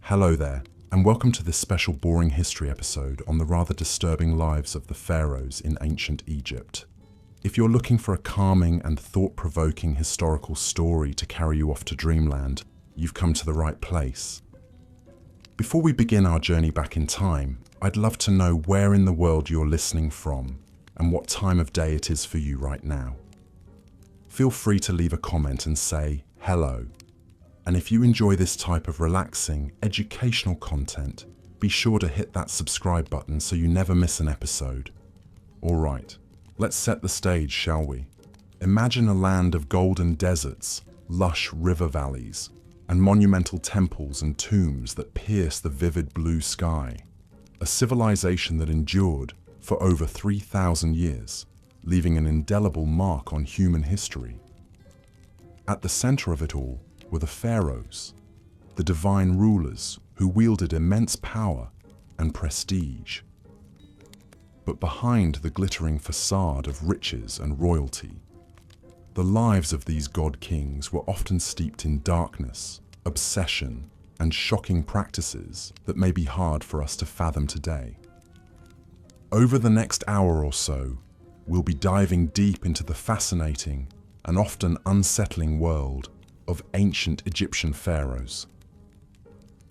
Hello there, and welcome to this special boring history episode on the rather disturbing lives of the pharaohs in ancient Egypt. If you're looking for a calming and thought-provoking historical story to carry you off to dreamland, you've come to the right place. Before we begin our journey back in time, I'd love to know where in the world you're listening from and what time of day it is for you right now. Feel free to leave a comment and say hello. And if you enjoy this type of relaxing, educational content, be sure to hit that subscribe button so you never miss an episode. Alright, let's set the stage, shall we? Imagine a land of golden deserts, lush river valleys, and monumental temples and tombs that pierce the vivid blue sky. A civilization that endured for over 3,000 years, leaving an indelible mark on human history. At the center of it all were the pharaohs, the divine rulers who wielded immense power and prestige. But behind the glittering facade of riches and royalty, the lives of these god-kings were often steeped in darkness, obsession, and shocking practices that may be hard for us to fathom today. Over the next hour or so, we'll be diving deep into the fascinating and often unsettling world of ancient Egyptian pharaohs.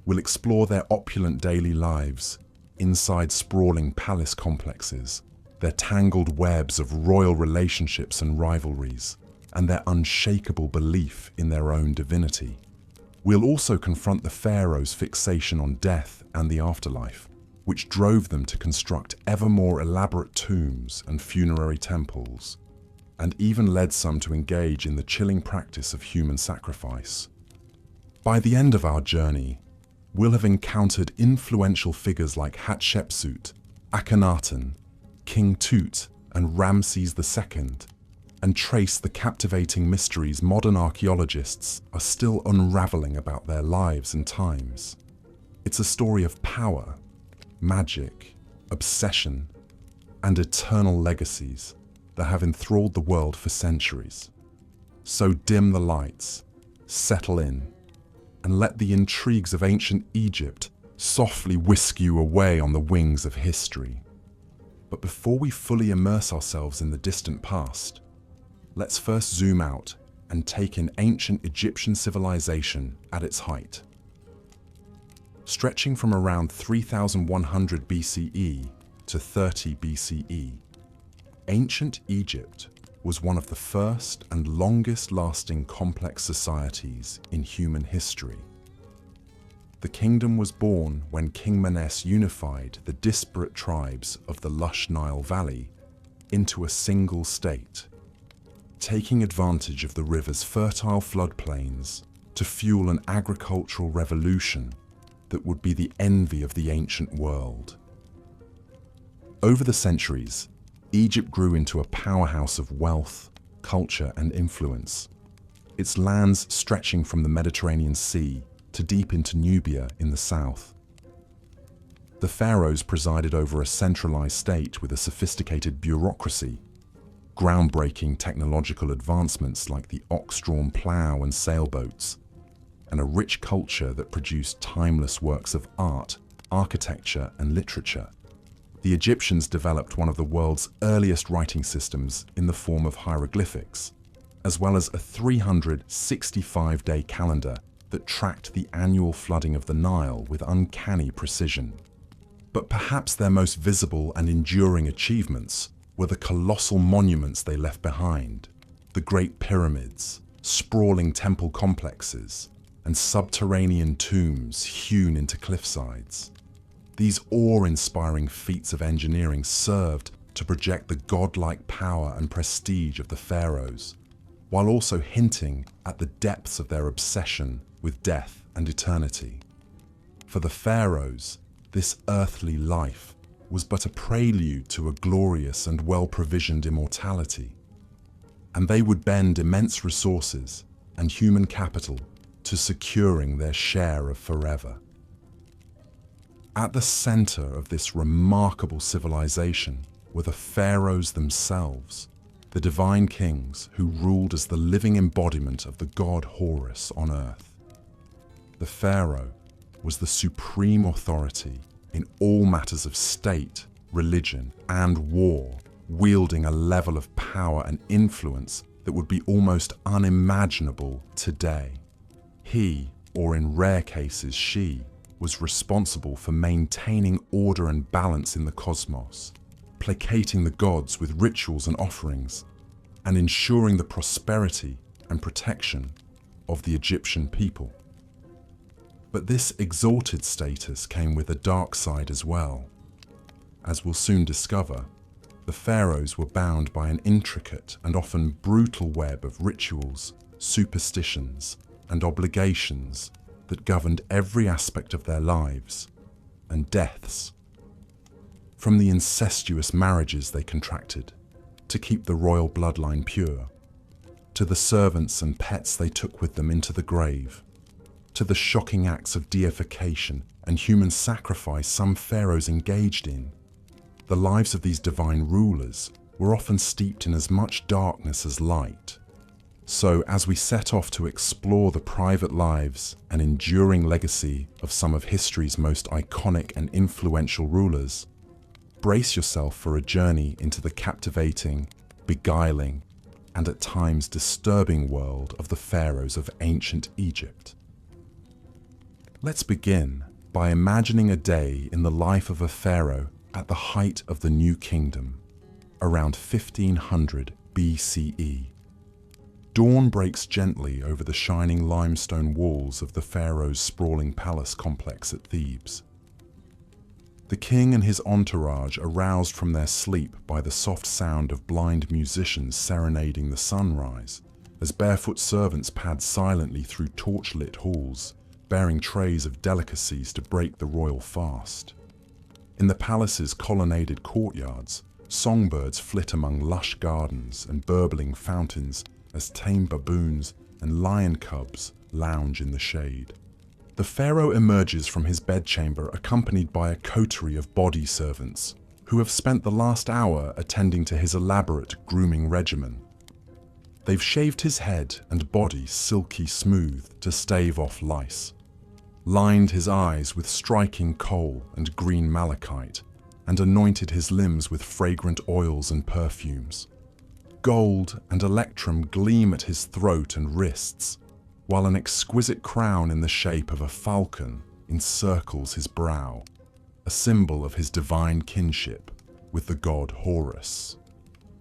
We'll explore their opulent daily lives inside sprawling palace complexes, their tangled webs of royal relationships and rivalries, and their unshakable belief in their own divinity. We'll also confront the pharaohs' fixation on death and the afterlife, which drove them to construct ever more elaborate tombs and funerary temples, and even led some to engage in the chilling practice of human sacrifice. By the end of our journey, we'll have encountered influential figures like Hatshepsut, Akhenaten, King Tut, and Ramses II, and trace the captivating mysteries modern archaeologists are still unraveling about their lives and times. It's a story of power, magic, obsession, and eternal legacies that have enthralled the world for centuries. So dim the lights, settle in, and let the intrigues of ancient Egypt softly whisk you away on the wings of history. But before we fully immerse ourselves in the distant past, let's first zoom out and take in ancient Egyptian civilization at its height. Stretching from around 3100 BCE to 30 BCE, ancient Egypt was one of the first and longest-lasting complex societies in human history. The kingdom was born when King Menes unified the disparate tribes of the lush Nile Valley into a single state, taking advantage of the river's fertile floodplains to fuel an agricultural revolution that would be the envy of the ancient world. Over the centuries, Egypt grew into a powerhouse of wealth, culture, and influence, its lands stretching from the Mediterranean Sea to deep into Nubia in the south. The pharaohs presided over a centralized state with a sophisticated bureaucracy, groundbreaking technological advancements like the ox-drawn plow and sailboats, and a rich culture that produced timeless works of art, architecture, and literature. The Egyptians developed one of the world's earliest writing systems in the form of hieroglyphics, as well as a 365-day calendar that tracked the annual flooding of the Nile with uncanny precision. But perhaps their most visible and enduring achievements were the colossal monuments they left behind: the Great Pyramids, sprawling temple complexes, and subterranean tombs hewn into cliffsides. These awe-inspiring feats of engineering served to project the godlike power and prestige of the pharaohs, while also hinting at the depths of their obsession with death and eternity. For the pharaohs, this earthly life was but a prelude to a glorious and well-provisioned immortality, and they would bend immense resources and human capital to securing their share of forever. At the center of this remarkable civilization were the pharaohs themselves, the divine kings who ruled as the living embodiment of the god Horus on earth. The pharaoh, was the supreme authority in all matters of state, religion, and war, wielding a level of power and influence that would be almost unimaginable today. He, or in rare cases she, was responsible for maintaining order and balance in the cosmos, placating the gods with rituals and offerings, and ensuring the prosperity and protection of the Egyptian people. But this exalted status came with a dark side as well. As we'll soon discover, the pharaohs were bound by an intricate and often brutal web of rituals, superstitions, and obligations that governed every aspect of their lives and deaths. From the incestuous marriages they contracted to keep the royal bloodline pure, to the servants and pets they took with them into the grave, to the shocking acts of deification and human sacrifice some pharaohs engaged in, the lives of these divine rulers were often steeped in as much darkness as light. So, as we set off to explore the private lives and enduring legacy of some of history's most iconic and influential rulers, brace yourself for a journey into the captivating, beguiling, and at times disturbing world of the pharaohs of ancient Egypt. Let's begin by imagining a day in the life of a pharaoh at the height of the New Kingdom, around 1500 BCE. Dawn breaks gently over the shining limestone walls of the pharaoh's sprawling palace complex at Thebes. The king and his entourage are roused from their sleep by the soft sound of blind musicians serenading the sunrise, as barefoot servants pad silently through torch-lit halls, bearing trays of delicacies to break the royal fast. In the palace's colonnaded courtyards, songbirds flit among lush gardens and burbling fountains as tame baboons and lion cubs lounge in the shade. The pharaoh emerges from his bedchamber accompanied by a coterie of body servants who have spent the last hour attending to his elaborate grooming regimen. They've shaved his head and body silky smooth to stave off lice, lined his eyes with striking kohl and green malachite, and anointed his limbs with fragrant oils and perfumes. Gold and electrum gleam at his throat and wrists, while an exquisite crown in the shape of a falcon encircles his brow, a symbol of his divine kinship with the god Horus.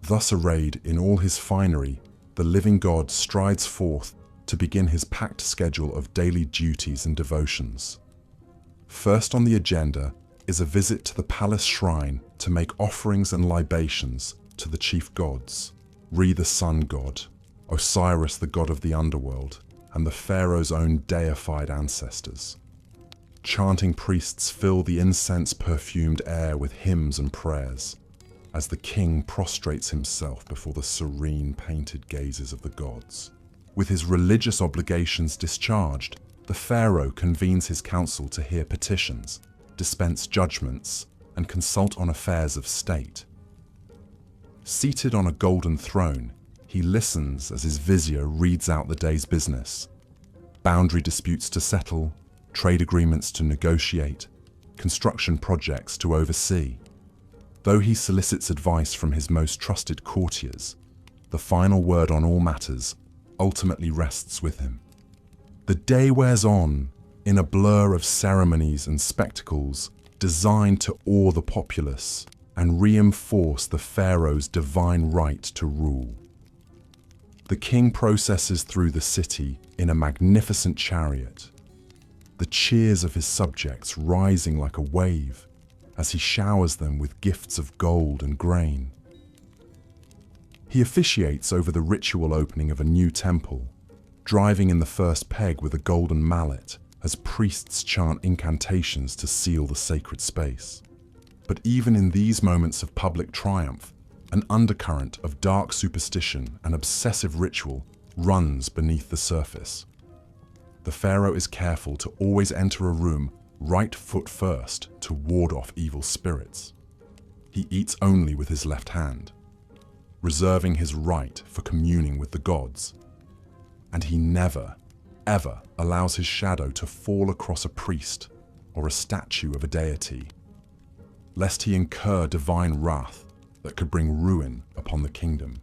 Thus arrayed in all his finery, the living god strides forth to begin his packed schedule of daily duties and devotions. First on the agenda is a visit to the palace shrine to make offerings and libations to the chief gods, Re the sun god, Osiris the god of the underworld, and the pharaoh's own deified ancestors. Chanting priests fill the incense-perfumed air with hymns and prayers, as the king prostrates himself before the serene painted gazes of the gods. With his religious obligations discharged, the pharaoh convenes his council to hear petitions, dispense judgments, and consult on affairs of state. Seated on a golden throne, he listens as his vizier reads out the day's business. Boundary disputes to settle, trade agreements to negotiate, construction projects to oversee. Though he solicits advice from his most trusted courtiers, the final word on all matters ultimately rests with him. The day wears on in a blur of ceremonies and spectacles designed to awe the populace and reinforce the pharaoh's divine right to rule. The king processes through the city in a magnificent chariot, the cheers of his subjects rising like a wave as he showers them with gifts of gold and grain. He officiates over the ritual opening of a new temple, driving in the first peg with a golden mallet as priests chant incantations to seal the sacred space. But even in these moments of public triumph, an undercurrent of dark superstition and obsessive ritual runs beneath the surface. The pharaoh is careful to always enter a room right foot first to ward off evil spirits. He eats only with his left hand, reserving his right for communing with the gods. And he never, ever allows his shadow to fall across a priest or a statue of a deity, lest he incur divine wrath that could bring ruin upon the kingdom.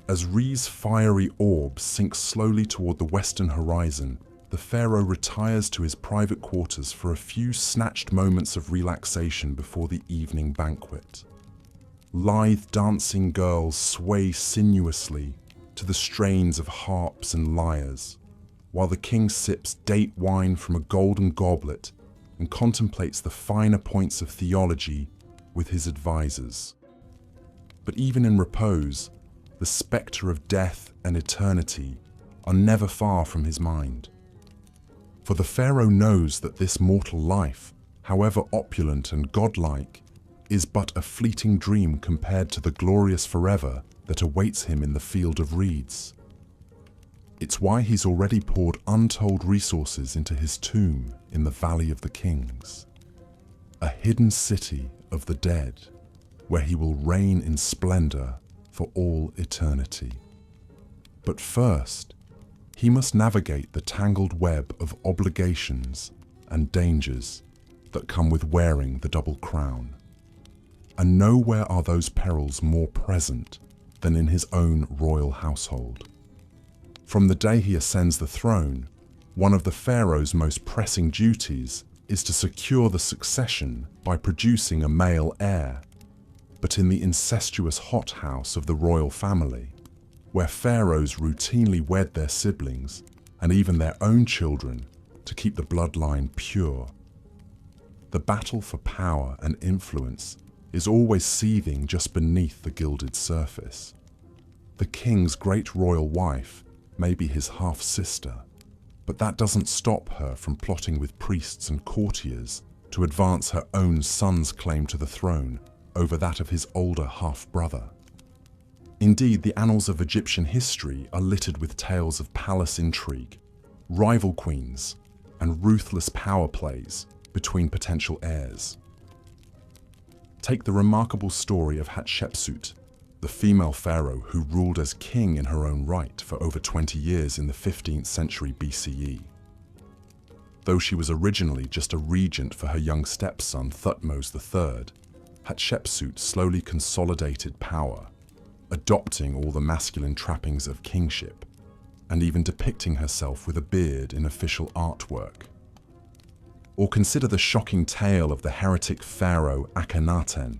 As Re's fiery orb sinks slowly toward the western horizon, the pharaoh retires to his private quarters for a few snatched moments of relaxation before the evening banquet. Lithe dancing girls sway sinuously to the strains of harps and lyres, while the king sips date wine from a golden goblet and contemplates the finer points of theology with his advisors. But even in repose, the spectre of death and eternity are never far from his mind. For the pharaoh knows that this mortal life, however opulent and godlike, is but a fleeting dream compared to the glorious forever that awaits him in the field of reeds. It's why he's already poured untold resources into his tomb in the Valley of the Kings, a hidden city of the dead, where he will reign in splendor for all eternity. But first, he must navigate the tangled web of obligations and dangers that come with wearing the double crown. And nowhere are those perils more present than in his own royal household. From the day he ascends the throne, one of the pharaoh's most pressing duties is to secure the succession by producing a male heir. But in the incestuous hothouse of the royal family, where pharaohs routinely wed their siblings and even their own children to keep the bloodline pure, the battle for power and influence is always seething just beneath the gilded surface. The king's great royal wife may be his half-sister, but that doesn't stop her from plotting with priests and courtiers to advance her own son's claim to the throne over that of his older half-brother. Indeed, the annals of Egyptian history are littered with tales of palace intrigue, rival queens, and ruthless power plays between potential heirs. Take the remarkable story of Hatshepsut, the female pharaoh who ruled as king in her own right for over 20 years in the 15th century BCE. Though she was originally just a regent for her young stepson Thutmose III, Hatshepsut slowly consolidated power, adopting all the masculine trappings of kingship, and even depicting herself with a beard in official artwork. Or consider the shocking tale of the heretic pharaoh Akhenaten,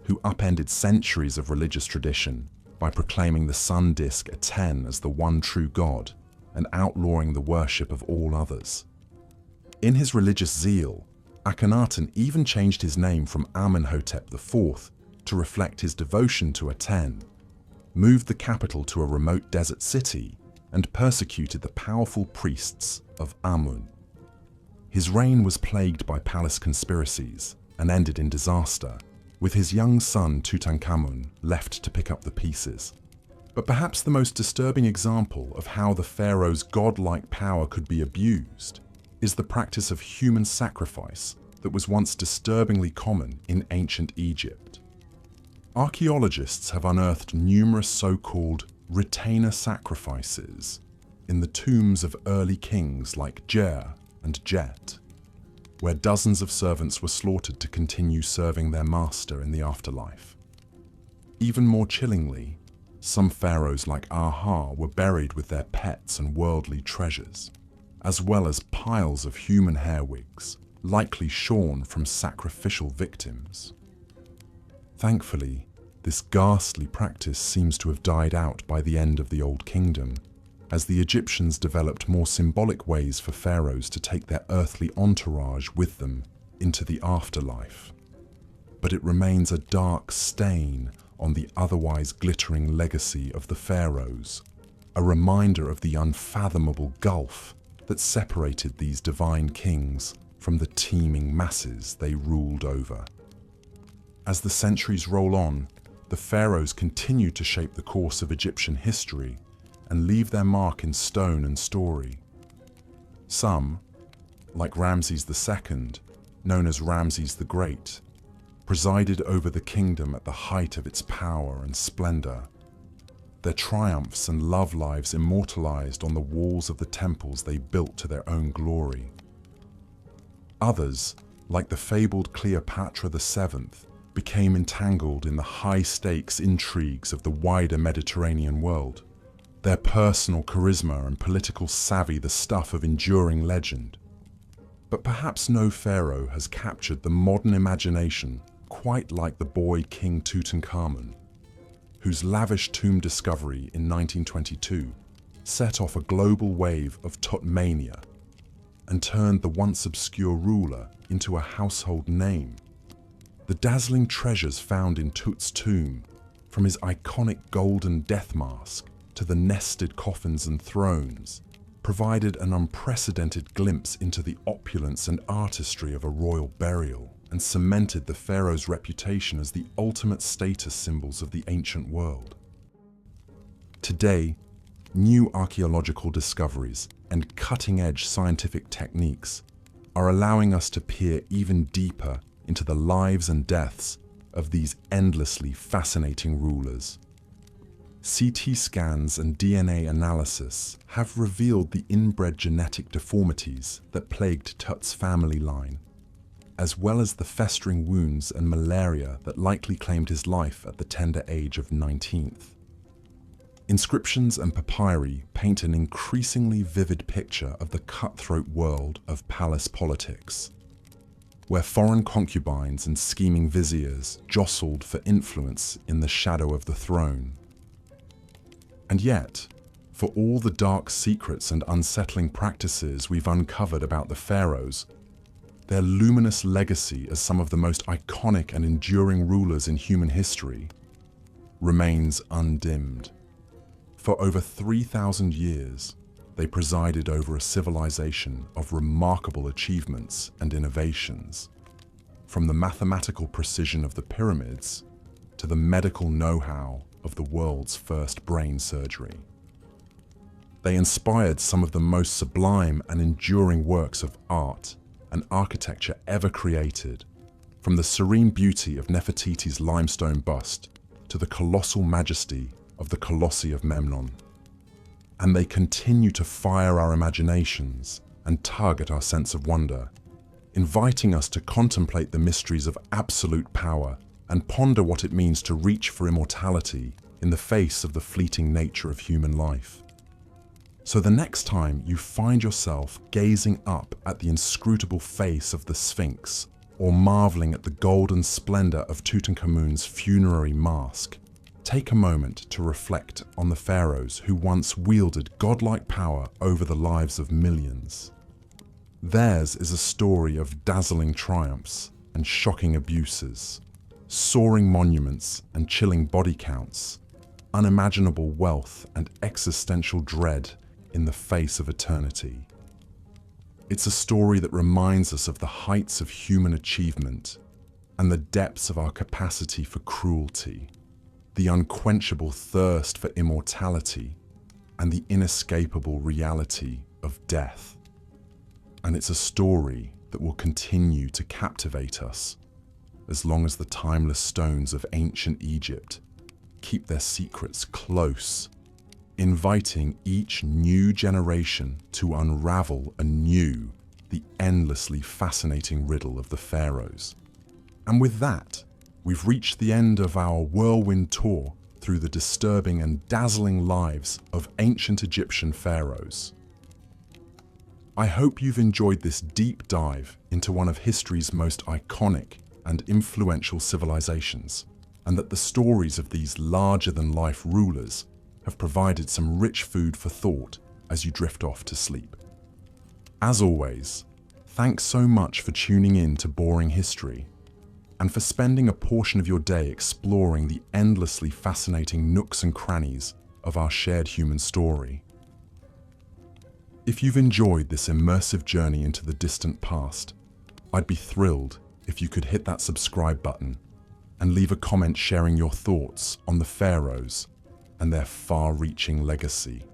who upended centuries of religious tradition by proclaiming the sun disk Aten as the one true god and outlawing the worship of all others. In his religious zeal, Akhenaten even changed his name from Amenhotep IV to reflect his devotion to Aten, moved the capital to a remote desert city, and persecuted the powerful priests of Amun. His reign was plagued by palace conspiracies and ended in disaster, with his young son Tutankhamun left to pick up the pieces. But perhaps the most disturbing example of how the pharaoh's godlike power could be abused is the practice of human sacrifice that was once disturbingly common in ancient Egypt. Archaeologists have unearthed numerous so-called retainer sacrifices in the tombs of early kings like Jer and Jet, where dozens of servants were slaughtered to continue serving their master in the afterlife. Even more chillingly, some pharaohs like Aha were buried with their pets and worldly treasures, as well as piles of human hair wigs, likely shorn from sacrificial victims. Thankfully, this ghastly practice seems to have died out by the end of the Old Kingdom, as the Egyptians developed more symbolic ways for pharaohs to take their earthly entourage with them into the afterlife. But it remains a dark stain on the otherwise glittering legacy of the pharaohs, a reminder of the unfathomable gulf that separated these divine kings from the teeming masses they ruled over. As the centuries roll on, the pharaohs continue to shape the course of Egyptian history and leave their mark in stone and story. Some, like Ramses II, known as Ramses the Great, presided over the kingdom at the height of its power and splendor, their triumphs and love lives immortalized on the walls of the temples they built to their own glory. Others, like the fabled Cleopatra VII, became entangled in the high-stakes intrigues of the wider Mediterranean world, their personal charisma and political savvy the stuff of enduring legend. But perhaps no pharaoh has captured the modern imagination quite like the boy King Tutankhamun, whose lavish tomb discovery in 1922 set off a global wave of Tutmania and turned the once obscure ruler into a household name. The dazzling treasures found in Tut's tomb, from his iconic golden death mask to the nested coffins and thrones, provided an unprecedented glimpse into the opulence and artistry of a royal burial and cemented the pharaoh's reputation as the ultimate status symbols of the ancient world. Today, new archaeological discoveries and cutting-edge scientific techniques are allowing us to peer even deeper into the lives and deaths of these endlessly fascinating rulers. CT scans and DNA analysis have revealed the inbred genetic deformities that plagued Tut's family line, as well as the festering wounds and malaria that likely claimed his life at the tender age of 19. Inscriptions and papyri paint an increasingly vivid picture of the cutthroat world of palace politics, where foreign concubines and scheming viziers jostled for influence in the shadow of the throne. And yet, for all the dark secrets and unsettling practices we've uncovered about the pharaohs, their luminous legacy as some of the most iconic and enduring rulers in human history remains undimmed. For over 3,000 years, they presided over a civilization of remarkable achievements and innovations, from the mathematical precision of the pyramids to the medical know-how of the world's first brain surgery. They inspired some of the most sublime and enduring works of art and architecture ever created, from the serene beauty of Nefertiti's limestone bust to the colossal majesty of the Colossi of Memnon. And they continue to fire our imaginations and tug at our sense of wonder, inviting us to contemplate the mysteries of absolute power and ponder what it means to reach for immortality in the face of the fleeting nature of human life. So the next time you find yourself gazing up at the inscrutable face of the Sphinx or marveling at the golden splendor of Tutankhamun's funerary mask, take a moment to reflect on the pharaohs who once wielded godlike power over the lives of millions. Theirs is a story of dazzling triumphs and shocking abuses, soaring monuments and chilling body counts, unimaginable wealth and existential dread in the face of eternity. It's a story that reminds us of the heights of human achievement and the depths of our capacity for cruelty, the unquenchable thirst for immortality, and the inescapable reality of death. And it's a story that will continue to captivate us as long as the timeless stones of ancient Egypt keep their secrets close, inviting each new generation to unravel anew the endlessly fascinating riddle of the pharaohs. And with that, we've reached the end of our whirlwind tour through the disturbing and dazzling lives of ancient Egyptian pharaohs. I hope you've enjoyed this deep dive into one of history's most iconic and influential civilizations, and that the stories of these larger-than-life rulers have provided some rich food for thought as you drift off to sleep. As always, thanks so much for tuning in to Boring History, and for spending a portion of your day exploring the endlessly fascinating nooks and crannies of our shared human story. If you've enjoyed this immersive journey into the distant past, I'd be thrilled if you could hit that subscribe button and leave a comment sharing your thoughts on the pharaohs and their far-reaching legacy.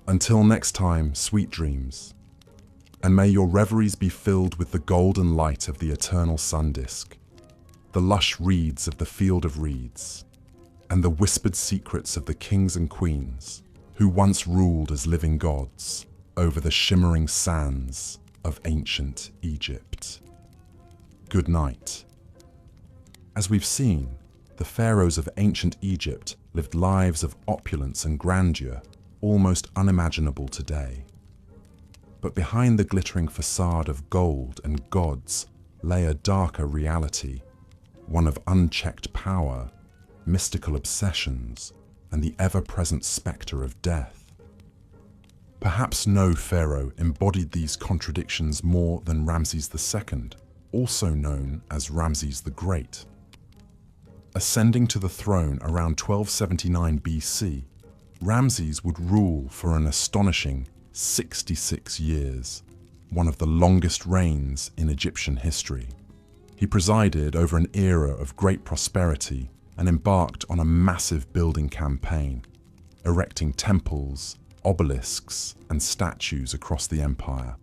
Until next time, sweet dreams, and may your reveries be filled with the golden light of the eternal sun disk, the lush reeds of the field of reeds, and the whispered secrets of the kings and queens who once ruled as living gods over the shimmering sands of ancient Egypt. Good night. As we've seen, the pharaohs of ancient Egypt lived lives of opulence and grandeur, almost unimaginable today. But behind the glittering facade of gold and gods lay a darker reality, one of unchecked power, mystical obsessions, and the ever-present spectre of death. Perhaps no pharaoh embodied these contradictions more than Ramses II, also known as Ramses the Great. Ascending to the throne around 1279 BC, Ramses would rule for an astonishing 66 years, one of the longest reigns in Egyptian history. He presided over an era of great prosperity and embarked on a massive building campaign, erecting temples, obelisks, and statues across the empire.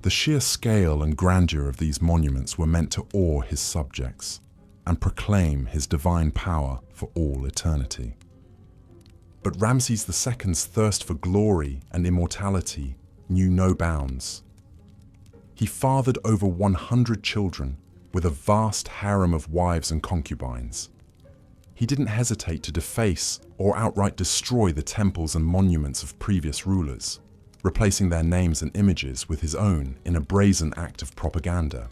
The sheer scale and grandeur of these monuments were meant to awe his subjects and proclaim his divine power for all eternity. But Ramses II's thirst for glory and immortality knew no bounds. He fathered over 100 children with a vast harem of wives and concubines. He didn't hesitate to deface or outright destroy the temples and monuments of previous rulers, replacing their names and images with his own in a brazen act of propaganda.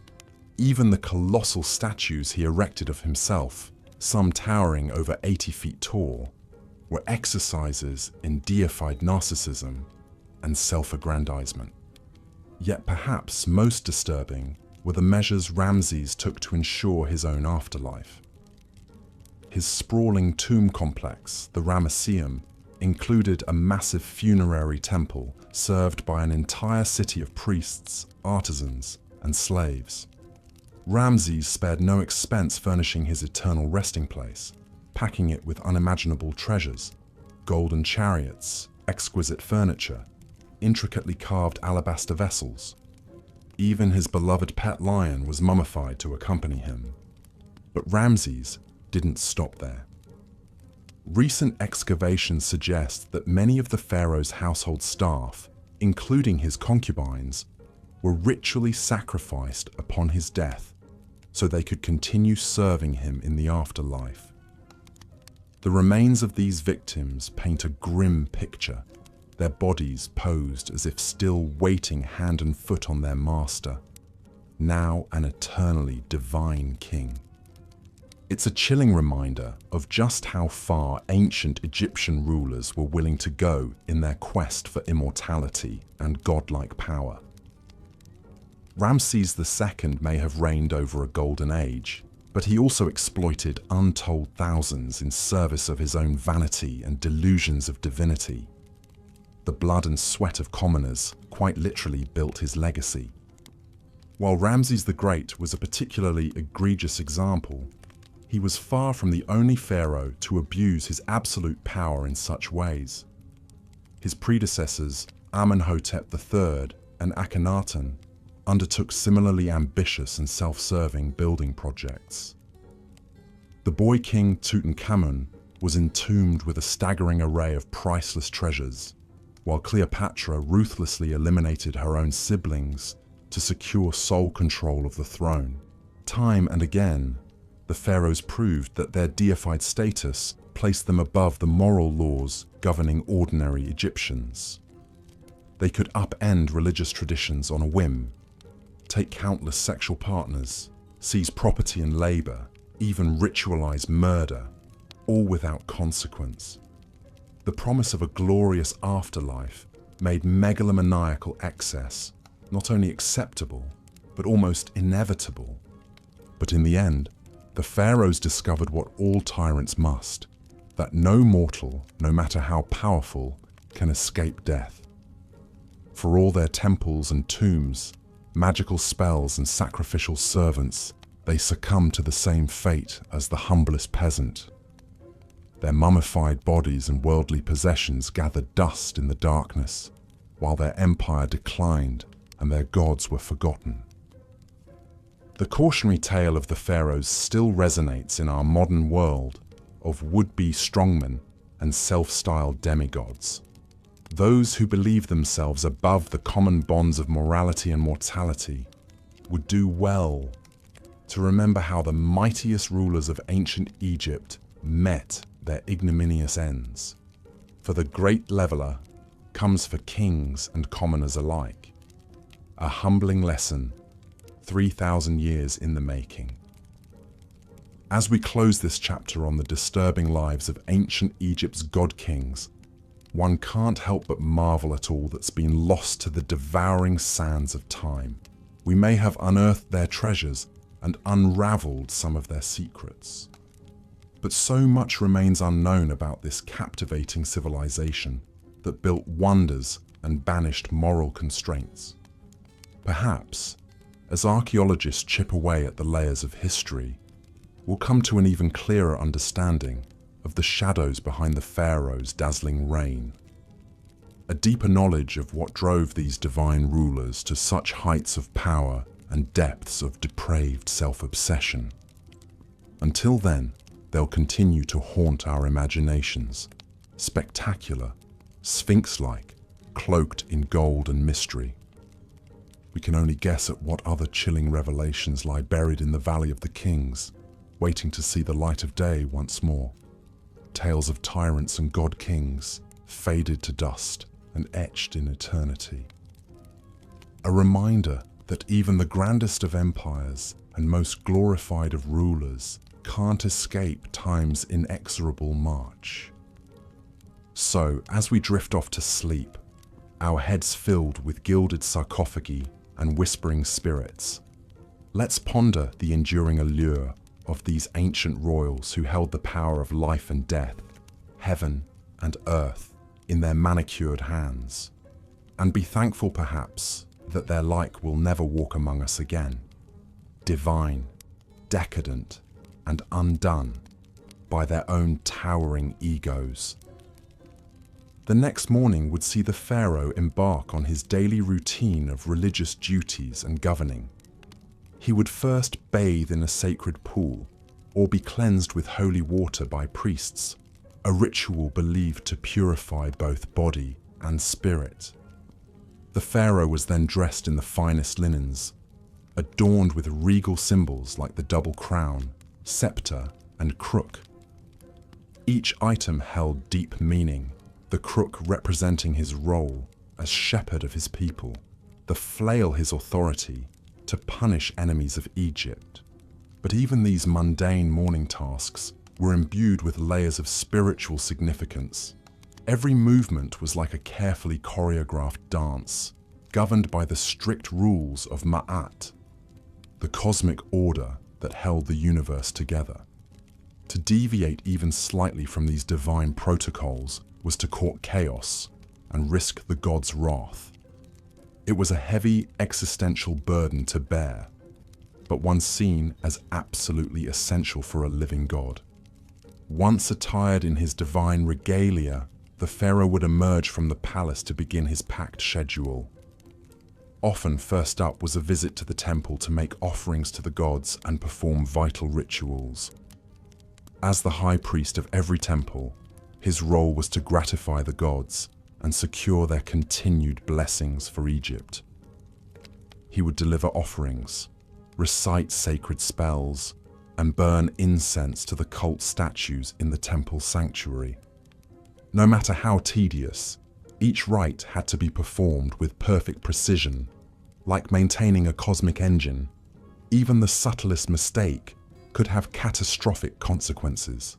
Even the colossal statues he erected of himself, some towering over 80 feet tall, were exercises in deified narcissism and self-aggrandizement. Yet perhaps most disturbing were the measures Ramses took to ensure his own afterlife. His sprawling tomb complex, the Ramesseum, included a massive funerary temple served by an entire city of priests, artisans, and slaves. Ramses spared no expense furnishing his eternal resting place, packing it with unimaginable treasures, golden chariots, exquisite furniture, intricately carved alabaster vessels. Even his beloved pet lion was mummified to accompany him. But Ramses didn't stop there. Recent excavations suggest that many of the pharaoh's household staff, including his concubines, were ritually sacrificed upon his death so they could continue serving him in the afterlife. The remains of these victims paint a grim picture, their bodies posed as if still waiting hand and foot on their master, now an eternally divine king. It's a chilling reminder of just how far ancient Egyptian rulers were willing to go in their quest for immortality and godlike power. Ramses II may have reigned over a golden age, but he also exploited untold thousands in service of his own vanity and delusions of divinity. The blood and sweat of commoners quite literally built his legacy. While Ramses the Great was a particularly egregious example, he was far from the only pharaoh to abuse his absolute power in such ways. His predecessors, Amenhotep III and Akhenaten, undertook similarly ambitious and self-serving building projects. The boy king Tutankhamun was entombed with a staggering array of priceless treasures, while Cleopatra ruthlessly eliminated her own siblings to secure sole control of the throne. Time and again, the pharaohs proved that their deified status placed them above the moral laws governing ordinary Egyptians. They could upend religious traditions on a whim, take countless sexual partners, seize property and labor, even ritualize murder, all without consequence. The promise of a glorious afterlife made megalomaniacal excess not only acceptable, but almost inevitable. But in the end, the pharaohs discovered what all tyrants must, that no mortal, no matter how powerful, can escape death. For all their temples and tombs, magical spells and sacrificial servants, they succumb to the same fate as the humblest peasant. Their mummified bodies and worldly possessions gathered dust in the darkness, while their empire declined and their gods were forgotten. The cautionary tale of the pharaohs still resonates in our modern world of would-be strongmen and self-styled demigods. Those who believe themselves above the common bonds of morality and mortality would do well to remember how the mightiest rulers of ancient Egypt met their ignominious ends. For the great leveler comes for kings and commoners alike. A humbling lesson, 3,000 years in the making. As we close this chapter on the disturbing lives of ancient Egypt's god-kings, one can't help but marvel at all that's been lost to the devouring sands of time. We may have unearthed their treasures and unraveled some of their secrets. But so much remains unknown about this captivating civilization that built wonders and banished moral constraints. Perhaps, as archaeologists chip away at the layers of history, we'll come to an even clearer understanding of the shadows behind the pharaohs' dazzling reign. A deeper knowledge of what drove these divine rulers to such heights of power and depths of depraved self-obsession. Until then, they'll continue to haunt our imaginations, spectacular, sphinx-like, cloaked in gold and mystery. We can only guess at what other chilling revelations lie buried in the Valley of the Kings, waiting to see the light of day once more. Tales of tyrants and god-kings, faded to dust and etched in eternity. A reminder that even the grandest of empires and most glorified of rulers can't escape time's inexorable march. So, as we drift off to sleep, our heads filled with gilded sarcophagi and whispering spirits, let's ponder the enduring allure of these ancient royals who held the power of life and death, heaven and earth, in their manicured hands, and be thankful perhaps that their like will never walk among us again, divine, decadent, and undone by their own towering egos. The next morning would see the pharaoh embark on his daily routine of religious duties and governing. He would first bathe in a sacred pool or be cleansed with holy water by priests, a ritual believed to purify both body and spirit. The pharaoh was then dressed in the finest linens, adorned with regal symbols like the double crown, scepter, and crook. Each item held deep meaning, the crook representing his role as shepherd of his people, the flail his authority to punish enemies of Egypt. But even these mundane morning tasks were imbued with layers of spiritual significance. Every movement was like a carefully choreographed dance, governed by the strict rules of Ma'at, the cosmic order that held the universe together. To deviate even slightly from these divine protocols was to court chaos and risk the gods' wrath. It was a heavy existential burden to bear, but one seen as absolutely essential for a living god. Once attired in his divine regalia, the pharaoh would emerge from the palace to begin his packed schedule. Often first up was a visit to the temple to make offerings to the gods and perform vital rituals. As the high priest of every temple, his role was to gratify the gods and secure their continued blessings for Egypt. He would deliver offerings, recite sacred spells, and burn incense to the cult statues in the temple sanctuary. No matter how tedious, each rite had to be performed with perfect precision, like maintaining a cosmic engine. Even the subtlest mistake could have catastrophic consequences.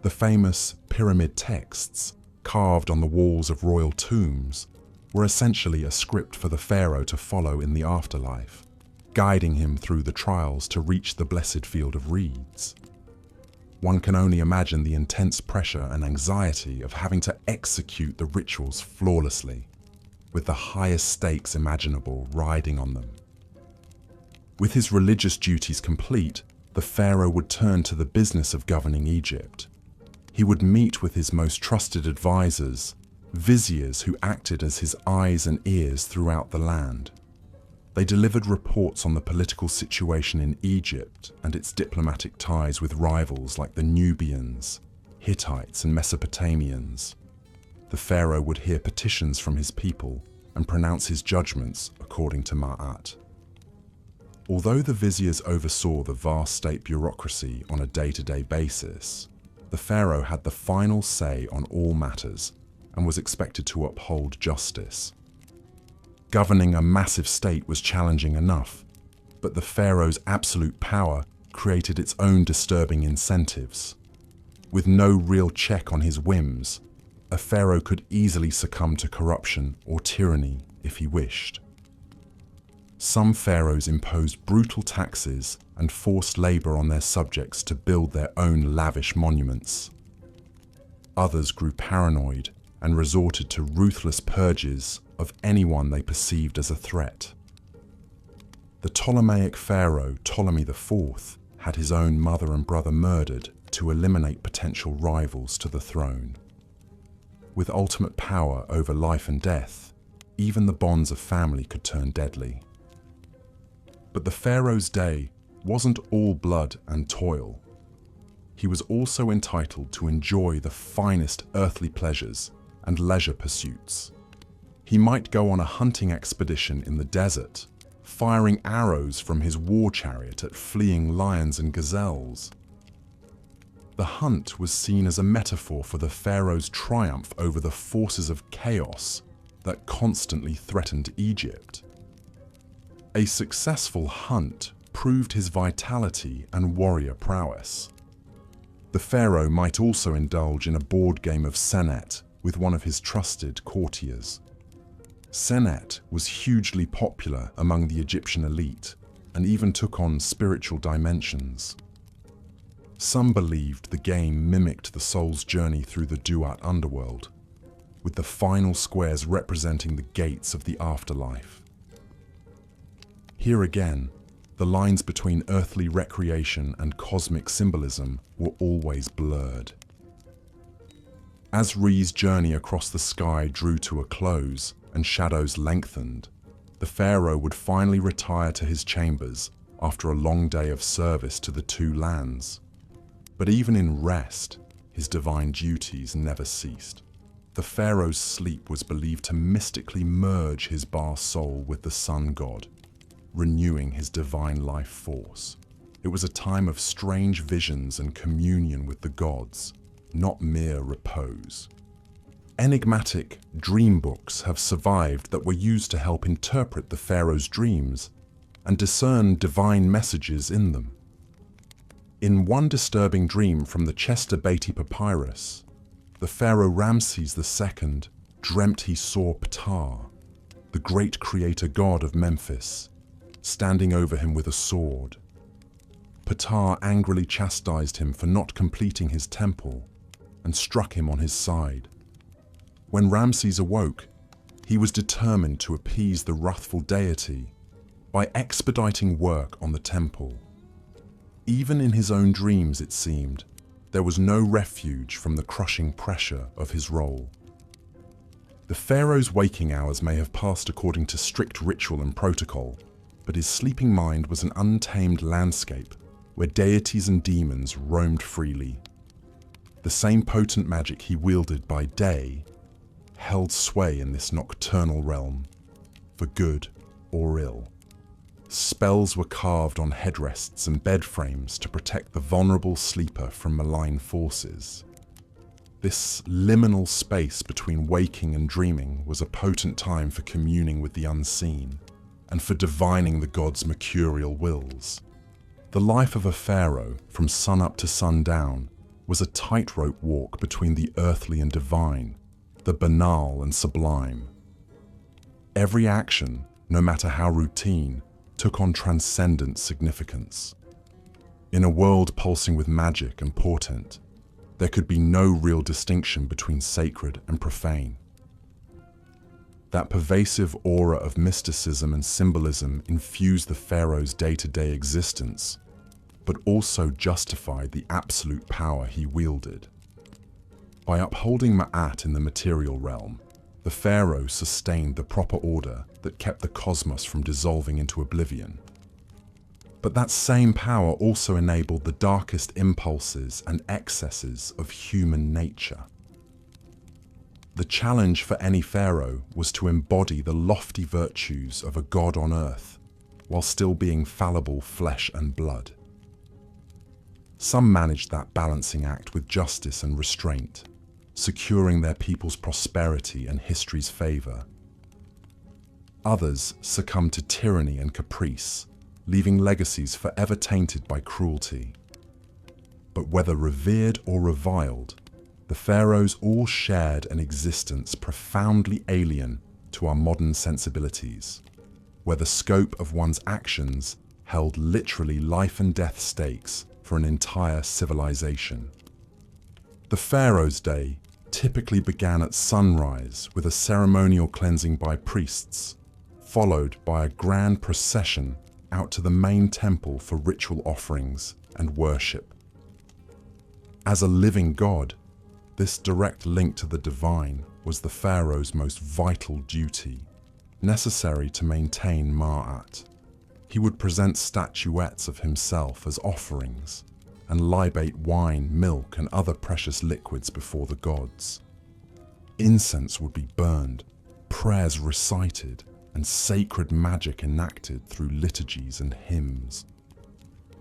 The famous pyramid texts, carved on the walls of royal tombs, were essentially a script for the pharaoh to follow in the afterlife, guiding him through the trials to reach the blessed field of reeds. One can only imagine the intense pressure and anxiety of having to execute the rituals flawlessly, with the highest stakes imaginable riding on them. With his religious duties complete, the pharaoh would turn to the business of governing Egypt. He would meet with his most trusted advisors, viziers who acted as his eyes and ears throughout the land. They delivered reports on the political situation in Egypt and its diplomatic ties with rivals like the Nubians, Hittites, and Mesopotamians. the pharaoh would hear petitions from his people and pronounce his judgments according to Ma'at. Although the viziers oversaw the vast state bureaucracy on a day-to-day basis, the pharaoh had the final say on all matters and was expected to uphold justice. Governing a massive state was challenging enough, but the pharaoh's absolute power created its own disturbing incentives. With no real check on his whims, a pharaoh could easily succumb to corruption or tyranny if he wished. Some pharaohs imposed brutal taxes and forced labor on their subjects to build their own lavish monuments. Others grew paranoid and resorted to ruthless purges of anyone they perceived as a threat. The Ptolemaic pharaoh Ptolemy IV had his own mother and brother murdered to eliminate potential rivals to the throne. With ultimate power over life and death, even the bonds of family could turn deadly. But the pharaoh's day wasn't all blood and toil. He was also entitled to enjoy the finest earthly pleasures and leisure pursuits. He might go on a hunting expedition in the desert, firing arrows from his war chariot at fleeing lions and gazelles. The hunt was seen as a metaphor for the pharaoh's triumph over the forces of chaos that constantly threatened Egypt. A successful hunt proved his vitality and warrior prowess. The pharaoh might also indulge in a board game of senet with one of his trusted courtiers. Senet was hugely popular among the Egyptian elite and even took on spiritual dimensions. Some believed the game mimicked the soul's journey through the Duat underworld, with the final squares representing the gates of the afterlife. Here again, the lines between earthly recreation and cosmic symbolism were always blurred. As Re's journey across the sky drew to a close and shadows lengthened, the pharaoh would finally retire to his chambers after a long day of service to the two lands. But even in rest, his divine duties never ceased. The pharaoh's sleep was believed to mystically merge his Ba soul with the sun god, renewing his divine life force. It was a time of strange visions and communion with the gods, not mere repose. Enigmatic dream books have survived that were used to help interpret the pharaoh's dreams and discern divine messages in them. In one disturbing dream from the Chester Beatty Papyrus, the pharaoh Ramses II dreamt he saw Ptah, the great creator god of Memphis, standing over him with a sword. Ptah angrily chastised him for not completing his temple and struck him on his side. When Ramses awoke, he was determined to appease the wrathful deity by expediting work on the temple. Even in his own dreams, it seemed, there was no refuge from the crushing pressure of his role. The pharaoh's waking hours may have passed according to strict ritual and protocol, but his sleeping mind was an untamed landscape where deities and demons roamed freely. The same potent magic he wielded by day held sway in this nocturnal realm, for good or ill. Spells were carved on headrests and bed frames to protect the vulnerable sleeper from malign forces. This liminal space between waking and dreaming was a potent time for communing with the unseen and for divining the gods' mercurial wills. The life of a pharaoh, from sunup to sundown, was a tightrope walk between the earthly and divine, the banal and sublime. Every action, no matter how routine, took on transcendent significance. In a world pulsing with magic and portent, there could be no real distinction between sacred and profane. That pervasive aura of mysticism and symbolism infused the pharaoh's day-to-day existence, but also justified the absolute power he wielded. By upholding Ma'at in the material realm, the pharaoh sustained the proper order that kept the cosmos from dissolving into oblivion. But that same power also enabled the darkest impulses and excesses of human nature. The challenge for any pharaoh was to embody the lofty virtues of a god on earth, while still being fallible flesh and blood. Some managed that balancing act with justice and restraint, securing their people's prosperity and history's favor. Others succumbed to tyranny and caprice, leaving legacies forever tainted by cruelty. But whether revered or reviled, the pharaohs all shared an existence profoundly alien to our modern sensibilities, where the scope of one's actions held literally life and death stakes for an entire civilization. The pharaoh's day typically began at sunrise with a ceremonial cleansing by priests, followed by a grand procession out to the main temple for ritual offerings and worship. As a living god, this direct link to the divine was the pharaoh's most vital duty, necessary to maintain Ma'at. He would present statuettes of himself as offerings and libate wine, milk, and other precious liquids before the gods. Incense would be burned, prayers recited, and sacred magic enacted through liturgies and hymns.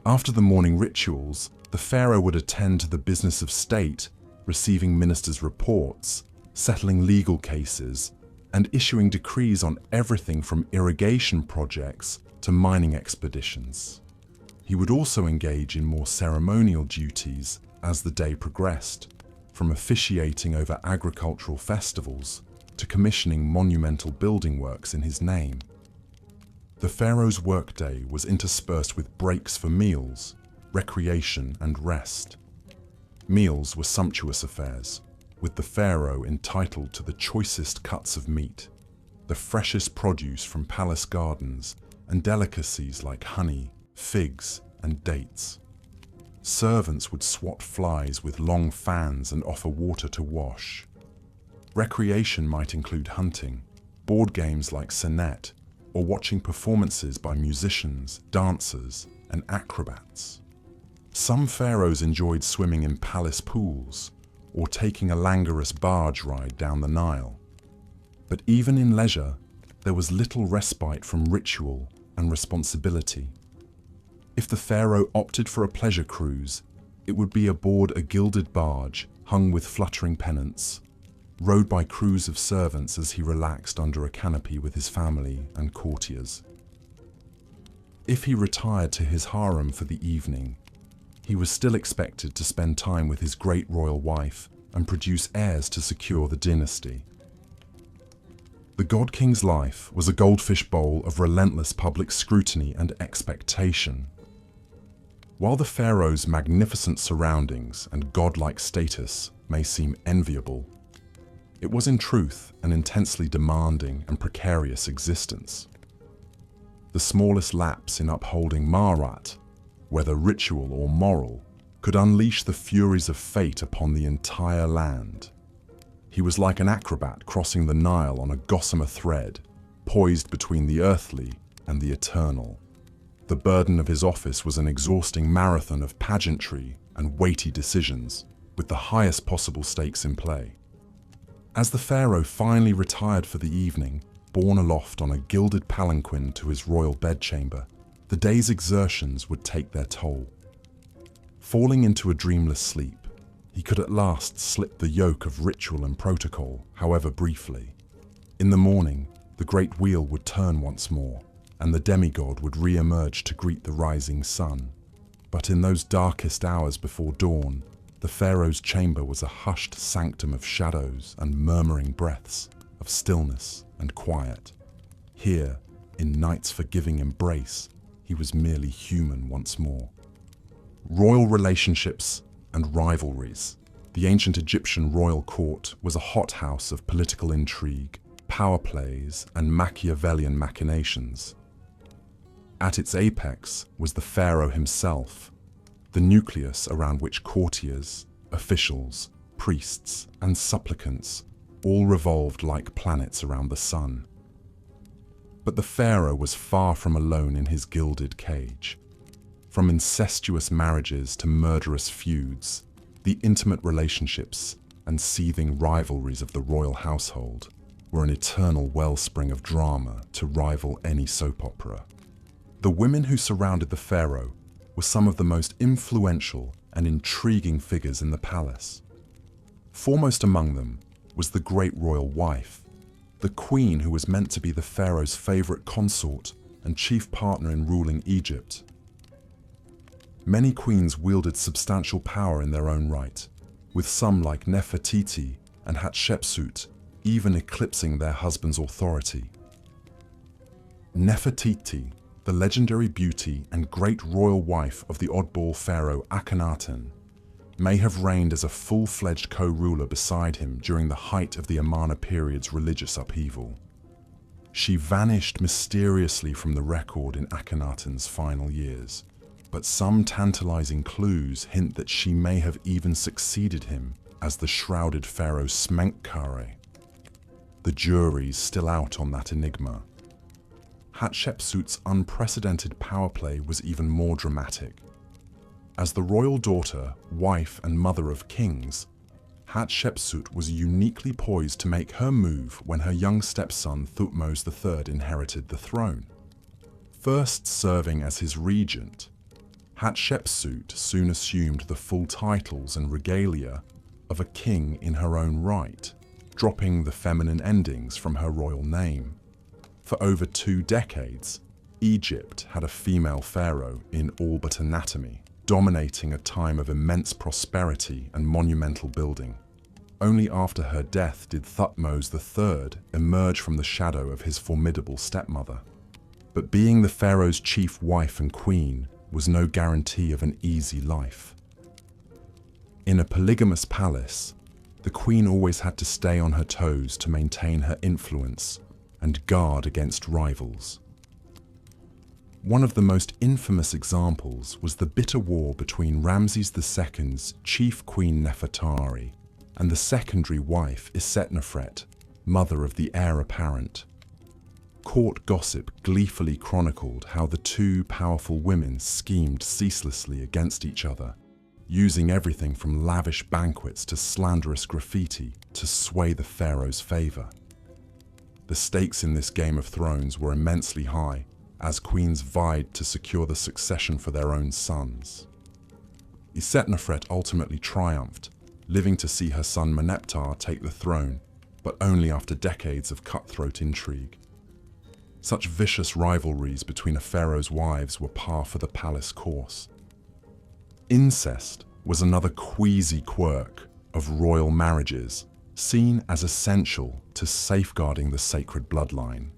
After the morning rituals, the pharaoh would attend to the business of state, receiving ministers' reports, settling legal cases, and issuing decrees on everything from irrigation projects to mining expeditions. He would also engage in more ceremonial duties as the day progressed, from officiating over agricultural festivals to commissioning monumental building works in his name. The pharaoh's workday was interspersed with breaks for meals, recreation, and rest. Meals were sumptuous affairs, with the pharaoh entitled to the choicest cuts of meat, the freshest produce from palace gardens, and delicacies like honey, figs, and dates. Servants would swat flies with long fans and offer water to wash. Recreation might include hunting, board games like sunlit, or watching performances by musicians, dancers, and acrobats. Some pharaohs enjoyed swimming in palace pools or taking a languorous barge ride down the Nile. But even in leisure, there was little respite from ritual and responsibility. If the pharaoh opted for a pleasure cruise, it would be aboard a gilded barge hung with fluttering pennants, rowed by crews of servants as he relaxed under a canopy with his family and courtiers. If he retired to his harem for the evening, he was still expected to spend time with his great royal wife and produce heirs to secure the dynasty. The God King's life was a goldfish bowl of relentless public scrutiny and expectation. While the pharaoh's magnificent surroundings and godlike status may seem enviable, it was in truth an intensely demanding and precarious existence. The smallest lapse in upholding Ma'at, whether ritual or moral, could unleash the furies of fate upon the entire land. He was like an acrobat crossing the Nile on a gossamer thread, poised between the earthly and the eternal. The burden of his office was an exhausting marathon of pageantry and weighty decisions, with the highest possible stakes in play. As the pharaoh finally retired for the evening, borne aloft on a gilded palanquin to his royal bedchamber, the day's exertions would take their toll. Falling into a dreamless sleep, he could at last slip the yoke of ritual and protocol, however briefly. In the morning, the great wheel would turn once more, and the demigod would re-emerge to greet the rising sun. But in those darkest hours before dawn, the pharaoh's chamber was a hushed sanctum of shadows and murmuring breaths, of stillness and quiet. Here, in night's forgiving embrace, he was merely human once more. Royal relationships and rivalries. The ancient Egyptian royal court was a hothouse of political intrigue, power plays, and Machiavellian machinations. At its apex was the pharaoh himself, the nucleus around which courtiers, officials, priests, and supplicants all revolved like planets around the sun. But the pharaoh was far from alone in his gilded cage. From incestuous marriages to murderous feuds, the intimate relationships and seething rivalries of the royal household were an eternal wellspring of drama to rival any soap opera. The women who surrounded the pharaoh were some of the most influential and intriguing figures in the palace. Foremost among them was the great royal wife, the queen who was meant to be the pharaoh's favorite consort and chief partner in ruling Egypt. Many queens wielded substantial power in their own right, with some like Nefertiti and Hatshepsut even eclipsing their husband's authority. Nefertiti, the legendary beauty and great royal wife of the oddball pharaoh Akhenaten, may have reigned as a full-fledged co-ruler beside him during the height of the Amarna period's religious upheaval. She vanished mysteriously from the record in Akhenaten's final years, but some tantalizing clues hint that she may have even succeeded him as the shrouded pharaoh Smenkhkare. The jury's still out on that enigma. Hatshepsut's unprecedented power play was even more dramatic. As the royal daughter, wife, and mother of kings, Hatshepsut was uniquely poised to make her move when her young stepson Thutmose III inherited the throne. First serving as his regent, Hatshepsut soon assumed the full titles and regalia of a king in her own right, dropping the feminine endings from her royal name. For over 2 decades, Egypt had a female pharaoh in all but anatomy, dominating a time of immense prosperity and monumental building. Only after her death did Thutmose III emerge from the shadow of his formidable stepmother. But being the pharaoh's chief wife and queen was no guarantee of an easy life. In a polygamous palace, the queen always had to stay on her toes to maintain her influence and guard against rivals. One of the most infamous examples was the bitter war between Ramses II's chief queen Nefertari and the secondary wife Isetnofret, mother of the heir apparent. Court gossip gleefully chronicled how the two powerful women schemed ceaselessly against each other, using everything from lavish banquets to slanderous graffiti to sway the pharaoh's favor. The stakes in this Game of Thrones were immensely high, as queens vied to secure the succession for their own sons. Isetnofret ultimately triumphed, living to see her son Meneptah take the throne, but only after decades of cutthroat intrigue. Such vicious rivalries between a pharaoh's wives were par for the palace course. Incest was another queasy quirk of royal marriages, seen as essential to safeguarding the sacred bloodline.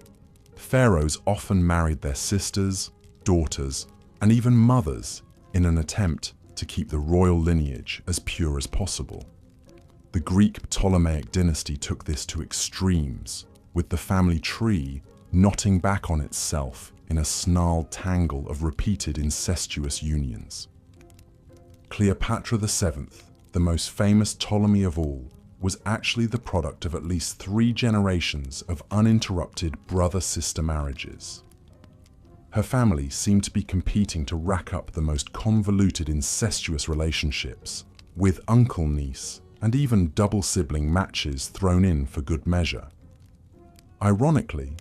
Pharaohs often married their sisters, daughters, and even mothers in an attempt to keep the royal lineage as pure as possible. The Greek Ptolemaic dynasty took this to extremes, with the family tree knotting back on itself in a snarled tangle of repeated incestuous unions. Cleopatra VII, the most famous Ptolemy of all, was actually the product of at least 3 generations of uninterrupted brother-sister marriages. Her family seemed to be competing to rack up the most convoluted incestuous relationships, with uncle-niece and even double-sibling matches thrown in for good measure. Ironically,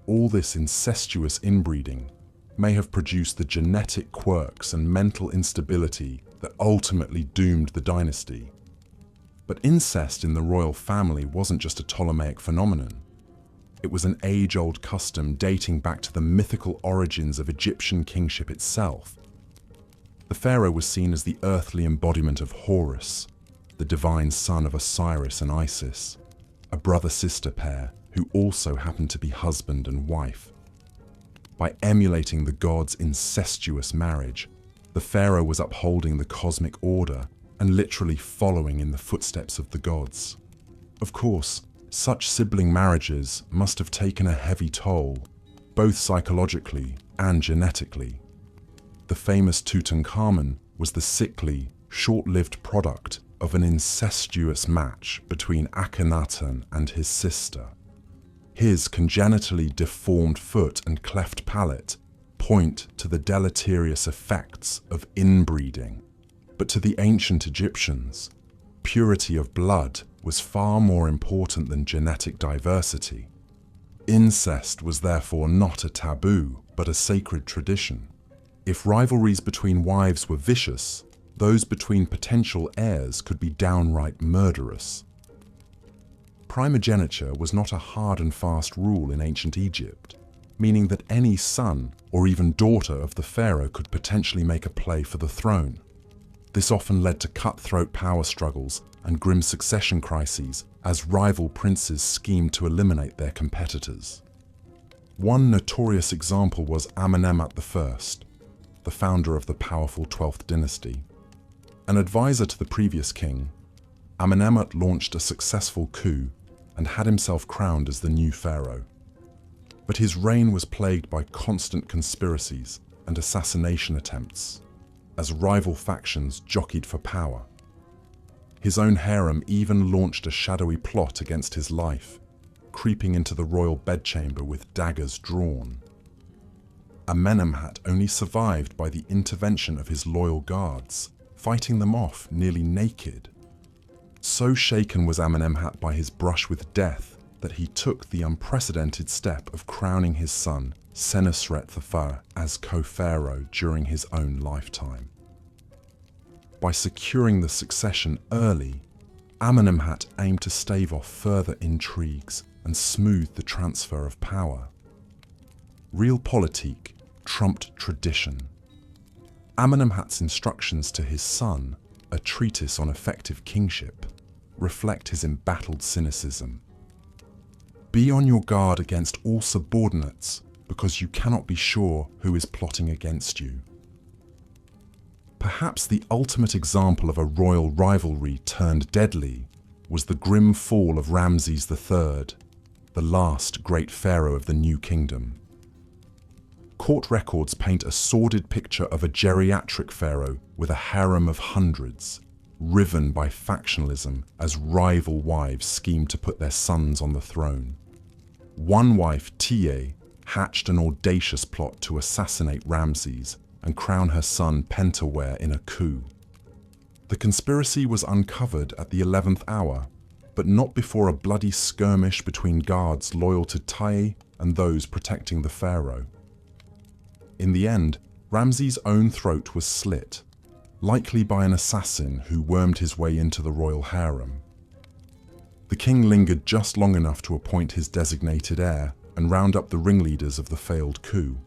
all this incestuous inbreeding may have produced the genetic quirks and mental instability that ultimately doomed the dynasty. But incest in the royal family wasn't just a Ptolemaic phenomenon. It was an age-old custom dating back to the mythical origins of Egyptian kingship itself. The pharaoh was seen as the earthly embodiment of Horus, the divine son of Osiris and Isis, a brother-sister pair who also happened to be husband and wife. By emulating the gods' incestuous marriage, the pharaoh was upholding the cosmic order and literally following in the footsteps of the gods. Of course, such sibling marriages must have taken a heavy toll, both psychologically and genetically. The famous Tutankhamun was the sickly, short-lived product of an incestuous match between Akhenaten and his sister. His congenitally deformed foot and cleft palate point to the deleterious effects of inbreeding. But to the ancient Egyptians, purity of blood was far more important than genetic diversity. Incest was therefore not a taboo, but a sacred tradition. If rivalries between wives were vicious, those between potential heirs could be downright murderous. Primogeniture was not a hard and fast rule in ancient Egypt, meaning that any son or even daughter of the pharaoh could potentially make a play for the throne. This often led to cutthroat power struggles and grim succession crises as rival princes schemed to eliminate their competitors. One notorious example was Amenemhat I, the founder of the powerful 12th dynasty. An advisor to the previous king, Amenemhat launched a successful coup and had himself crowned as the new pharaoh. But his reign was plagued by constant conspiracies and assassination attempts, as rival factions jockeyed for power. His own harem even launched a shadowy plot against his life, creeping into the royal bedchamber with daggers drawn. Amenemhat only survived by the intervention of his loyal guards, fighting them off nearly naked. So shaken was Amenemhat by his brush with death that he took the unprecedented step of crowning his son, Senusret I, as co-pharaoh during his own lifetime. By securing the succession early, Amenemhat aimed to stave off further intrigues and smooth the transfer of power. Realpolitik trumped tradition. Amenemhat's instructions to his son, a treatise on effective kingship, reflect his embattled cynicism. Be on your guard against all subordinates, because you cannot be sure who is plotting against you. Perhaps the ultimate example of a royal rivalry turned deadly was the grim fall of Ramses III, the last great pharaoh of the New Kingdom. Court records paint a sordid picture of a geriatric pharaoh with a harem of hundreds, riven by factionalism as rival wives schemed to put their sons on the throne. One wife, Tiye, hatched an audacious plot to assassinate Ramses and crown her son Pentawere in a coup. The conspiracy was uncovered at the 11th hour, but not before a bloody skirmish between guards loyal to Tiye and those protecting the pharaoh. In the end, Ramses' own throat was slit, likely by an assassin who wormed his way into the royal harem. The king lingered just long enough to appoint his designated heir and round up the ringleaders of the failed coup.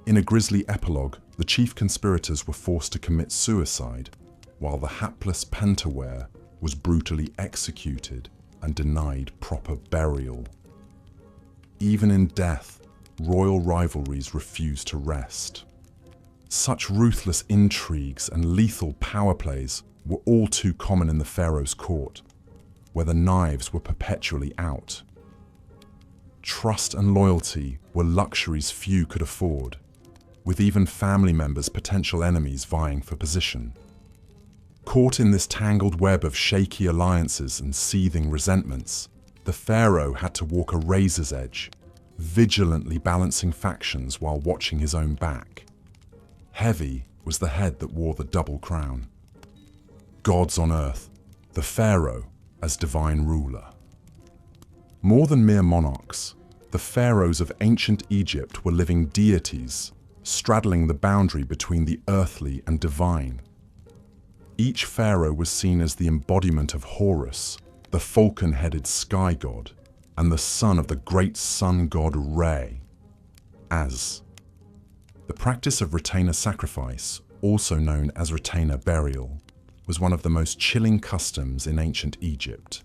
In a grisly epilogue, the chief conspirators were forced to commit suicide, while the hapless Pentawere was brutally executed and denied proper burial. Even in death, royal rivalries refused to rest. Such ruthless intrigues and lethal power plays were all too common in the pharaoh's court, where the knives were perpetually out. Trust and loyalty were luxuries few could afford, with even family members potential enemies vying for position. Caught in this tangled web of shaky alliances and seething resentments, the pharaoh had to walk a razor's edge, vigilantly balancing factions while watching his own back. Heavy was the head that wore the double crown. Gods on earth, the pharaoh as divine ruler. More than mere monarchs, the pharaohs of ancient Egypt were living deities, straddling the boundary between the earthly and divine. Each pharaoh was seen as the embodiment of Horus, the falcon-headed sky god, and the son of the great sun god Re, As. The practice of retainer sacrifice, also known as retainer burial, was one of the most chilling customs in ancient Egypt.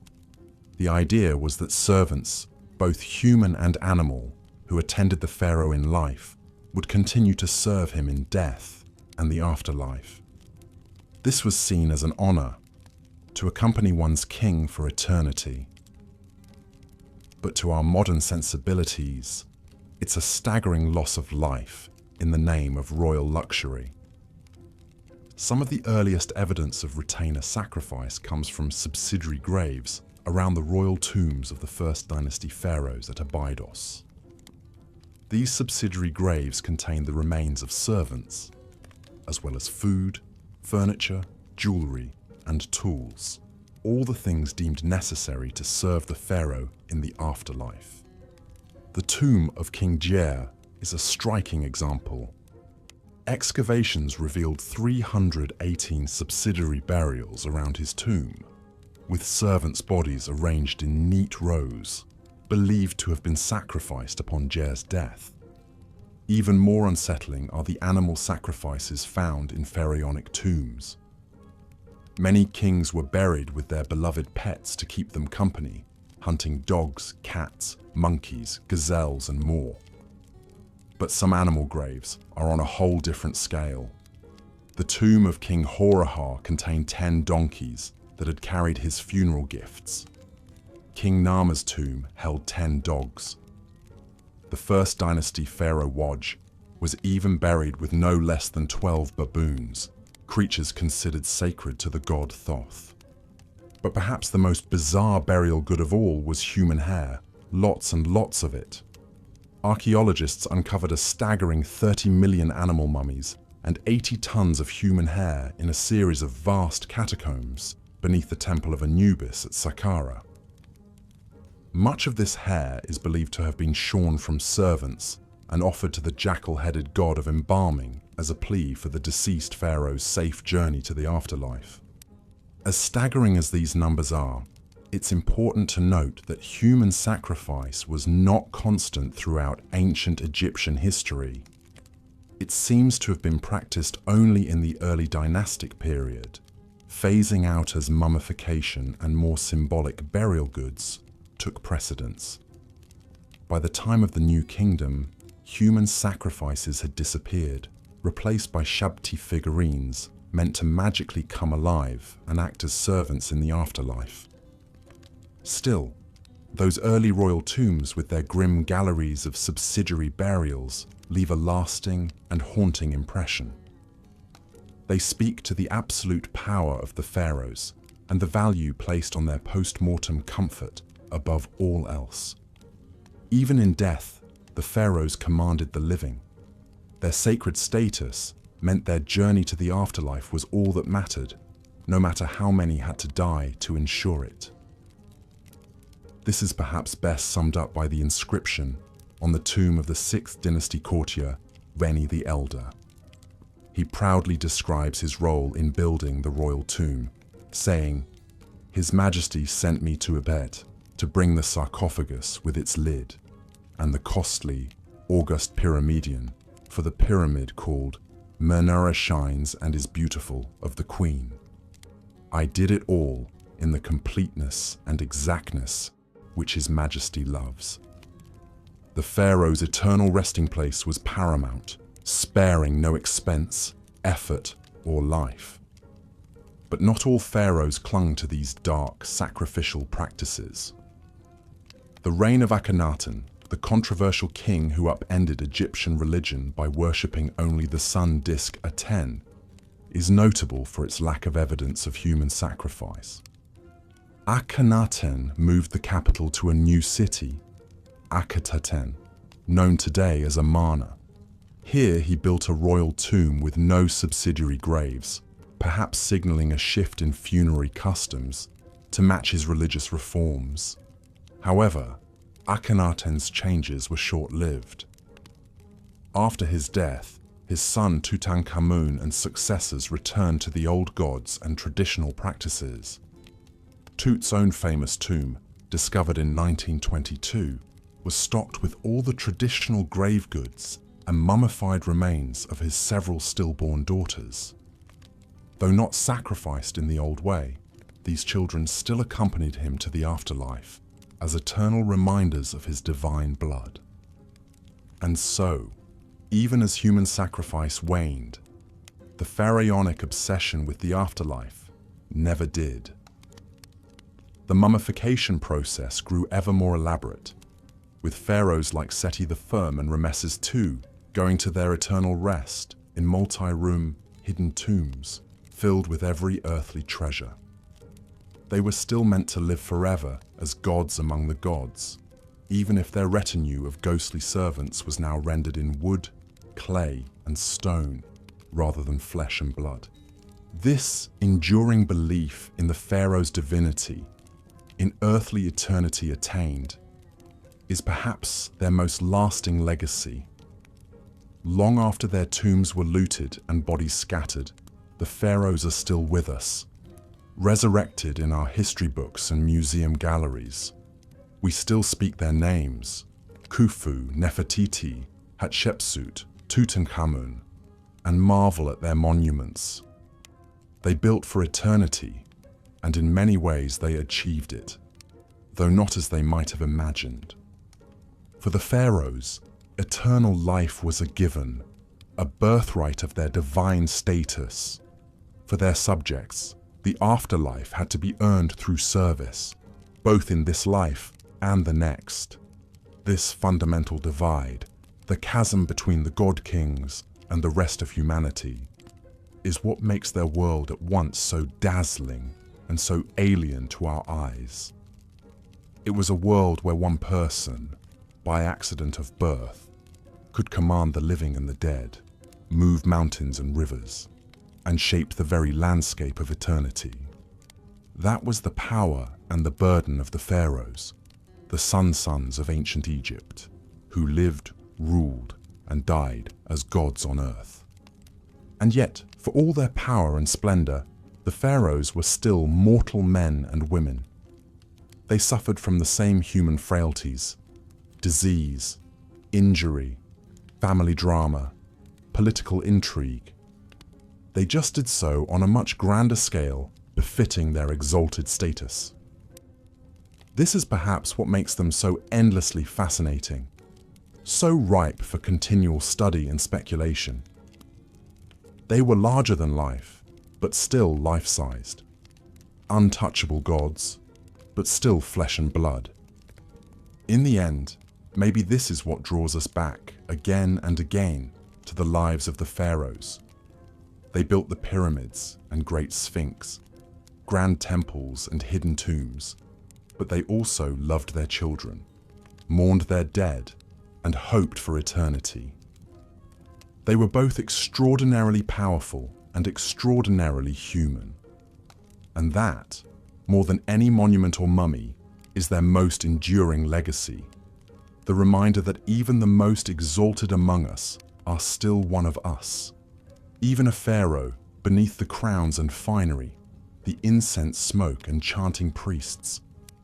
The idea was that servants, both human and animal, who attended the pharaoh in life, would continue to serve him in death and the afterlife. This was seen as an honor, to accompany one's king for eternity. But to our modern sensibilities, it's a staggering loss of life in the name of royal luxury. Some of the earliest evidence of retainer sacrifice comes from subsidiary graves around the royal tombs of the First Dynasty pharaohs at Abydos. These subsidiary graves contain the remains of servants, as well as food, furniture, jewelry, and tools. all the things deemed necessary to serve the pharaoh in the afterlife. The tomb of King Djer is a striking example. Excavations revealed 318 subsidiary burials around his tomb, with servants' bodies arranged in neat rows, believed to have been sacrificed upon Djer's death. Even more unsettling are the animal sacrifices found in pharaonic tombs. Many kings were buried with their beloved pets to keep them company, hunting dogs, cats, monkeys, gazelles, and more. But some animal graves are on a whole different scale. The tomb of King Horahar contained 10 donkeys that had carried his funeral gifts. King Nama's tomb held 10 dogs. The first dynasty pharaoh Waj was even buried with no less than 12 baboons, creatures considered sacred to the god Thoth. But perhaps the most bizarre burial good of all was human hair, lots and lots of it. Archaeologists uncovered a staggering 30 million animal mummies and 80 tons of human hair in a series of vast catacombs beneath the temple of Anubis at Saqqara. Much of this hair is believed to have been shorn from servants and offered to the jackal-headed god of embalming as a plea for the deceased pharaoh's safe journey to the afterlife. As staggering as these numbers are, it's important to note that human sacrifice was not constant throughout ancient Egyptian history. It seems to have been practiced only in the early dynastic period, phasing out as mummification and more symbolic burial goods took precedence. By the time of the New Kingdom, human sacrifices had disappeared, replaced by Shabti figurines meant to magically come alive and act as servants in the afterlife. Still, those early royal tombs with their grim galleries of subsidiary burials leave a lasting and haunting impression. They speak to the absolute power of the pharaohs and the value placed on their post-mortem comfort above all else. Even in death, the pharaohs commanded the living. Their sacred status meant their journey to the afterlife was all that mattered, no matter how many had to die to ensure it. This is perhaps best summed up by the inscription on the tomb of the 6th dynasty courtier, Reni the Elder. He proudly describes his role in building the royal tomb, saying, "His Majesty sent me to Ebet to bring the sarcophagus with its lid, and the costly, august pyramidion for the pyramid called Menara Shines and is Beautiful of the Queen. I did it all in the completeness and exactness which His Majesty loves." The pharaoh's eternal resting place was paramount, sparing no expense, effort, or life. But not all pharaohs clung to these dark, sacrificial practices. The reign of Akhenaten, the controversial king who upended Egyptian religion by worshipping only the sun disk Aten, is notable for its lack of evidence of human sacrifice. Akhenaten moved the capital to a new city, Akhetaten, known today as Amarna. Here he built a royal tomb with no subsidiary graves, perhaps signaling a shift in funerary customs to match his religious reforms. However, Akhenaten's changes were short-lived. After his death, his son Tutankhamun and successors returned to the old gods and traditional practices. Tut's own famous tomb, discovered in 1922, was stocked with all the traditional grave goods and mummified remains of his several stillborn daughters. Though not sacrificed in the old way, these children still accompanied him to the afterlife as eternal reminders of his divine blood. And so, even as human sacrifice waned, the pharaonic obsession with the afterlife never did. The mummification process grew ever more elaborate, with pharaohs like Seti the Firm and Ramesses II going to their eternal rest in multi-room, hidden tombs filled with every earthly treasure. They were still meant to live forever as gods among the gods, even if their retinue of ghostly servants was now rendered in wood, clay, and stone rather than flesh and blood. This enduring belief in the pharaoh's divinity, in earthly eternity attained, is perhaps their most lasting legacy. Long after their tombs were looted and bodies scattered, the pharaohs are still with us, resurrected in our history books and museum galleries. We still speak their names: Khufu, Nefertiti, Hatshepsut, Tutankhamun, and marvel at their monuments. They built for eternity, and in many ways they achieved it, though not as they might have imagined. For the pharaohs, eternal life was a given, a birthright of their divine status. For their subjects, the afterlife had to be earned through service, both in this life and the next. This fundamental divide, the chasm between the god-kings and the rest of humanity, is what makes their world at once so dazzling and so alien to our eyes. It was a world where one person, by accident of birth, could command the living and the dead, move mountains and rivers, and shape the very landscape of eternity. That was the power and the burden of the pharaohs, the sun-sons of ancient Egypt, who lived, ruled, and died as gods on earth. And yet, for all their power and splendor, the pharaohs were still mortal men and women. They suffered from the same human frailties: disease, injury, family drama, political intrigue. They just did so on a much grander scale, befitting their exalted status. This is perhaps what makes them so endlessly fascinating, so ripe for continual study and speculation. They were larger than life, but still life-sized. Untouchable gods, but still flesh and blood. In the end, maybe this is what draws us back again and again to the lives of the pharaohs. They built the pyramids and great sphinx, grand temples and hidden tombs, but they also loved their children, mourned their dead, and hoped for eternity. They were both extraordinarily powerful and extraordinarily human. And that, more than any monument or mummy, is their most enduring legacy. The reminder that even the most exalted among us are still one of us. Even a pharaoh, beneath the crowns and finery, the incense smoke and chanting priests,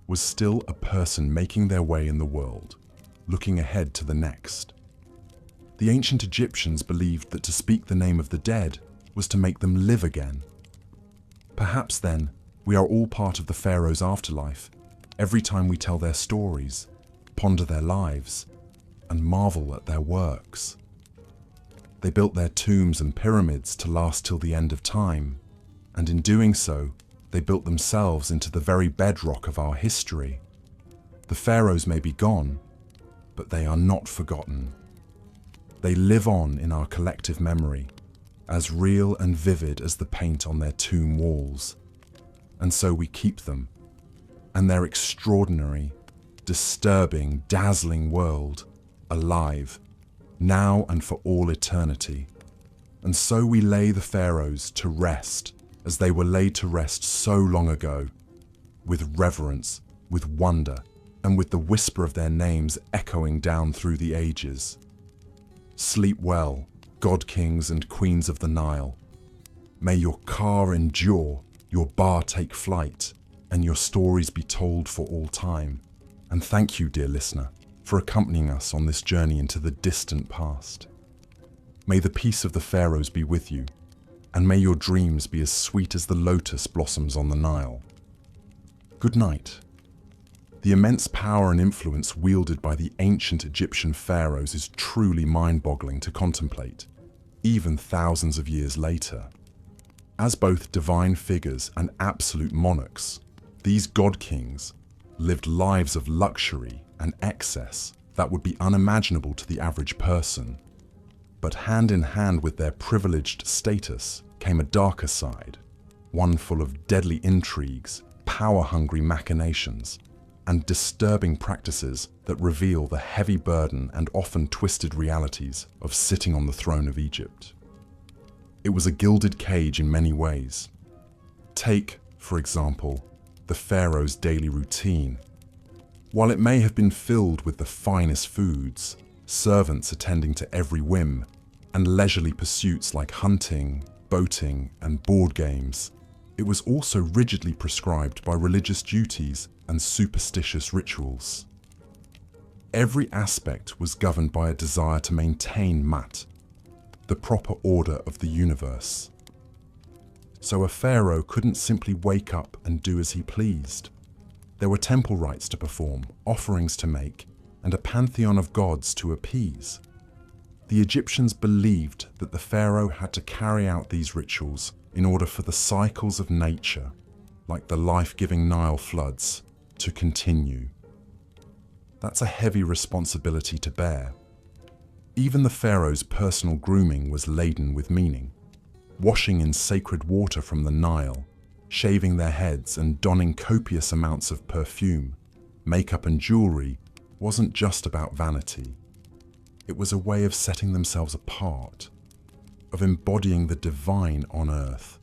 was still a person making their way in the world, looking ahead to the next. The ancient Egyptians believed that to speak the name of the dead was to make them live again. Perhaps then, we are all part of the pharaoh's afterlife, every time we tell their stories, ponder their lives, and marvel at their works. They built their tombs and pyramids to last till the end of time, and in doing so, they built themselves into the very bedrock of our history. The pharaohs may be gone, but they are not forgotten. They live on in our collective memory, as real and vivid as the paint on their tomb walls. And so we keep them, and their extraordinary, disturbing, dazzling world, alive, now and for all eternity. And so we lay the pharaohs to rest, as they were laid to rest so long ago, with reverence, with wonder, and with the whisper of their names echoing down through the ages. Sleep well, god-kings and queens of the Nile. May your car endure, your bar take flight, and your stories be told for all time. And thank you, dear listener, for accompanying us on this journey into the distant past. May the peace of the pharaohs be with you, and may your dreams be as sweet as the lotus blossoms on the Nile. Good night. The immense power and influence wielded by the ancient Egyptian pharaohs is truly mind-boggling to contemplate, even thousands of years later. As both divine figures and absolute monarchs, these god-kings lived lives of luxury and excess that would be unimaginable to the average person. But hand in hand with their privileged status came a darker side, one full of deadly intrigues, power-hungry machinations, and disturbing practices that reveal the heavy burden and often twisted realities of sitting on the throne of Egypt. It was a gilded cage in many ways. Take, for example, the pharaoh's daily routine. While it may have been filled with the finest foods, servants attending to every whim, and leisurely pursuits like hunting, boating, and board games, it was also rigidly prescribed by religious duties and superstitious rituals. Every aspect was governed by a desire to maintain Mat, the proper order of the universe. So a pharaoh couldn't simply wake up and do as he pleased. There were temple rites to perform, offerings to make, and a pantheon of gods to appease. The Egyptians believed that the pharaoh had to carry out these rituals in order for the cycles of nature, like the life-giving Nile floods, to continue. That's a heavy responsibility to bear. Even the pharaoh's personal grooming was laden with meaning. Washing in sacred water from the Nile, shaving their heads and donning copious amounts of perfume, makeup and jewelry wasn't just about vanity. It was a way of setting themselves apart, of embodying the divine on earth.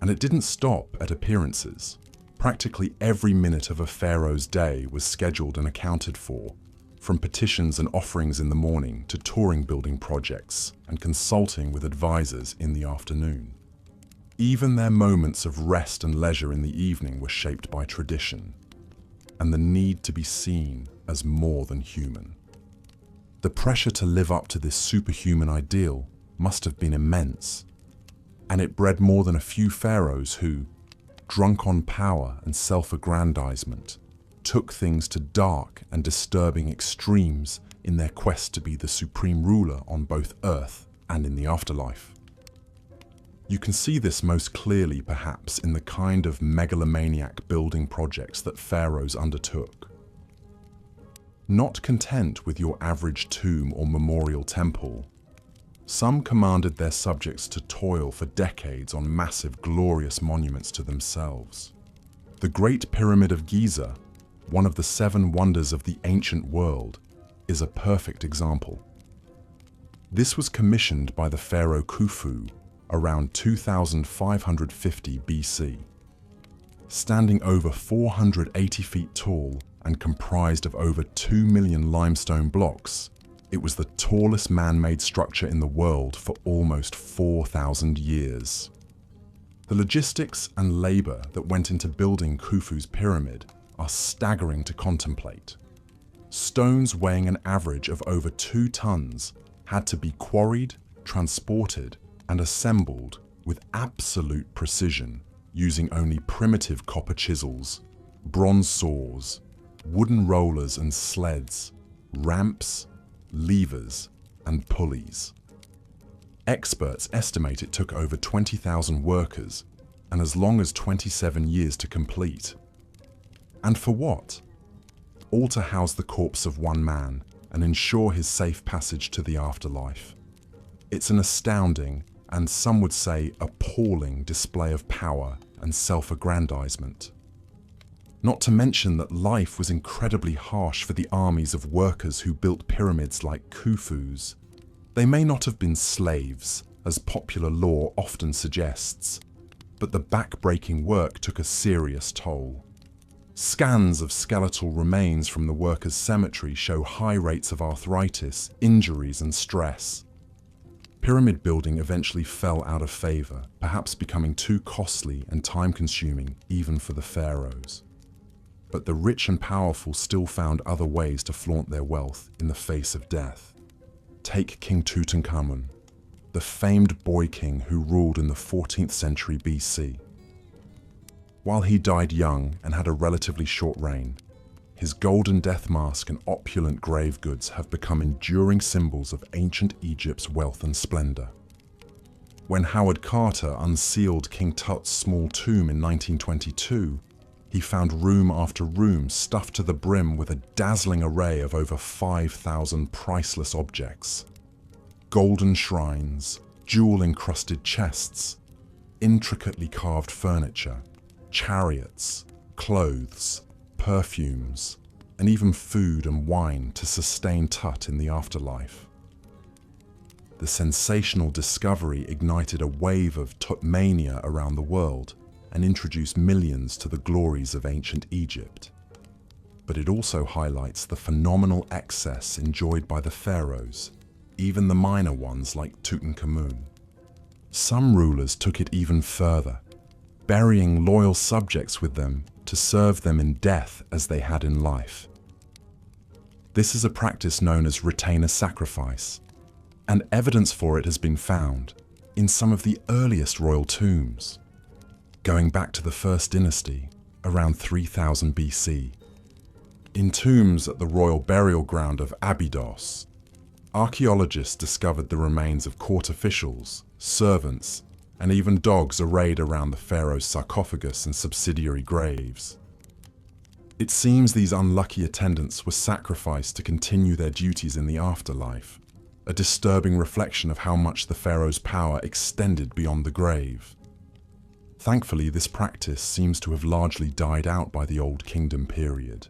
And it didn't stop at appearances. Practically every minute of a pharaoh's day was scheduled and accounted for, from petitions and offerings in the morning to touring building projects and consulting with advisors in the afternoon. Even their moments of rest and leisure in the evening were shaped by tradition and the need to be seen as more than human. The pressure to live up to this superhuman ideal must have been immense, and it bred more than a few pharaohs who, drunk on power and self-aggrandizement, took things to dark and disturbing extremes in their quest to be the supreme ruler on both earth and in the afterlife. You can see this most clearly, perhaps, in the kind of megalomaniac building projects that pharaohs undertook. Not content with your average tomb or memorial temple, some commanded their subjects to toil for decades on massive, glorious monuments to themselves. The Great Pyramid of Giza, one of the 7 wonders of the ancient world, is a perfect example. This was commissioned by the pharaoh Khufu around 2550 BC. Standing over 480 feet tall and comprised of over 2 million limestone blocks, it was the tallest man-made structure in the world for almost 4,000 years. The logistics and labor that went into building Khufu's pyramid are staggering to contemplate. Stones weighing an average of over 2 tons had to be quarried, transported, and assembled with absolute precision, using only primitive copper chisels, bronze saws, wooden rollers and sleds, ramps, levers, and pulleys. Experts estimate it took over 20,000 workers and as long as 27 years to complete. And for what? All to house the corpse of one man and ensure his safe passage to the afterlife. It's an astounding, and some would say appalling, display of power and self-aggrandizement. Not to mention that life was incredibly harsh for the armies of workers who built pyramids like Khufu's. They may not have been slaves, as popular lore often suggests, but the back-breaking work took a serious toll. Scans of skeletal remains from the workers' cemetery show high rates of arthritis, injuries, and stress. Pyramid building eventually fell out of favor, perhaps becoming too costly and time-consuming even for the pharaohs. But the rich and powerful still found other ways to flaunt their wealth in the face of death. Take King Tutankhamun, the famed boy king who ruled in the 14th century BC. While he died young and had a relatively short reign, his golden death mask and opulent grave goods have become enduring symbols of ancient Egypt's wealth and splendor. When Howard Carter unsealed King Tut's small tomb in 1922, he found room after room stuffed to the brim with a dazzling array of over 5,000 priceless objects. Golden shrines, jewel-encrusted chests, intricately carved furniture, chariots, clothes, perfumes, and even food and wine to sustain Tut in the afterlife. the sensational discovery ignited a wave of mania around the world and introduced millions to the glories of ancient Egypt. But it also highlights the phenomenal excess enjoyed by the pharaohs, even the minor ones like Tutankhamun. Some rulers took it even further, burying loyal subjects with them to serve them in death as they had in life. This is a practice known as retainer sacrifice, and evidence for it has been found in some of the earliest royal tombs, going back to the first dynasty around 3000 BC. In tombs at the royal burial ground of Abydos, archaeologists discovered the remains of court officials, servants, and even dogs arrayed around the pharaoh's sarcophagus and subsidiary graves. It seems these unlucky attendants were sacrificed to continue their duties in the afterlife, a disturbing reflection of how much the pharaoh's power extended beyond the grave. Thankfully, this practice seems to have largely died out by the Old Kingdom period,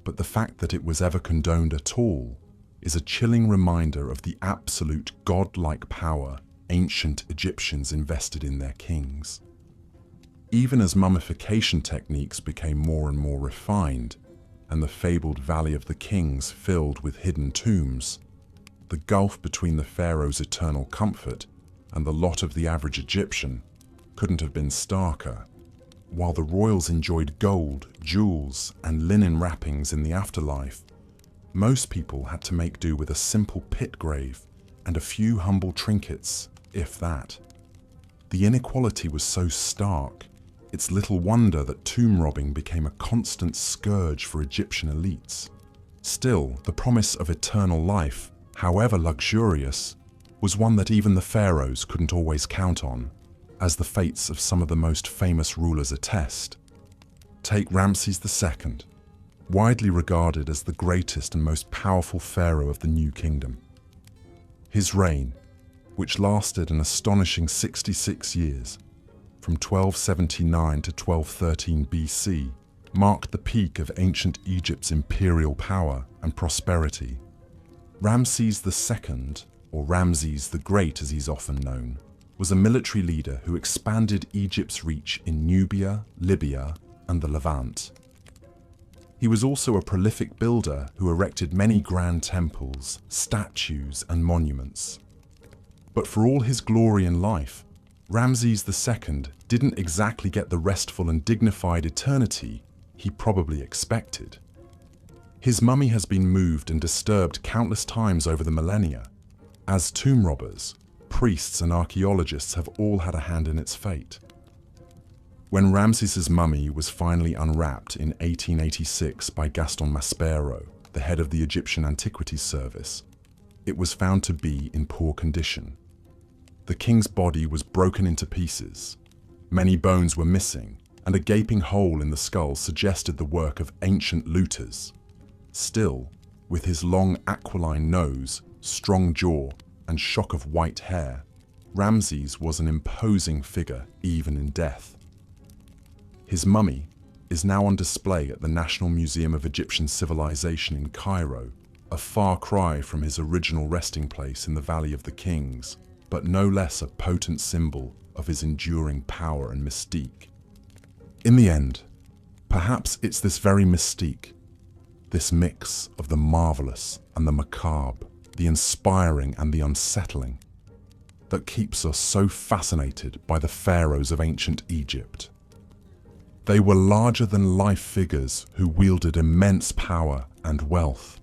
but the fact that it was ever condoned at all is a chilling reminder of the absolute godlike power ancient Egyptians invested in their kings. Even as mummification techniques became more and more refined, and the fabled Valley of the Kings filled with hidden tombs, the gulf between the pharaoh's eternal comfort and the lot of the average Egyptian couldn't have been starker. While the royals enjoyed gold, jewels, and linen wrappings in the afterlife, most people had to make do with a simple pit grave and a few humble trinkets, if that. The inequality was so stark, it's little wonder that tomb robbing became a constant scourge for Egyptian elites. Still, the promise of eternal life, however luxurious, was one that even the pharaohs couldn't always count on, as the fates of some of the most famous rulers attest. Take Ramses II, widely regarded as the greatest and most powerful pharaoh of the New Kingdom. His reign, which lasted an astonishing 66 years, from 1279 to 1213 BC, marked the peak of ancient Egypt's imperial power and prosperity. Ramses II, or Ramses the Great as he's often known, was a military leader who expanded Egypt's reach in Nubia, Libya, and the Levant. He was also a prolific builder who erected many grand temples, statues, and monuments. But for all his glory in life, Ramses II didn't exactly get the restful and dignified eternity he probably expected. His mummy has been moved and disturbed countless times over the millennia, as tomb robbers, priests, and archaeologists have all had a hand in its fate. When Ramses's mummy was finally unwrapped in 1886 by Gaston Maspero, the head of the Egyptian Antiquities Service, it was found to be in poor condition. The king's body was broken into pieces, many bones were missing, and a gaping hole in the skull suggested the work of ancient looters. Still, with his long aquiline nose, strong jaw, and shock of white hair, Ramses was an imposing figure even in death. His mummy is now on display at the National Museum of Egyptian Civilization in Cairo, a far cry from his original resting place in the Valley of the Kings, but no less a potent symbol of his enduring power and mystique. In the end, perhaps it's this very mystique, this mix of the marvelous and the macabre, the inspiring and the unsettling, that keeps us so fascinated by the pharaohs of ancient Egypt. They were larger-than-life figures who wielded immense power and wealth,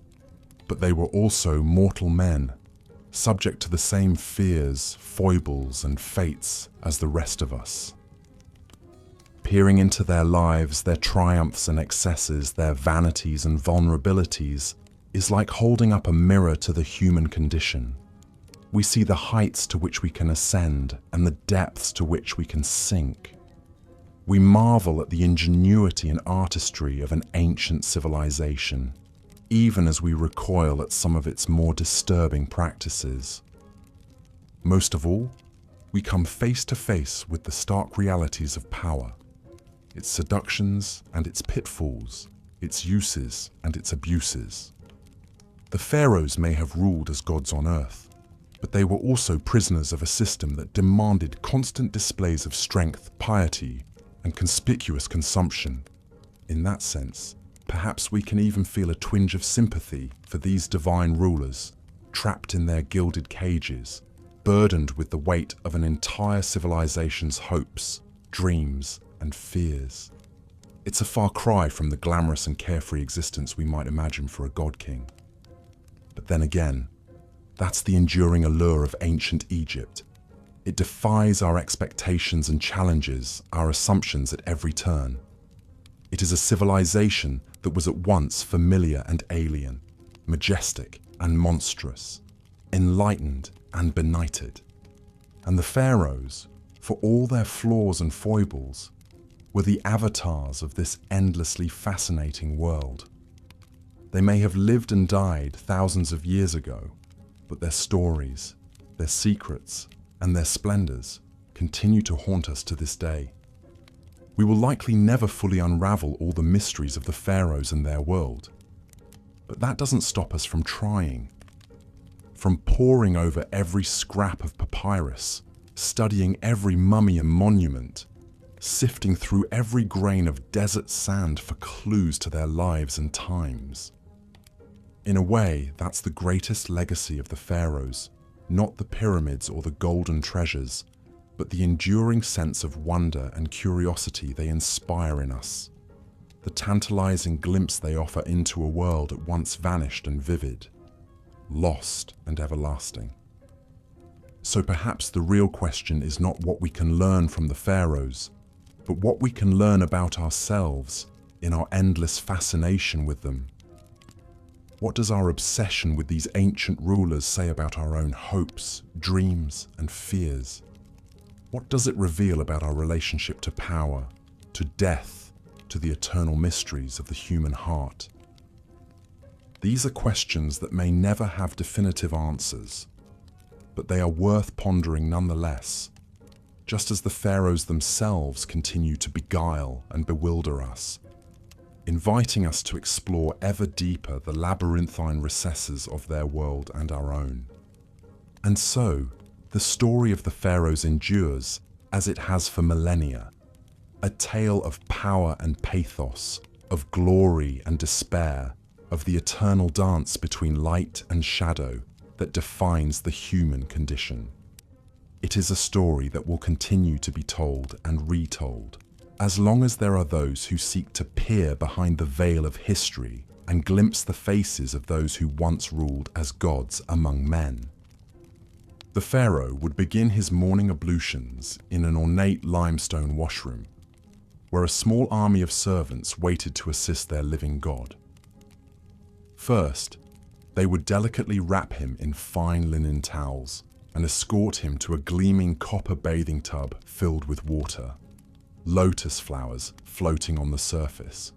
but they were also mortal men, subject to the same fears, foibles, and fates as the rest of us. Peering into their lives, their triumphs and excesses, their vanities and vulnerabilities, is like holding up a mirror to the human condition. We see the heights to which we can ascend and the depths to which we can sink. We marvel at the ingenuity and artistry of an ancient civilization, even as we recoil at some of its more disturbing practices. Most of all, we come face to face with the stark realities of power, its seductions and its pitfalls, its uses and its abuses. The pharaohs may have ruled as gods on earth, But they were also prisoners of a system that demanded constant displays of strength, piety, and conspicuous consumption. In that sense, perhaps we can even feel a twinge of sympathy for these divine rulers, trapped in their gilded cages, burdened with the weight of an entire civilization's hopes, dreams, and fears. It's a far cry from the glamorous and carefree existence we might imagine for a god king. But then again, that's the enduring allure of ancient Egypt. It defies our expectations and challenges our assumptions at every turn. It is a civilization that was at once familiar and alien, majestic and monstrous, enlightened and benighted. And the pharaohs, for all their flaws and foibles, were the avatars of this endlessly fascinating world. They may have lived and died thousands of years ago, but their stories, their secrets, and their splendors continue to haunt us to this day. We will likely never fully unravel all the mysteries of the pharaohs and their world, but that doesn't stop us from trying. From poring over every scrap of papyrus, studying every mummy and monument, sifting through every grain of desert sand for clues to their lives and times. In a way, that's the greatest legacy of the pharaohs, not the pyramids or the golden treasures, but the enduring sense of wonder and curiosity they inspire in us, the tantalizing glimpse they offer into a world at once vanished and vivid, lost and everlasting. So perhaps the real question is not what we can learn from the pharaohs, but what we can learn about ourselves in our endless fascination with them. What does our obsession with these ancient rulers say about our own hopes, dreams, and fears? What does it reveal about our relationship to power, to death, to the eternal mysteries of the human heart? These are questions that may never have definitive answers, but they are worth pondering nonetheless, just as the pharaohs themselves continue to beguile and bewilder us, inviting us to explore ever deeper the labyrinthine recesses of their world and our own. And so, the story of the pharaohs endures as it has for millennia, a tale of power and pathos, of glory and despair, of the eternal dance between light and shadow that defines the human condition. It is a story that will continue to be told and retold, as long as there are those who seek to peer behind the veil of history and glimpse the faces of those who once ruled as gods among men. The pharaoh would begin his morning ablutions in an ornate limestone washroom, where a small army of servants waited to assist their living god. First, they would delicately wrap him in fine linen towels and escort him to a gleaming copper bathing tub filled with water, lotus flowers floating on the surface.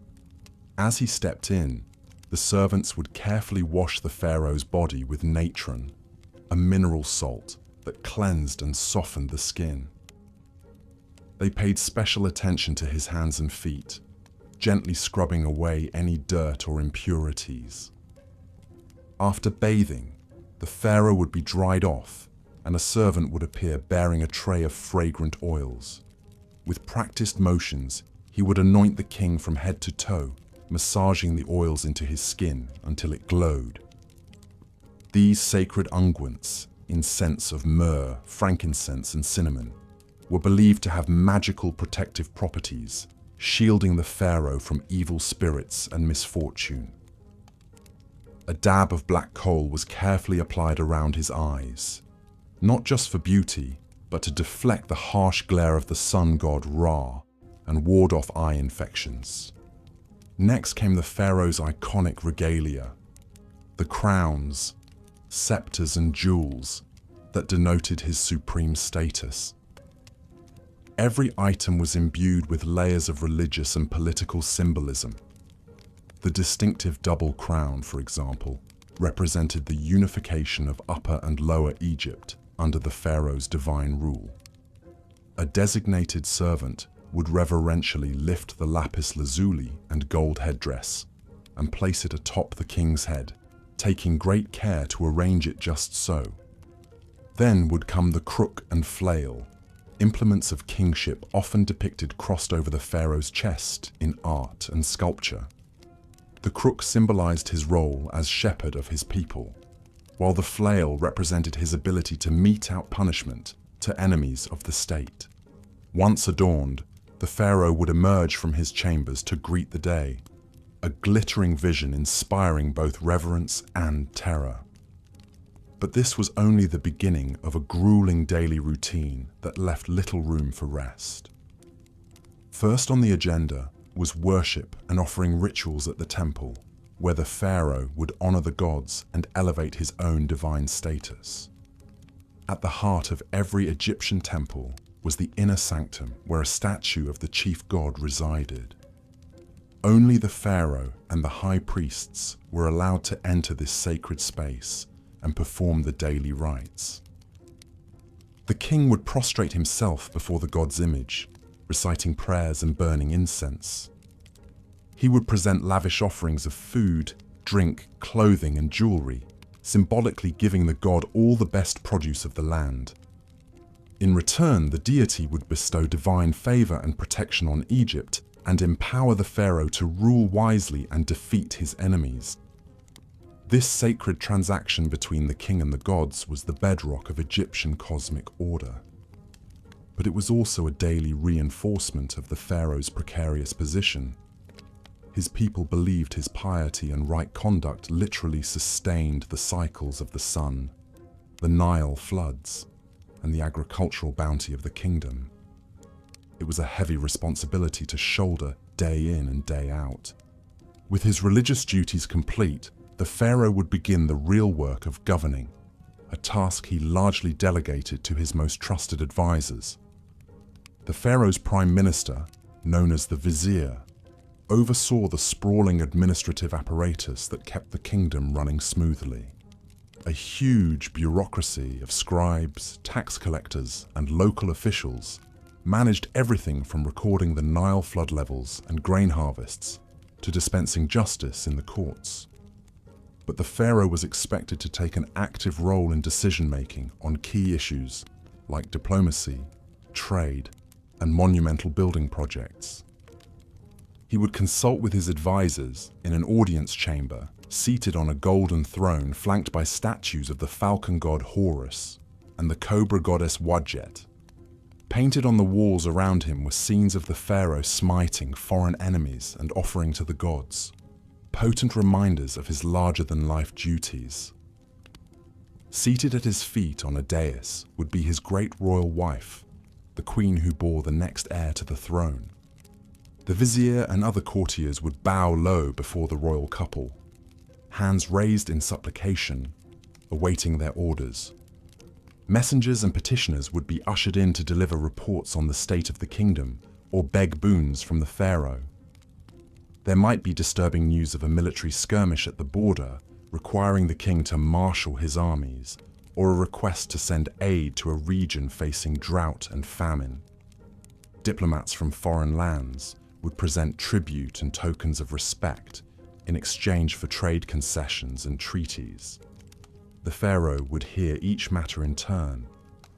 As he stepped in, the servants would carefully wash the pharaoh's body with natron, a mineral salt that cleansed and softened the skin. They paid special attention to his hands and feet, gently scrubbing away any dirt or impurities. After bathing, the pharaoh would be dried off, and a servant would appear bearing a tray of fragrant oils. With practiced motions, he would anoint the king from head to toe, massaging the oils into his skin until it glowed. These sacred unguents, in scents of myrrh, frankincense, and cinnamon, were believed to have magical protective properties, shielding the pharaoh from evil spirits and misfortune. A dab of black coal was carefully applied around his eyes, not just for beauty, but to deflect the harsh glare of the sun god Ra and ward off eye infections. Next came the pharaoh's iconic regalia, the crowns, scepters, and jewels that denoted his supreme status. Every item was imbued with layers of religious and political symbolism. The distinctive double crown, for example, represented the unification of Upper and Lower Egypt under the pharaoh's divine rule. A designated servant would reverentially lift the lapis lazuli and gold headdress and place it atop the king's head, taking great care to arrange it just so. Then would come the crook and flail, implements of kingship often depicted crossed over the pharaoh's chest in art and sculpture. The crook symbolized his role as shepherd of his people, while the flail represented his ability to mete out punishment to enemies of the state. Once adorned, the pharaoh would emerge from his chambers to greet the day, a glittering vision inspiring both reverence and terror. But this was only the beginning of a grueling daily routine that left little room for rest. First on the agenda was worship and offering rituals at the temple, where the pharaoh would honor the gods and elevate his own divine status. At the heart of every Egyptian temple was the inner sanctum where a statue of the chief god resided. Only the pharaoh and the high priests were allowed to enter this sacred space and perform the daily rites. The king would prostrate himself before the god's image, reciting prayers and burning incense. He would present lavish offerings of food, drink, clothing, and jewelry, symbolically giving the god all the best produce of the land. In return, the deity would bestow divine favor and protection on Egypt and empower the pharaoh to rule wisely and defeat his enemies. This sacred transaction between the king and the gods was the bedrock of Egyptian cosmic order. But it was also a daily reinforcement of the pharaoh's precarious position. His people believed his piety and right conduct literally sustained the cycles of the sun, the Nile floods, and the agricultural bounty of the kingdom. It was a heavy responsibility to shoulder day in and day out. With his religious duties complete, the pharaoh would begin the real work of governing, a task he largely delegated to his most trusted advisors. The pharaoh's prime minister, known as the vizier, oversaw the sprawling administrative apparatus that kept the kingdom running smoothly. A huge bureaucracy of scribes, tax collectors, and local officials managed everything from recording the Nile flood levels and grain harvests to dispensing justice in the courts. But the pharaoh was expected to take an active role in decision-making on key issues like diplomacy, trade, and monumental building projects. He would consult with his advisors in an audience chamber, seated on a golden throne flanked by statues of the falcon god Horus and the cobra goddess Wadjet. Painted on the walls around him were scenes of the pharaoh smiting foreign enemies and offering to the gods, potent reminders of his larger-than-life duties. Seated at his feet on a dais would be his great royal wife, the queen who bore the next heir to the throne. The vizier and other courtiers would bow low before the royal couple, hands raised in supplication, awaiting their orders. Messengers and petitioners would be ushered in to deliver reports on the state of the kingdom or beg boons from the pharaoh. There might be disturbing news of a military skirmish at the border requiring the king to marshal his armies, or a request to send aid to a region facing drought and famine. Diplomats from foreign lands would present tribute and tokens of respect in exchange for trade concessions and treaties. The pharaoh would hear each matter in turn,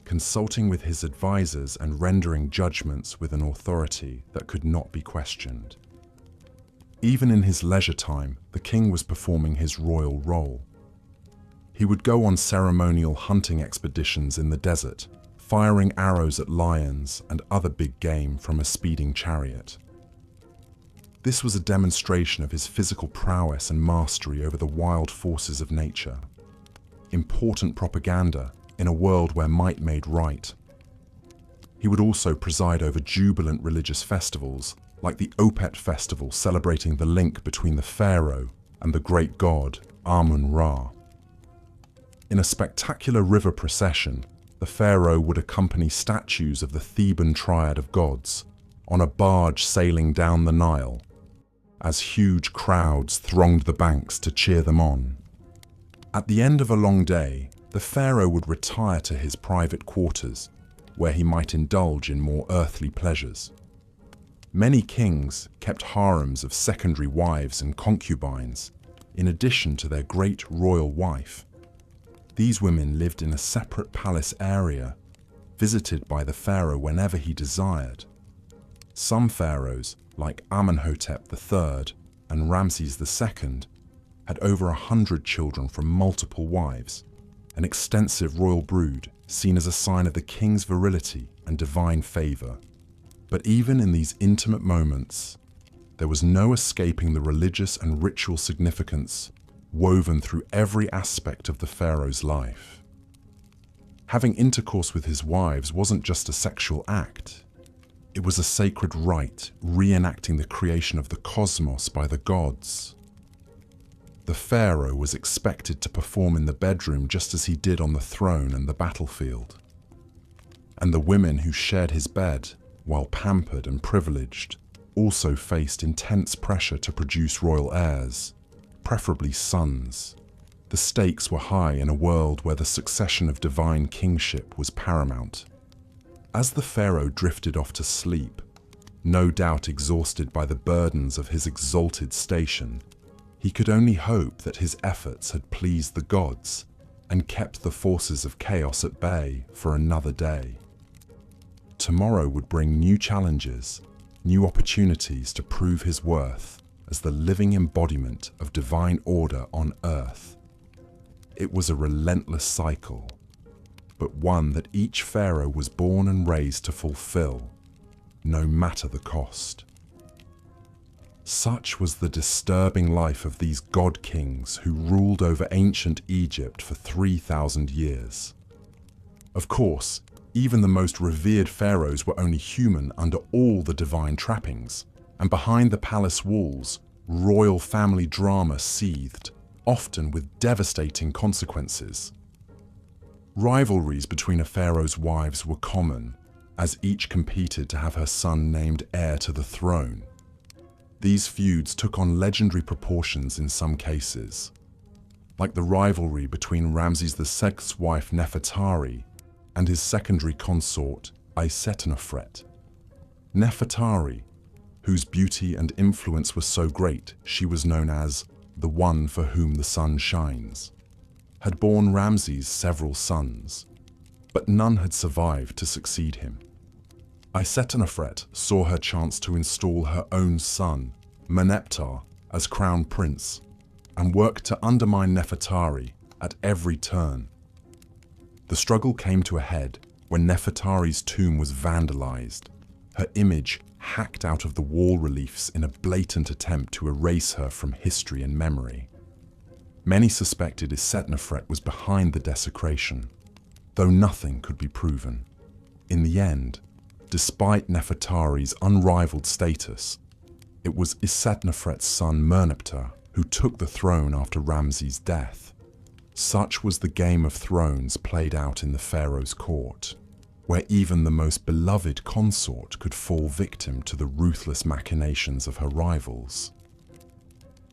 consulting with his advisors and rendering judgments with an authority that could not be questioned. Even in his leisure time, the king was performing his royal role. He would go on ceremonial hunting expeditions in the desert, firing arrows at lions and other big game from a speeding chariot. This was a demonstration of his physical prowess and mastery over the wild forces of nature. Important propaganda in a world where might made right. He would also preside over jubilant religious festivals, like the Opet festival celebrating the link between the pharaoh and the great god Amun-Ra. In a spectacular river procession, the pharaoh would accompany statues of the Theban triad of gods on a barge sailing down the Nile, as huge crowds thronged the banks to cheer them on. At the end of a long day, the pharaoh would retire to his private quarters, where he might indulge in more earthly pleasures. Many kings kept harems of secondary wives and concubines, in addition to their great royal wife. These women lived in a separate palace area, visited by the pharaoh whenever he desired. Some pharaohs, like Amenhotep III and Ramses II, had over 100 children from multiple wives, an extensive royal brood seen as a sign of the king's virility and divine favor. But even in these intimate moments, there was no escaping the religious and ritual significance woven through every aspect of the pharaoh's life. Having intercourse with his wives wasn't just a sexual act. It was a sacred rite reenacting the creation of the cosmos by the gods. The pharaoh was expected to perform in the bedroom just as he did on the throne and the battlefield. And the women who shared his bed, while pampered and privileged, also faced intense pressure to produce royal heirs, preferably sons. The stakes were high in a world where the succession of divine kingship was paramount. As the pharaoh drifted off to sleep, no doubt exhausted by the burdens of his exalted station, he could only hope that his efforts had pleased the gods and kept the forces of chaos at bay for another day. Tomorrow would bring new challenges, new opportunities to prove his worth as the living embodiment of divine order on earth. It was a relentless cycle, but one that each pharaoh was born and raised to fulfill, no matter the cost. Such was the disturbing life of these god kings who ruled over ancient Egypt for 3,000 years. Of course, even the most revered pharaohs were only human under all the divine trappings, and behind the palace walls, royal family drama seethed, often with devastating consequences. Rivalries between a pharaoh's wives were common, as each competed to have her son named heir to the throne. These feuds took on legendary proportions in some cases, like the rivalry between Ramses II's wife Nefertari and his secondary consort Isetnofret. Nefertari, whose beauty and influence were so great she was known as the one for whom the sun shines, had borne Ramses several sons, but none had survived to succeed him. Isetnofret saw her chance to install her own son, Meneptah, as crown prince, and worked to undermine Nefertari at every turn. The struggle came to a head when Nefertari's tomb was vandalized, her image hacked out of the wall reliefs in a blatant attempt to erase her from history and memory. Many suspected Isetnofret was behind the desecration, though nothing could be proven. In the end, despite Nefertari's unrivaled status, it was Isetnofret's son Merneptah who took the throne after Ramses' death. Such was the Game of Thrones played out in the pharaoh's court, where even the most beloved consort could fall victim to the ruthless machinations of her rivals.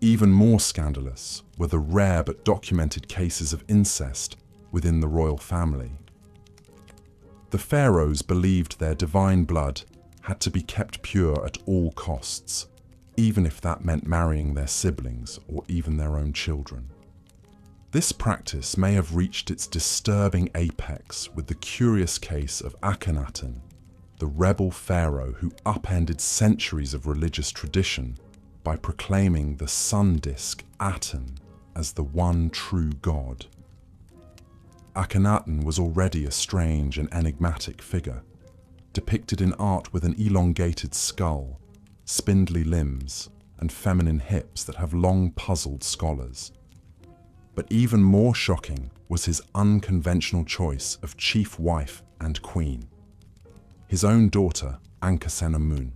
Even more scandalous were the rare but documented cases of incest within the royal family. The pharaohs believed their divine blood had to be kept pure at all costs, even if that meant marrying their siblings or even their own children. This practice may have reached its disturbing apex with the curious case of Akhenaten, the rebel pharaoh who upended centuries of religious tradition by proclaiming the sun disk Aten as the one true god. Akhenaten was already a strange and enigmatic figure, depicted in art with an elongated skull, spindly limbs, and feminine hips that have long puzzled scholars. But even more shocking was his unconventional choice of chief wife and queen, his own daughter, Ankhesenamun.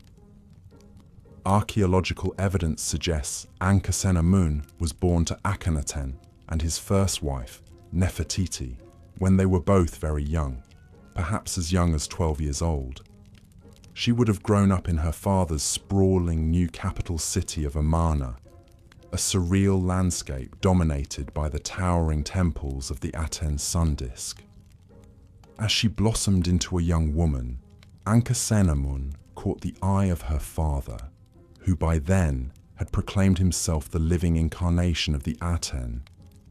Archaeological evidence suggests Ankhesenamun was born to Akhenaten and his first wife, Nefertiti, when they were both very young, perhaps as young as 12 years old. She would have grown up in her father's sprawling new capital city of Amarna, a surreal landscape dominated by the towering temples of the Aten sun disk. As she blossomed into a young woman, Ankhesenamun caught the eye of her father, who by then had proclaimed himself the living incarnation of the Aten,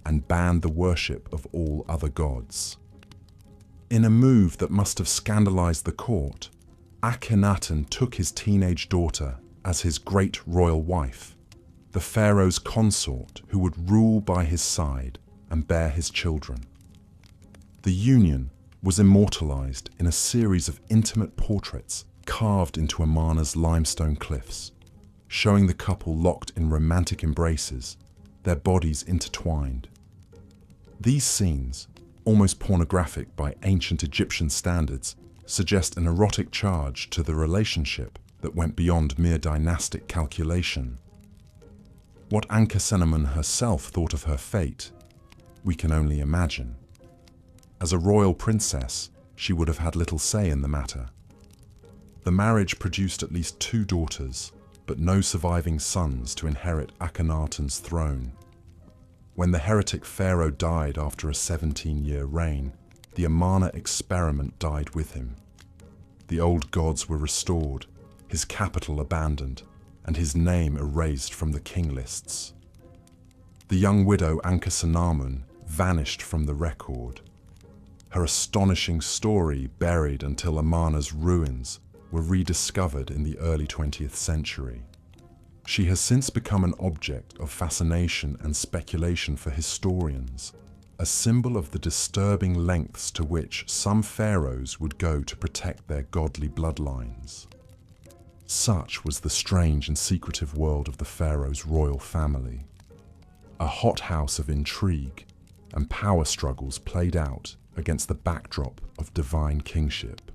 and banned the worship of all other gods. In a move that must have scandalized the court, Akhenaten took his teenage daughter as his great royal wife, the pharaoh's consort who would rule by his side and bear his children. The union was immortalized in a series of intimate portraits carved into Amarna's limestone cliffs, showing the couple locked in romantic embraces, their bodies intertwined. These scenes, almost pornographic by ancient Egyptian standards, suggest an erotic charge to the relationship that went beyond mere dynastic calculation. What Ankhesenamun herself thought of her fate, we can only imagine. As a royal princess, she would have had little say in the matter. The marriage produced at least 2 daughters, but no surviving sons to inherit Akhenaten's throne. When the heretic pharaoh died after a 17-year reign, the Amarna experiment died with him. The old gods were restored, his capital abandoned, and his name erased from the king lists. The young widow Ankhesenamun vanished from the record. Her astonishing story buried until Amarna's ruins were rediscovered in the early 20th century. She has since become an object of fascination and speculation for historians, a symbol of the disturbing lengths to which some pharaohs would go to protect their godly bloodlines. Such was the strange and secretive world of the pharaoh's royal family, a hothouse of intrigue and power struggles played out against the backdrop of divine kingship.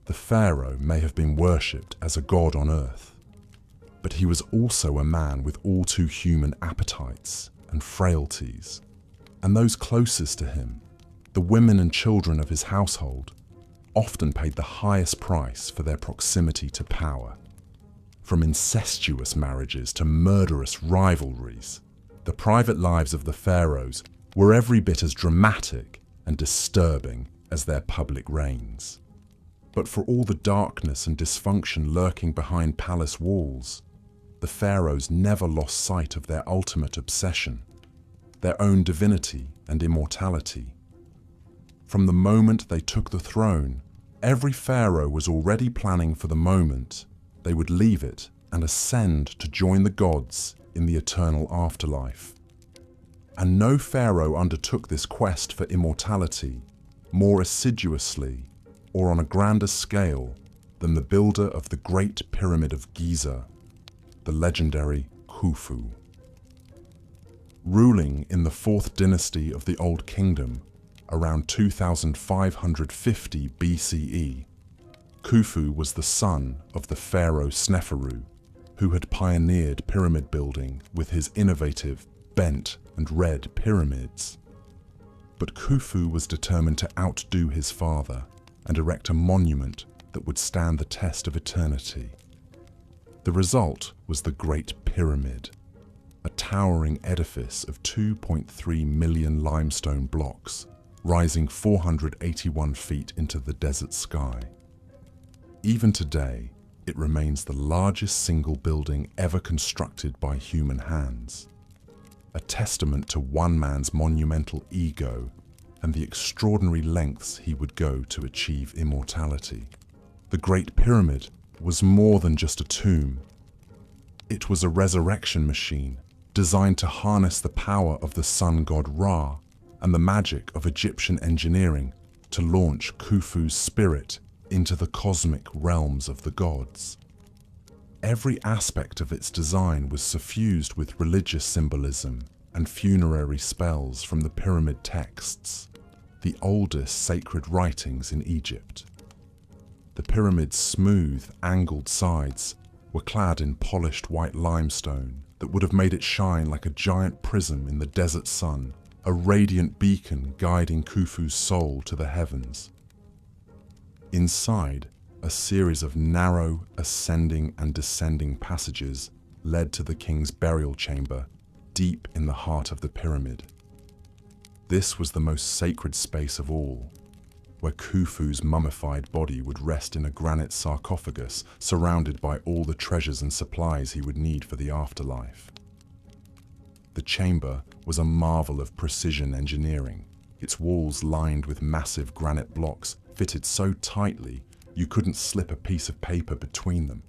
The pharaoh may have been worshipped as a god on earth, but he was also a man with all too human appetites and frailties, and those closest to him, the women and children of his household, often paid the highest price for their proximity to power. From incestuous marriages to murderous rivalries, the private lives of the pharaohs were every bit as dramatic and disturbing as their public reigns. But for all the darkness and dysfunction lurking behind palace walls, the pharaohs never lost sight of their ultimate obsession, their own divinity and immortality. From the moment they took the throne, every pharaoh was already planning for the moment they would leave it and ascend to join the gods in the eternal afterlife. And no pharaoh undertook this quest for immortality more assiduously or on a grander scale than the builder of the Great Pyramid of Giza, the legendary Khufu. Ruling in the 4th dynasty of the Old Kingdom around 2550 BCE, Khufu was the son of the pharaoh Sneferu, who had pioneered pyramid building with his innovative bent and red pyramids. But Khufu was determined to outdo his father and erect a monument that would stand the test of eternity. The result was the Great Pyramid, a towering edifice of 2.3 million limestone blocks, rising 481 feet into the desert sky. Even today, it remains the largest single building ever constructed by human hands, a testament to one man's monumental ego and the extraordinary lengths he would go to achieve immortality. The Great Pyramid was more than just a tomb. It was a resurrection machine designed to harness the power of the sun god Ra and the magic of Egyptian engineering to launch Khufu's spirit into the cosmic realms of the gods. Every aspect of its design was suffused with religious symbolism and funerary spells from the pyramid texts, the oldest sacred writings in Egypt. The pyramid's smooth, angled sides were clad in polished white limestone that would have made it shine like a giant prism in the desert sun, a radiant beacon guiding Khufu's soul to the heavens. Inside, a series of narrow, ascending and descending passages led to the king's burial chamber, deep in the heart of the pyramid. This was the most sacred space of all, where Khufu's mummified body would rest in a granite sarcophagus surrounded by all the treasures and supplies he would need for the afterlife. The chamber was a marvel of precision engineering, its walls lined with massive granite blocks fitted so tightly you couldn't slip a piece of paper between them.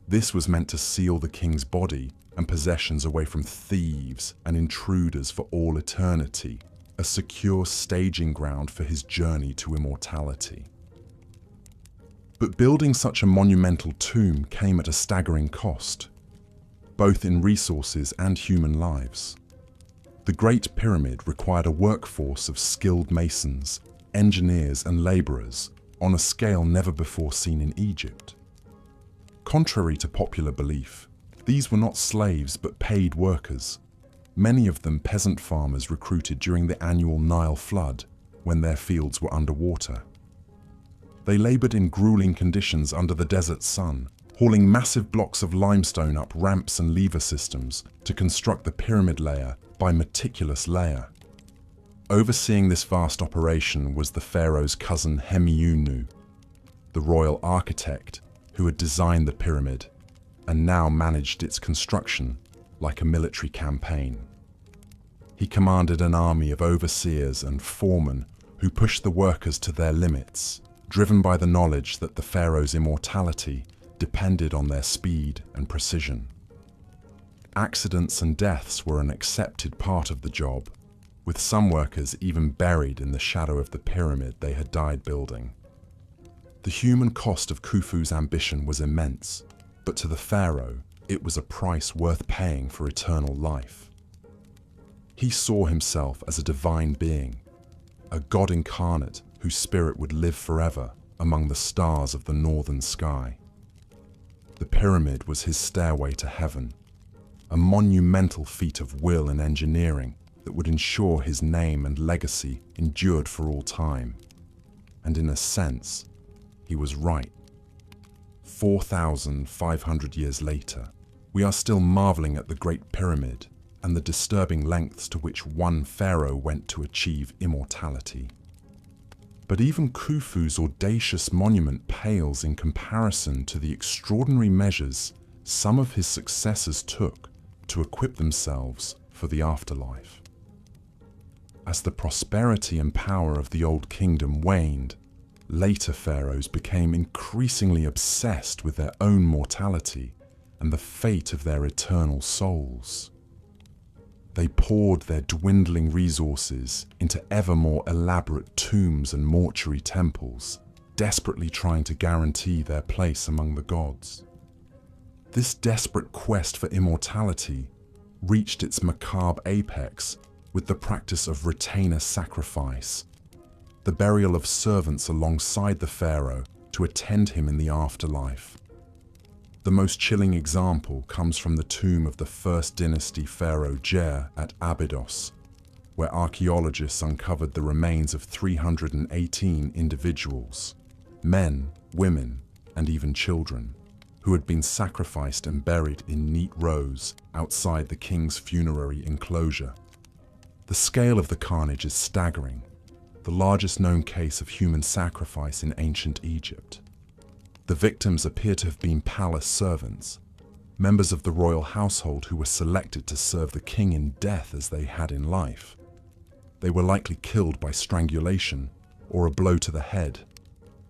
This was meant to seal the king's body and possessions away from thieves and intruders for all eternity, a secure staging ground for his journey to immortality. But building such a monumental tomb came at a staggering cost, both in resources and human lives. The Great Pyramid required a workforce of skilled masons, engineers and laborers on a scale never before seen in Egypt. Contrary to popular belief, these were not slaves but paid workers, many of them peasant farmers recruited during the annual Nile flood when their fields were underwater. They labored in grueling conditions under the desert sun, hauling massive blocks of limestone up ramps and lever systems to construct the pyramid layer by meticulous layer. Overseeing this vast operation was the pharaoh's cousin Hemiunu, the royal architect who had designed the pyramid and now managed its construction like a military campaign. He commanded an army of overseers and foremen who pushed the workers to their limits, driven by the knowledge that the pharaoh's immortality depended on their speed and precision. Accidents and deaths were an accepted part of the job, with some workers even buried in the shadow of the pyramid they had died building. The human cost of Khufu's ambition was immense, but to the pharaoh, it was a price worth paying for eternal life. He saw himself as a divine being, a god incarnate whose spirit would live forever among the stars of the northern sky. The pyramid was his stairway to heaven, a monumental feat of will and engineering that would ensure his name and legacy endured for all time. And in a sense, he was right. 4,500 years later, we are still marveling at the Great Pyramid and the disturbing lengths to which one pharaoh went to achieve immortality. But even Khufu's audacious monument pales in comparison to the extraordinary measures some of his successors took to equip themselves for the afterlife. As the prosperity and power of the Old Kingdom waned, later pharaohs became increasingly obsessed with their own mortality and the fate of their eternal souls. They poured their dwindling resources into ever more elaborate tombs and mortuary temples, desperately trying to guarantee their place among the gods. This desperate quest for immortality reached its macabre apex with the practice of retainer sacrifice, the burial of servants alongside the pharaoh to attend him in the afterlife. The most chilling example comes from the tomb of the First Dynasty pharaoh Jer at Abydos, where archaeologists uncovered the remains of 318 individuals, men, women, and even children, who had been sacrificed and buried in neat rows outside the king's funerary enclosure. The scale of the carnage is staggering, the largest known case of human sacrifice in ancient Egypt. The victims appear to have been palace servants, members of the royal household who were selected to serve the king in death as they had in life. They were likely killed by strangulation or a blow to the head,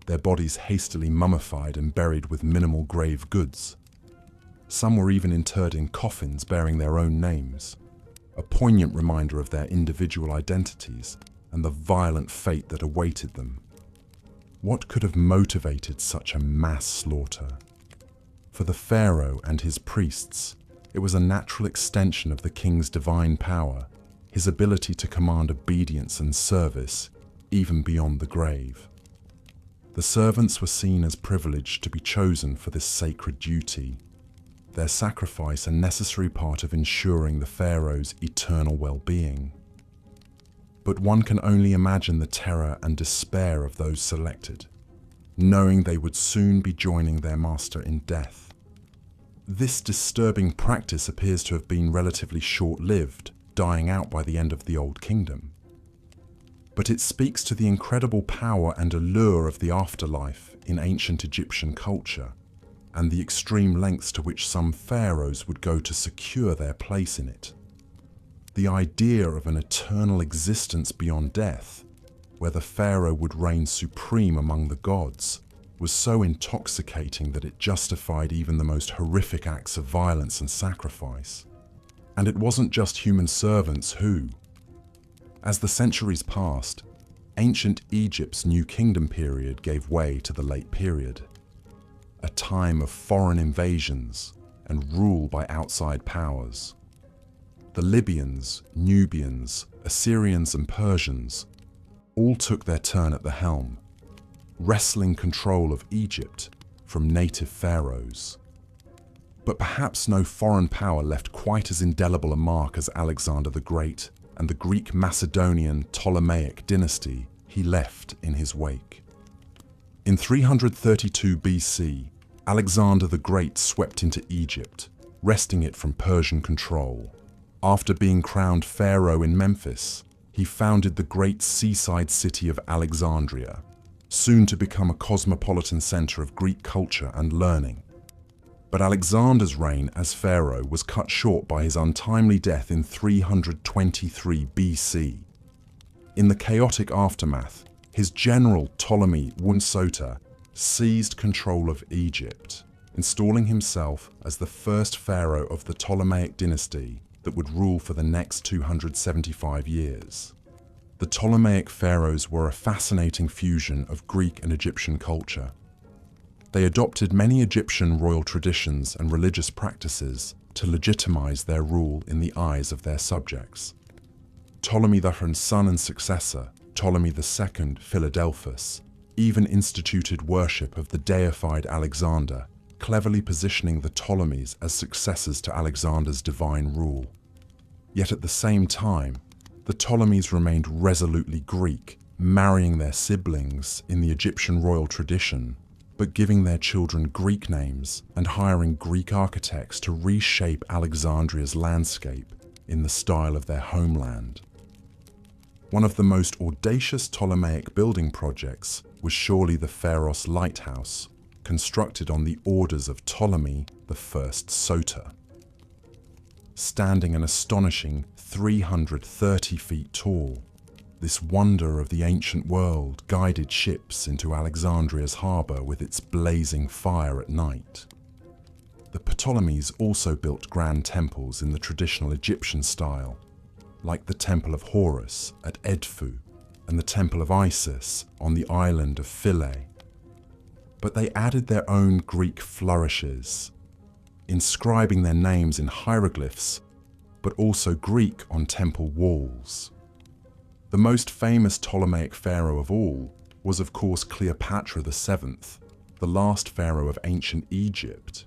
their bodies hastily mummified and buried with minimal grave goods. Some were even interred in coffins bearing their own names, a poignant reminder of their individual identities and the violent fate that awaited them. What could have motivated such a mass slaughter? For the pharaoh and his priests, it was a natural extension of the king's divine power, his ability to command obedience and service, even beyond the grave. The servants were seen as privileged to be chosen for this sacred duty, their sacrifice a necessary part of ensuring the pharaoh's eternal well-being. But one can only imagine the terror and despair of those selected, knowing they would soon be joining their master in death. This disturbing practice appears to have been relatively short-lived, dying out by the end of the Old Kingdom. But it speaks to the incredible power and allure of the afterlife in ancient Egyptian culture, and the extreme lengths to which some pharaohs would go to secure their place in it. The idea of an eternal existence beyond death, where the pharaoh would reign supreme among the gods, was so intoxicating that it justified even the most horrific acts of violence and sacrifice. And it wasn't just human servants who. As the centuries passed, ancient Egypt's New Kingdom period gave way to the Late Period, a time of foreign invasions and rule by outside powers. The Libyans, Nubians, Assyrians and Persians all took their turn at the helm, wresting control of Egypt from native pharaohs. But perhaps no foreign power left quite as indelible a mark as Alexander the Great and the Greek Macedonian Ptolemaic dynasty he left in his wake. In 332 BC, Alexander the Great swept into Egypt, wresting it from Persian control. After being crowned pharaoh in Memphis, he founded the great seaside city of Alexandria, soon to become a cosmopolitan center of Greek culture and learning. But Alexander's reign as pharaoh was cut short by his untimely death in 323 BC. In the chaotic aftermath, his general Ptolemy Wunsota seized control of Egypt, installing himself as the first pharaoh of the Ptolemaic dynasty that would rule for the next 275 years. The Ptolemaic pharaohs were a fascinating fusion of Greek and Egyptian culture. They adopted many Egyptian royal traditions and religious practices to legitimize their rule in the eyes of their subjects. Ptolemy III's son and successor, Ptolemy II Philadelphus, even instituted worship of the deified Alexander, cleverly positioning the Ptolemies as successors to Alexander's divine rule. Yet at the same time, the Ptolemies remained resolutely Greek, marrying their siblings in the Egyptian royal tradition, but giving their children Greek names and hiring Greek architects to reshape Alexandria's landscape in the style of their homeland. One of the most audacious Ptolemaic building projects was surely the Pharaohs lighthouse, constructed on the orders of Ptolemy I Soter. Standing an astonishing 330 feet tall, this wonder of the ancient world guided ships into Alexandria's harbour with its blazing fire at night. The Ptolemies also built grand temples in the traditional Egyptian style, like the Temple of Horus at Edfu and the Temple of Isis on the island of Philae. But they added their own Greek flourishes, inscribing their names in hieroglyphs, but also Greek on temple walls. The most famous Ptolemaic pharaoh of all was, of course, Cleopatra VII, the last pharaoh of ancient Egypt.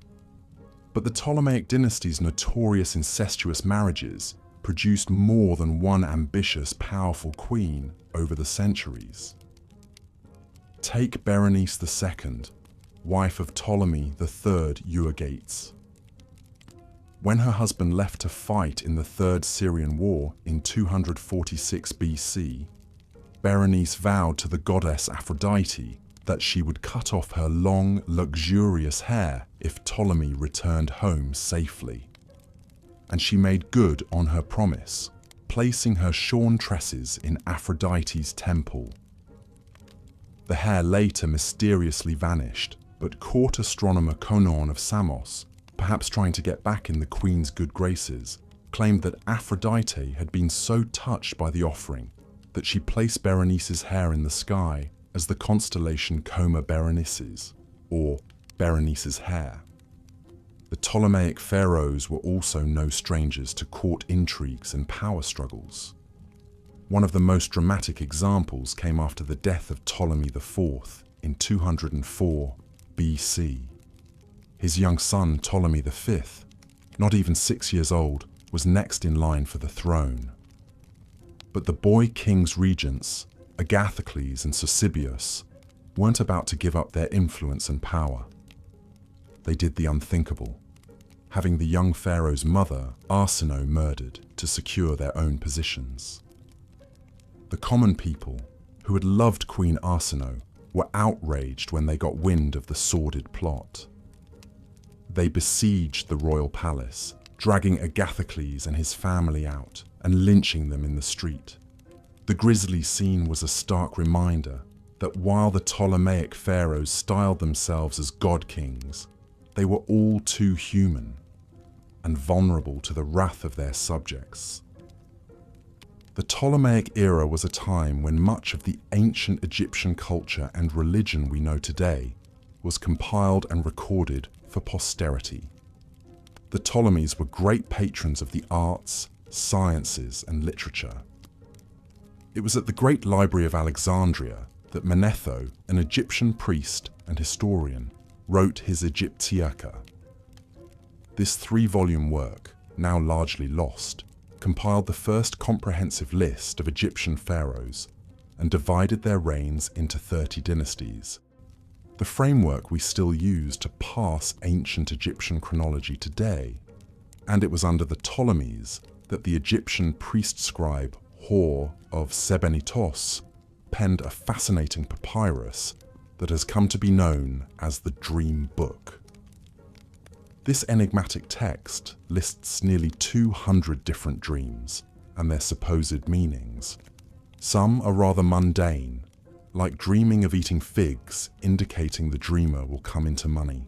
But the Ptolemaic dynasty's notorious incestuous marriages produced more than one ambitious, powerful queen over the centuries. Take Berenice II, wife of Ptolemy III Euergetes. When her husband left to fight in the Third Syrian War in 246 BC, Berenice vowed to the goddess Aphrodite that she would cut off her long, luxurious hair if Ptolemy returned home safely. And she made good on her promise, placing her shorn tresses in Aphrodite's temple. The hair later mysteriously vanished, but court astronomer Conon of Samos, perhaps trying to get back in the queen's good graces, claimed that Aphrodite had been so touched by the offering that she placed Berenice's hair in the sky as the constellation Coma Berenices, or Berenice's hair. The Ptolemaic pharaohs were also no strangers to court intrigues and power struggles. One of the most dramatic examples came after the death of Ptolemy IV in 204 BC. His young son Ptolemy V, not even 6 years old, was next in line for the throne. But the boy king's regents, Agathocles and Sosibius, weren't about to give up their influence and power. They did the unthinkable, having the young pharaoh's mother, Arsinoe, murdered to secure their own positions. The common people, who had loved Queen Arsinoe, were outraged when they got wind of the sordid plot. They besieged the royal palace, dragging Agathocles and his family out, and lynching them in the street. The grisly scene was a stark reminder that while the Ptolemaic pharaohs styled themselves as god-kings, they were all too human and vulnerable to the wrath of their subjects. The Ptolemaic era was a time when much of the ancient Egyptian culture and religion we know today was compiled and recorded for posterity. The Ptolemies were great patrons of the arts, sciences, and literature. It was at the Great Library of Alexandria that Manetho, an Egyptian priest and historian, wrote his Egyptiaca. This 3-volume work, now largely lost, compiled the first comprehensive list of Egyptian pharaohs and divided their reigns into 30 dynasties. The framework we still use to parse ancient Egyptian chronology today, and it was under the Ptolemies that the Egyptian priest-scribe Hor of Sebennytos penned a fascinating papyrus that has come to be known as the Dream Book. This enigmatic text lists nearly 200 different dreams and their supposed meanings. Some are rather mundane, like dreaming of eating figs, indicating the dreamer will come into money.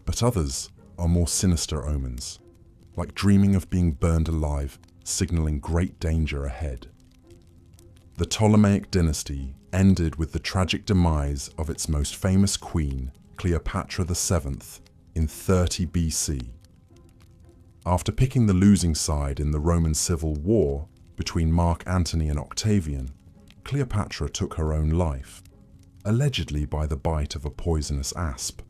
But others are more sinister omens, like dreaming of being burned alive, signaling great danger ahead. The Ptolemaic dynasty ended with the tragic demise of its most famous queen, Cleopatra VII, in 30 BC. After picking the losing side in the Roman Civil War between Mark Antony and Octavian, Cleopatra took her own life, allegedly by the bite of a poisonous asp,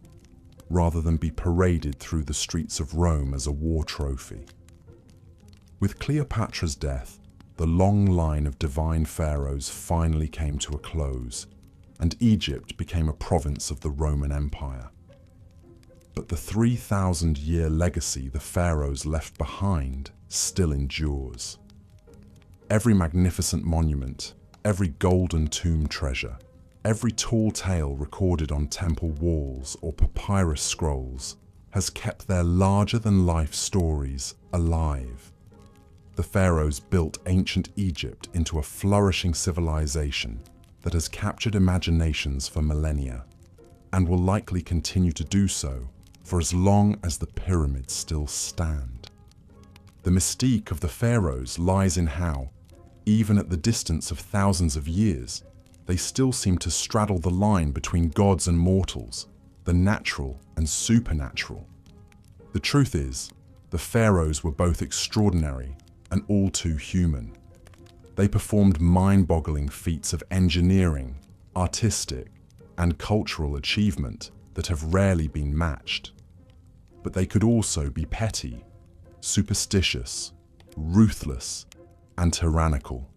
rather than be paraded through the streets of Rome as a war trophy. With Cleopatra's death, the long line of divine pharaohs finally came to a close, and Egypt became a province of the Roman Empire. But the 3,000-year legacy the pharaohs left behind still endures. Every magnificent monument, every golden tomb treasure, every tall tale recorded on temple walls or papyrus scrolls has kept their larger-than-life stories alive. The pharaohs built ancient Egypt into a flourishing civilization that has captured imaginations for millennia, and will likely continue to do so for as long as the pyramids still stand. The mystique of the pharaohs lies in how, even at the distance of thousands of years, they still seem to straddle the line between gods and mortals, the natural and supernatural. The truth is, the pharaohs were both extraordinary and all too human. They performed mind-boggling feats of engineering, artistic, and cultural achievement that have rarely been matched. But they could also be petty, superstitious, ruthless, and tyrannical.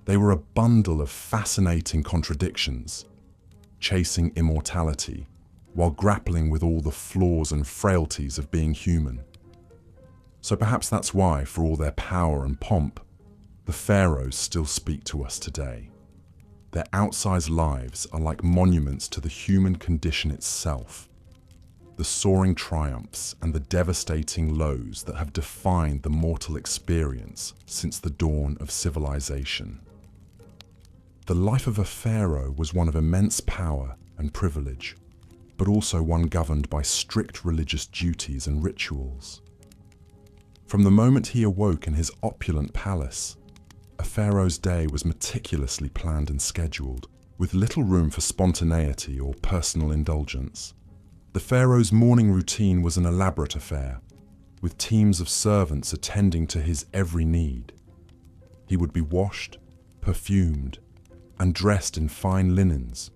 They were a bundle of fascinating contradictions, chasing immortality while grappling with all the flaws and frailties of being human. So perhaps that's why, for all their power and pomp, the pharaohs still speak to us today. Their outsized lives are like monuments to the human condition itself, the soaring triumphs and the devastating lows that have defined the mortal experience since the dawn of civilization. The life of a pharaoh was one of immense power and privilege, but also one governed by strict religious duties and rituals. From the moment he awoke in his opulent palace, a pharaoh's day was meticulously planned and scheduled, with little room for spontaneity or personal indulgence. The pharaoh's morning routine was an elaborate affair, with teams of servants attending to his every need. He would be washed, perfumed, and dressed in fine linens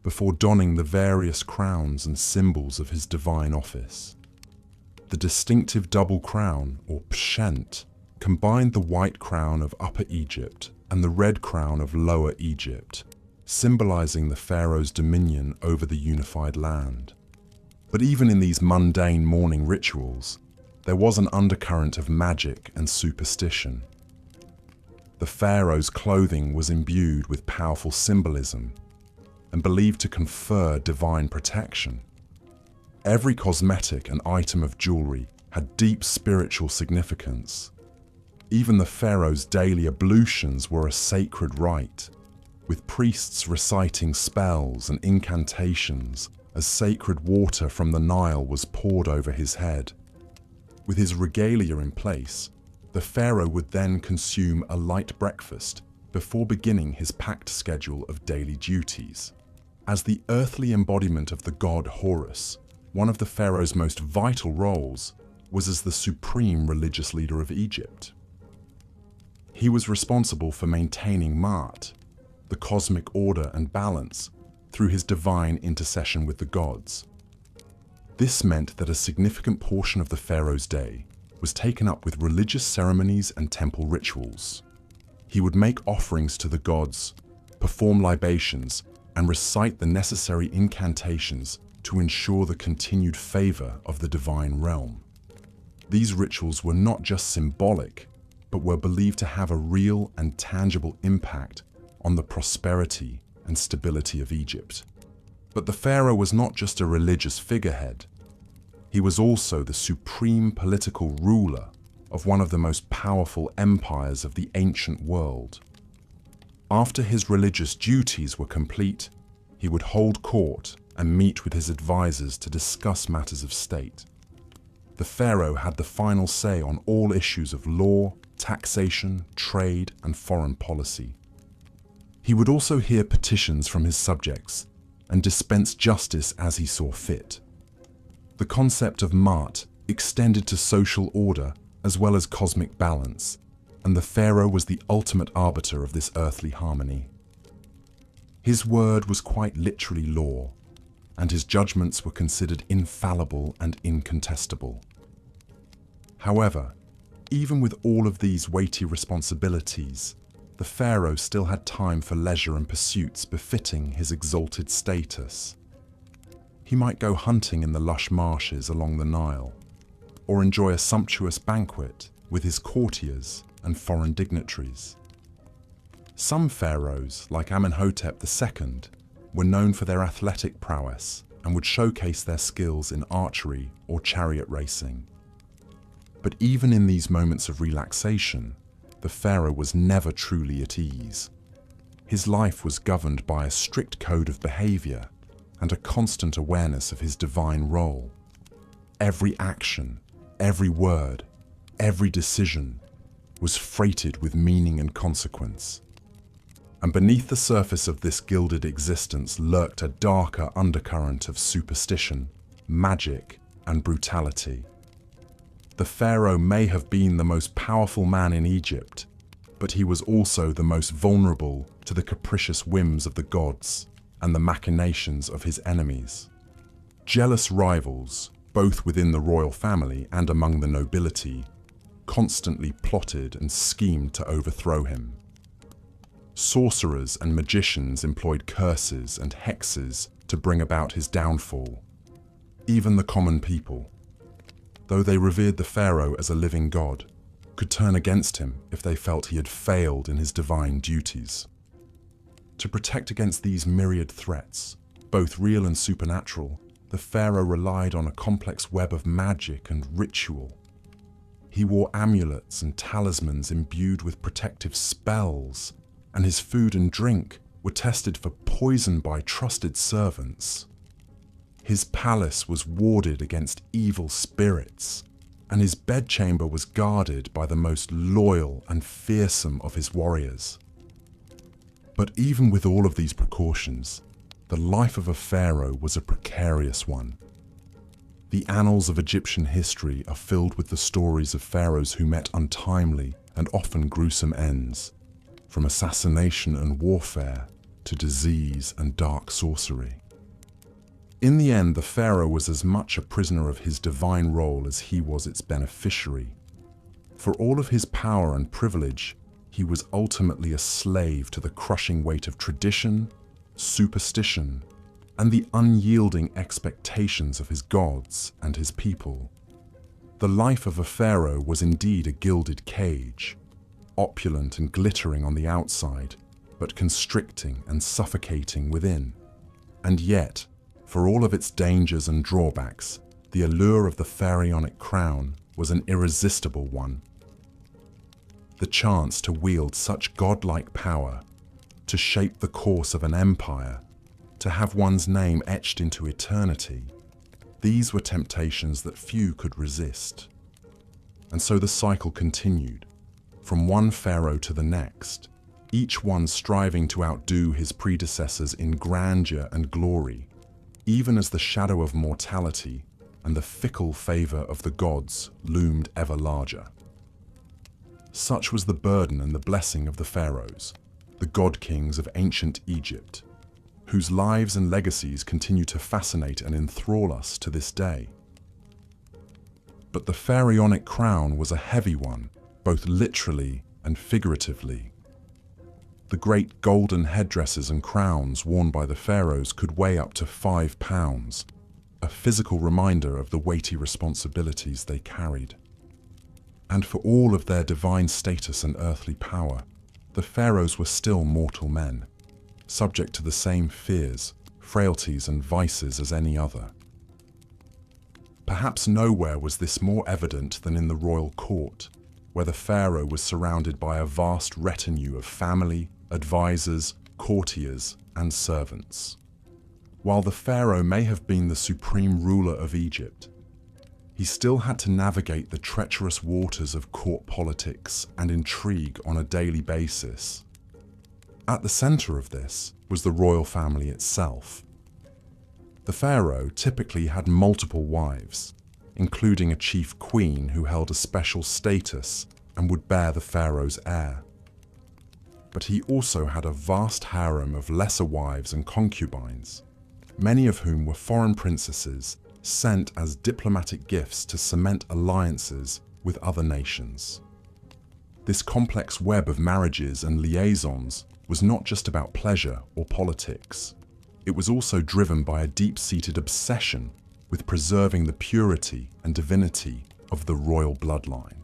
before donning the various crowns and symbols of his divine office. The distinctive double crown, or pshent, combined the white crown of Upper Egypt and the red crown of Lower Egypt, symbolizing the pharaoh's dominion over the unified land. But even in these mundane morning rituals, there was an undercurrent of magic and superstition. The pharaoh's clothing was imbued with powerful symbolism and believed to confer divine protection. Every cosmetic and item of jewelry had deep spiritual significance. Even the pharaoh's daily ablutions were a sacred rite, with priests reciting spells and incantations as sacred water from the Nile was poured over his head. With his regalia in place, the pharaoh would then consume a light breakfast before beginning his packed schedule of daily duties. As the earthly embodiment of the god Horus, one of the pharaoh's most vital roles was as the supreme religious leader of Egypt. He was responsible for maintaining Ma'at, the cosmic order and balance, through his divine intercession with the gods. This meant that a significant portion of the pharaoh's day was taken up with religious ceremonies and temple rituals. He would make offerings to the gods, perform libations, and recite the necessary incantations to ensure the continued favor of the divine realm. These rituals were not just symbolic, but were believed to have a real and tangible impact on the prosperity and stability of Egypt. But the pharaoh was not just a religious figurehead. He was also the supreme political ruler of one of the most powerful empires of the ancient world. After his religious duties were complete, he would hold court and meet with his advisors to discuss matters of state. The pharaoh had the final say on all issues of law, taxation, trade, and foreign policy. He would also hear petitions from his subjects and dispense justice as he saw fit. The concept of Ma'at extended to social order as well as cosmic balance, and the pharaoh was the ultimate arbiter of this earthly harmony. His word was quite literally law, and his judgments were considered infallible and incontestable. However, even with all of these weighty responsibilities, the pharaoh still had time for leisure and pursuits befitting his exalted status. He might go hunting in the lush marshes along the Nile, or enjoy a sumptuous banquet with his courtiers and foreign dignitaries. Some pharaohs, like Amenhotep II, were known for their athletic prowess and would showcase their skills in archery or chariot racing. But even in these moments of relaxation, the pharaoh was never truly at ease. His life was governed by a strict code of behavior and a constant awareness of his divine role. Every action, every word, every decision was freighted with meaning and consequence. And beneath the surface of this gilded existence lurked a darker undercurrent of superstition, magic, and brutality. The pharaoh may have been the most powerful man in Egypt, but he was also the most vulnerable to the capricious whims of the gods and the machinations of his enemies. Jealous rivals, both within the royal family and among the nobility, constantly plotted and schemed to overthrow him. Sorcerers and magicians employed curses and hexes to bring about his downfall. Even the common people, though they revered the pharaoh as a living god, could turn against him if they felt he had failed in his divine duties. To protect against these myriad threats, both real and supernatural, the pharaoh relied on a complex web of magic and ritual. He wore amulets and talismans imbued with protective spells, and his food and drink were tested for poison by trusted servants. His palace was warded against evil spirits, and his bedchamber was guarded by the most loyal and fearsome of his warriors. But even with all of these precautions, the life of a pharaoh was a precarious one. The annals of Egyptian history are filled with the stories of pharaohs who met untimely and often gruesome ends, from assassination and warfare to disease and dark sorcery. In the end, the pharaoh was as much a prisoner of his divine role as he was its beneficiary. For all of his power and privilege, he was ultimately a slave to the crushing weight of tradition, superstition, and the unyielding expectations of his gods and his people. The life of a pharaoh was indeed a gilded cage, opulent and glittering on the outside, but constricting and suffocating within. And yet, for all of its dangers and drawbacks, the allure of the pharaonic crown was an irresistible one. the chance to wield such godlike power, to shape the course of an empire, to have one's name etched into eternity, these were temptations that few could resist. And so the cycle continued, from one pharaoh to the next, each one striving to outdo his predecessors in grandeur and glory, even as the shadow of mortality and the fickle favor of the gods loomed ever larger. Such was the burden and the blessing of the pharaohs, the god-kings of ancient Egypt, whose lives and legacies continue to fascinate and enthrall us to this day. But the pharaonic crown was a heavy one, both literally and figuratively. The great golden headdresses and crowns worn by the pharaohs could weigh up to 5 pounds, a physical reminder of the weighty responsibilities they carried. And for all of their divine status and earthly power, the pharaohs were still mortal men, subject to the same fears, frailties, and vices as any other. Perhaps nowhere was this more evident than in the royal court, where the pharaoh was surrounded by a vast retinue of family, advisors, courtiers, and servants. While the pharaoh may have been the supreme ruler of Egypt, he still had to navigate the treacherous waters of court politics and intrigue on a daily basis. At the center of this was the royal family itself. The pharaoh typically had multiple wives, including a chief queen who held a special status and would bear the pharaoh's heir. But he also had a vast harem of lesser wives and concubines, many of whom were foreign princesses sent as diplomatic gifts to cement alliances with other nations. This complex web of marriages and liaisons was not just about pleasure or politics. It was also driven by a deep-seated obsession with preserving the purity and divinity of the royal bloodline.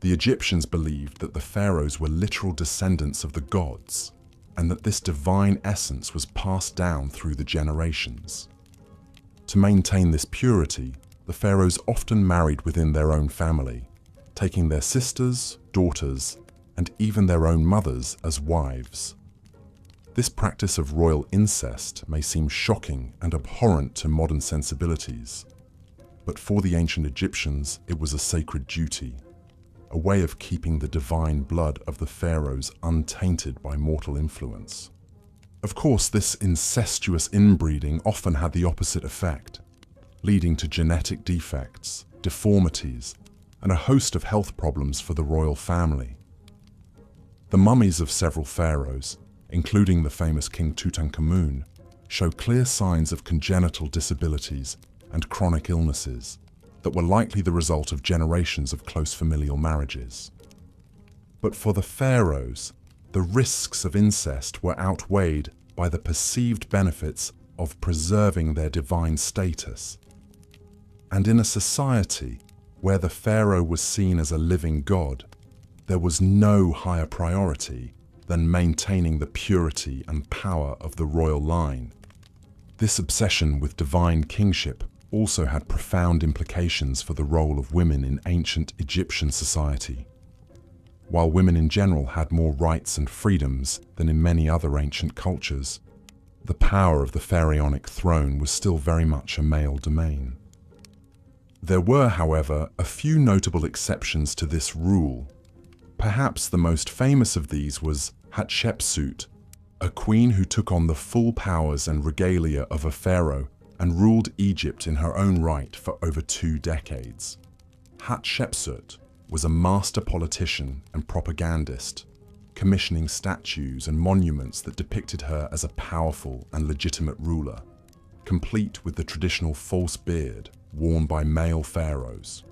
The Egyptians believed that the pharaohs were literal descendants of the gods, and that this divine essence was passed down through the generations. To maintain this purity, the pharaohs often married within their own family, taking their sisters, daughters, and even their own mothers as wives. This practice of royal incest may seem shocking and abhorrent to modern sensibilities, but for the ancient Egyptians it was a sacred duty, a way of keeping the divine blood of the pharaohs untainted by mortal influence. Of course, this incestuous inbreeding often had the opposite effect, leading to genetic defects, deformities, and a host of health problems for the royal family. The mummies of several pharaohs, including the famous King Tutankhamun, show clear signs of congenital disabilities and chronic illnesses that were likely the result of generations of close familial marriages. But for the pharaohs, the risks of incest were outweighed by the perceived benefits of preserving their divine status. And in a society where the pharaoh was seen as a living god, there was no higher priority than maintaining the purity and power of the royal line. This obsession with divine kingship also had profound implications for the role of women in ancient Egyptian society. While women in general had more rights and freedoms than in many other ancient cultures, the power of the pharaonic throne was still very much a male domain. There were, however, a few notable exceptions to this rule. Perhaps the most famous of these was Hatshepsut, a queen who took on the full powers and regalia of a pharaoh and ruled Egypt in her own right for over 2 decades. Hatshepsut was a master politician and propagandist, commissioning statues and monuments that depicted her as a powerful and legitimate ruler, complete with the traditional false beard worn by male pharaohs.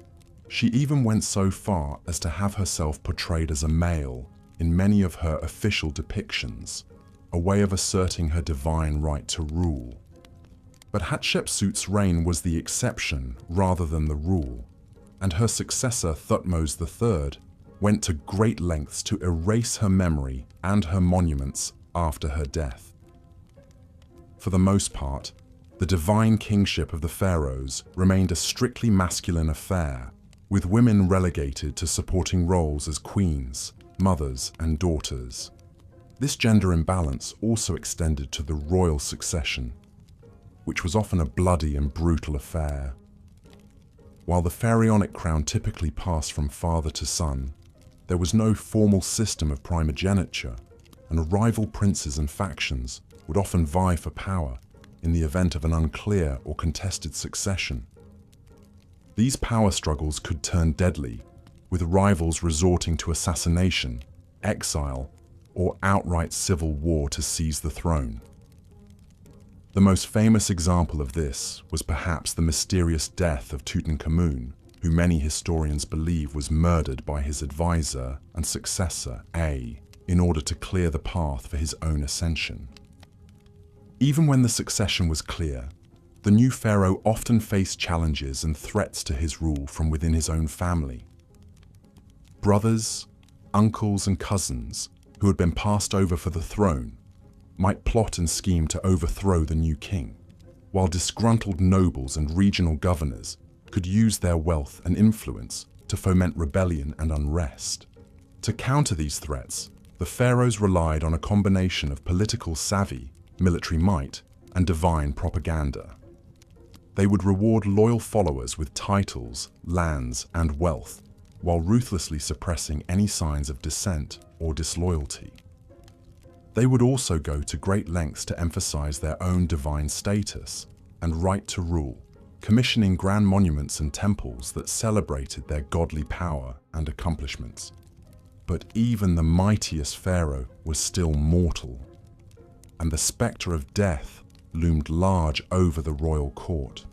She even went so far as to have herself portrayed as a male in many of her official depictions, a way of asserting her divine right to rule. But Hatshepsut's reign was the exception rather than the rule, and her successor Thutmose III went to great lengths to erase her memory and her monuments after her death. For the most part, the divine kingship of the pharaohs remained a strictly masculine affair, with women relegated to supporting roles as queens, mothers, and daughters. This gender imbalance also extended to the royal succession, which was often a bloody and brutal affair. While the pharaonic crown typically passed from father to son, there was no formal system of primogeniture, and rival princes and factions would often vie for power in the event of an unclear or contested succession. These power struggles could turn deadly, with rivals resorting to assassination, exile, or outright civil war to seize the throne. The most famous example of this was perhaps the mysterious death of Tutankhamun, who many historians believe was murdered by his advisor and successor, in order to clear the path for his own ascension. Even when the succession was clear, the new pharaoh often faced challenges and threats to his rule from within his own family. Brothers, uncles, and cousins who had been passed over for the throne might plot and scheme to overthrow the new king, while disgruntled nobles and regional governors could use their wealth and influence to foment rebellion and unrest. To counter these threats, the pharaohs relied on a combination of political savvy, military might, and divine propaganda. They would reward loyal followers with titles, lands, and wealth, while ruthlessly suppressing any signs of dissent or disloyalty. They would also go to great lengths to emphasize their own divine status and right to rule, commissioning grand monuments and temples that celebrated their godly power and accomplishments. But even the mightiest pharaoh was still mortal, and the specter of death loomed large over the royal court.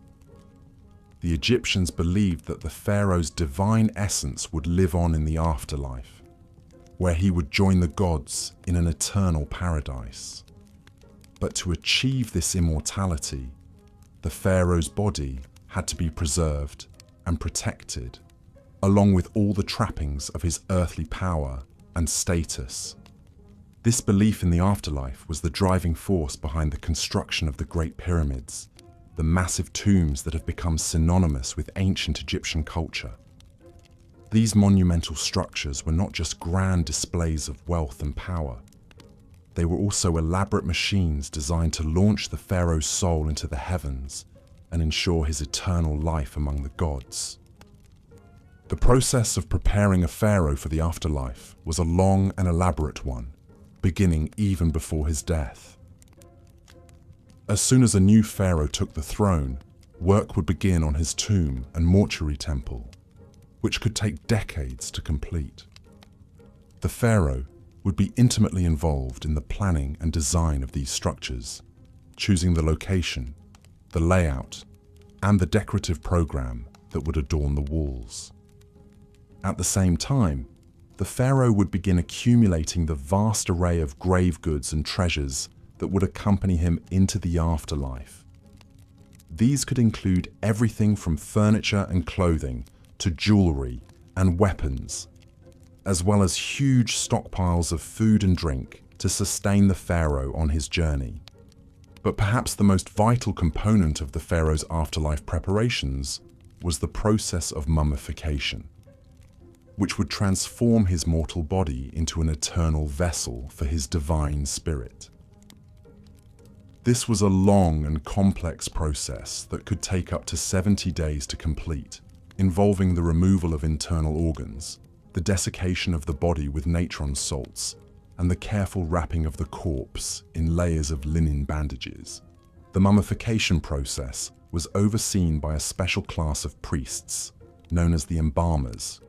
The Egyptians believed that the pharaoh's divine essence would live on in the afterlife, where he would join the gods in an eternal paradise. But to achieve this immortality, the pharaoh's body had to be preserved and protected, along with all the trappings of his earthly power and status. This belief in the afterlife was the driving force behind the construction of the Great Pyramids, the massive tombs that have become synonymous with ancient Egyptian culture. These monumental structures were not just grand displays of wealth and power. They were also elaborate machines designed to launch the pharaoh's soul into the heavens and ensure his eternal life among the gods. The process of preparing a pharaoh for the afterlife was a long and elaborate one, beginning even before his death. As soon as a new pharaoh took the throne, work would begin on his tomb and mortuary temple, which could take decades to complete. The pharaoh would be intimately involved in the planning and design of these structures, choosing the location, the layout, and the decorative program that would adorn the walls. At the same time, the pharaoh would begin accumulating the vast array of grave goods and treasures that would accompany him into the afterlife. These could include everything from furniture and clothing to jewelry and weapons, as well as huge stockpiles of food and drink to sustain the pharaoh on his journey. But perhaps the most vital component of the pharaoh's afterlife preparations was the process of mummification, which would transform his mortal body into an eternal vessel for his divine spirit. This was a long and complex process that could take up to 70 days to complete, involving the removal of internal organs, the desiccation of the body with natron salts, and the careful wrapping of the corpse in layers of linen bandages. The mummification process was overseen by a special class of priests, known as the embalmers,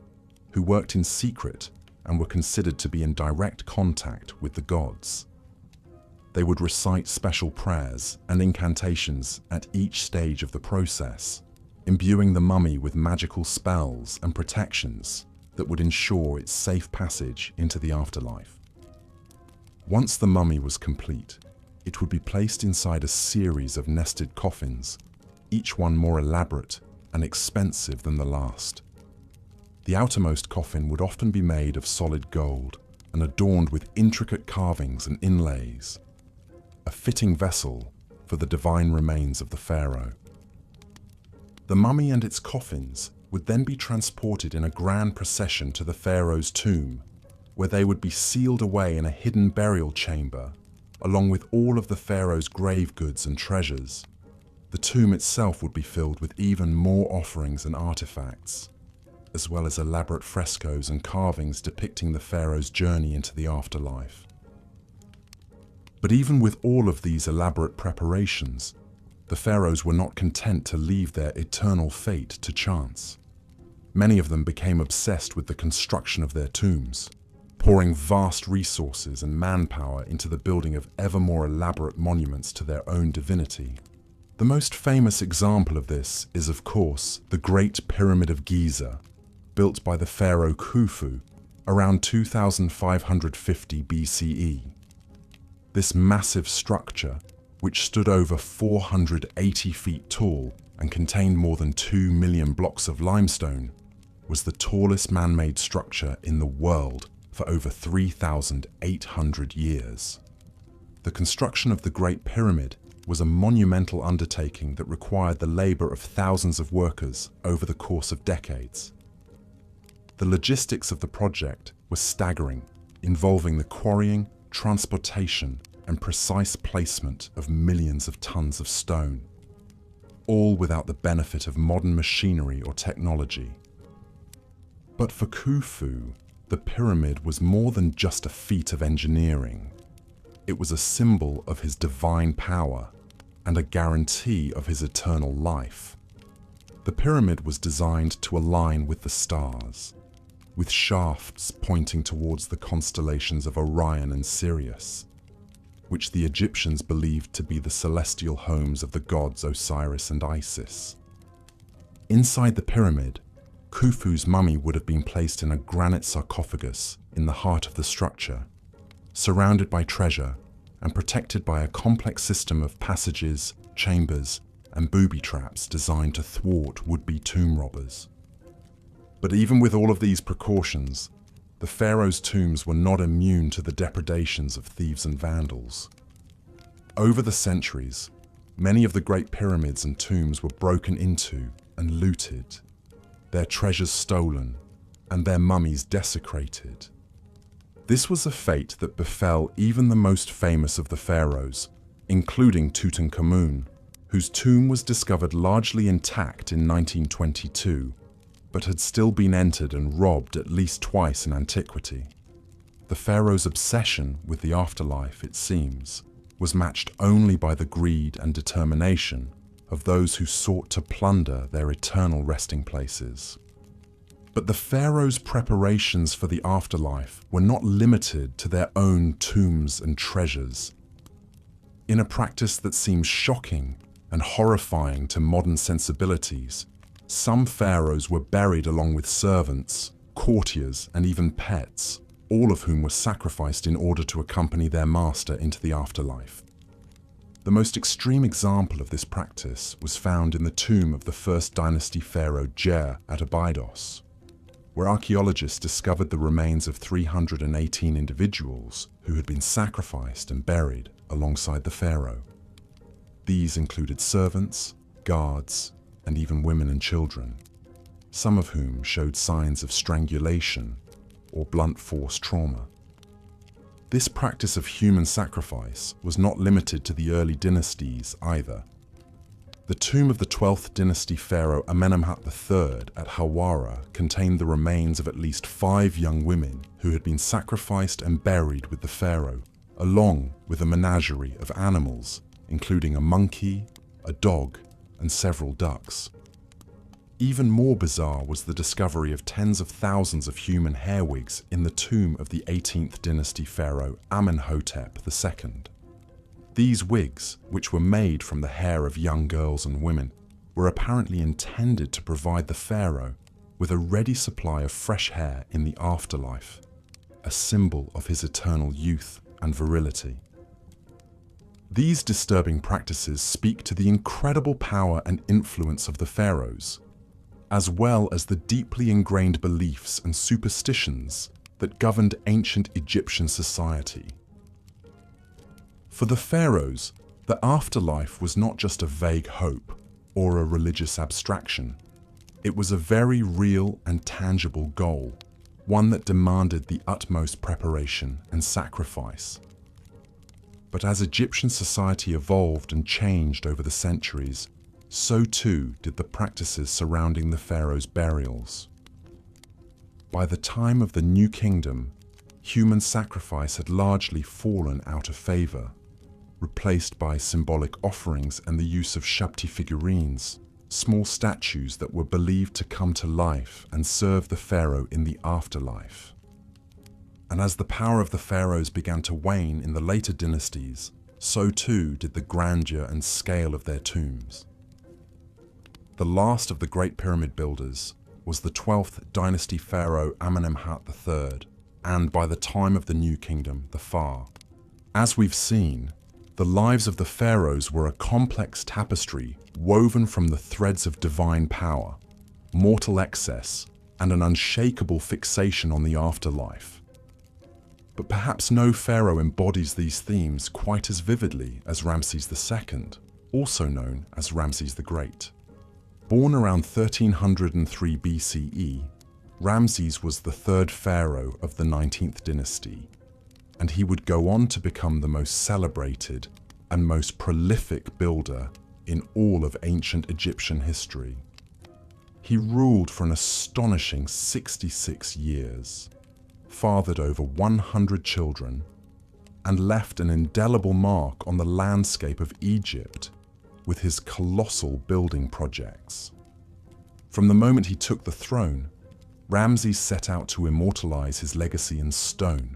who worked in secret and were considered to be in direct contact with the gods. They would recite special prayers and incantations at each stage of the process, imbuing the mummy with magical spells and protections that would ensure its safe passage into the afterlife. Once the mummy was complete, it would be placed inside a series of nested coffins, each one more elaborate and expensive than the last. The outermost coffin would often be made of solid gold and adorned with intricate carvings and inlays, a fitting vessel for the divine remains of the pharaoh. The mummy and its coffins would then be transported in a grand procession to the pharaoh's tomb, where they would be sealed away in a hidden burial chamber, along with all of the pharaoh's grave goods and treasures. The tomb itself would be filled with even more offerings and artifacts, as well as elaborate frescoes and carvings depicting the pharaoh's journey into the afterlife. But even with all of these elaborate preparations, the pharaohs were not content to leave their eternal fate to chance. Many of them became obsessed with the construction of their tombs, pouring vast resources and manpower into the building of ever more elaborate monuments to their own divinity. The most famous example of this is, of course, the Great Pyramid of Giza, built by the pharaoh Khufu around 2550 BCE. This massive structure, which stood over 480 feet tall and contained more than 2 million blocks of limestone, was the tallest man-made structure in the world for over 3,800 years. The construction of the Great Pyramid was a monumental undertaking that required the labor of thousands of workers over the course of decades. The logistics of the project were staggering, involving the quarrying, transportation, and precise placement of millions of tons of stone, all without the benefit of modern machinery or technology. But for Khufu, the pyramid was more than just a feat of engineering. It was a symbol of his divine power and a guarantee of his eternal life. The pyramid was designed to align with the stars, with shafts pointing towards the constellations of Orion and Sirius, which the Egyptians believed to be the celestial homes of the gods Osiris and Isis. Inside the pyramid, Khufu's mummy would have been placed in a granite sarcophagus in the heart of the structure, surrounded by treasure and protected by a complex system of passages, chambers, and booby traps designed to thwart would-be tomb robbers. But even with all of these precautions, the pharaohs' tombs were not immune to the depredations of thieves and vandals. Over the centuries, many of the great pyramids and tombs were broken into and looted, their treasures stolen, and their mummies desecrated. This was a fate that befell even the most famous of the pharaohs, including Tutankhamun, whose tomb was discovered largely intact in 1922, but had still been entered and robbed at least twice in antiquity. The pharaoh's obsession with the afterlife, it seems, was matched only by the greed and determination of those who sought to plunder their eternal resting places. But the pharaoh's preparations for the afterlife were not limited to their own tombs and treasures. In a practice that seems shocking and horrifying to modern sensibilities, some pharaohs were buried along with servants, courtiers, and even pets, all of whom were sacrificed in order to accompany their master into the afterlife. The most extreme example of this practice was found in the tomb of the first dynasty pharaoh Jer at Abydos, where archaeologists discovered the remains of 318 individuals who had been sacrificed and buried alongside the pharaoh. These included servants, guards, and even women and children, some of whom showed signs of strangulation or blunt force trauma. This practice of human sacrifice was not limited to the early dynasties either. The tomb of the 12th dynasty pharaoh Amenemhat III at Hawara contained the remains of at least 5 young women who had been sacrificed and buried with the pharaoh, along with a menagerie of animals, including a monkey, a dog, and several ducks. Even more bizarre was the discovery of tens of thousands of human hair wigs in the tomb of the 18th dynasty pharaoh Amenhotep II. These wigs, which were made from the hair of young girls and women, were apparently intended to provide the pharaoh with a ready supply of fresh hair in the afterlife, a symbol of his eternal youth and virility. These disturbing practices speak to the incredible power and influence of the pharaohs, as well as the deeply ingrained beliefs and superstitions that governed ancient Egyptian society. For the pharaohs, the afterlife was not just a vague hope or a religious abstraction. It was a very real and tangible goal, one that demanded the utmost preparation and sacrifice. But as Egyptian society evolved and changed over the centuries, so too did the practices surrounding the pharaohs' burials. By the time of the New Kingdom, human sacrifice had largely fallen out of favor, replaced by symbolic offerings and the use of Shabti figurines, small statues that were believed to come to life and serve the pharaoh in the afterlife. And as the power of the pharaohs began to wane in the later dynasties, so too did the grandeur and scale of their tombs. The last of the Great Pyramid builders was the 12th dynasty pharaoh Amenemhat III, and by the time of the New Kingdom, the Pharaoh. As we've seen, the lives of the pharaohs were a complex tapestry woven from the threads of divine power, mortal excess, and an unshakable fixation on the afterlife. But perhaps no pharaoh embodies these themes quite as vividly as Ramses II, also known as Ramses the Great. Born around 1303 BCE, Ramses was the third pharaoh of the 19th dynasty, and he would go on to become the most celebrated and most prolific builder in all of ancient Egyptian history. He ruled for an astonishing 66 years, fathered over 100 children, and left an indelible mark on the landscape of Egypt with his colossal building projects. From the moment he took the throne, Ramses set out to immortalize his legacy in stone.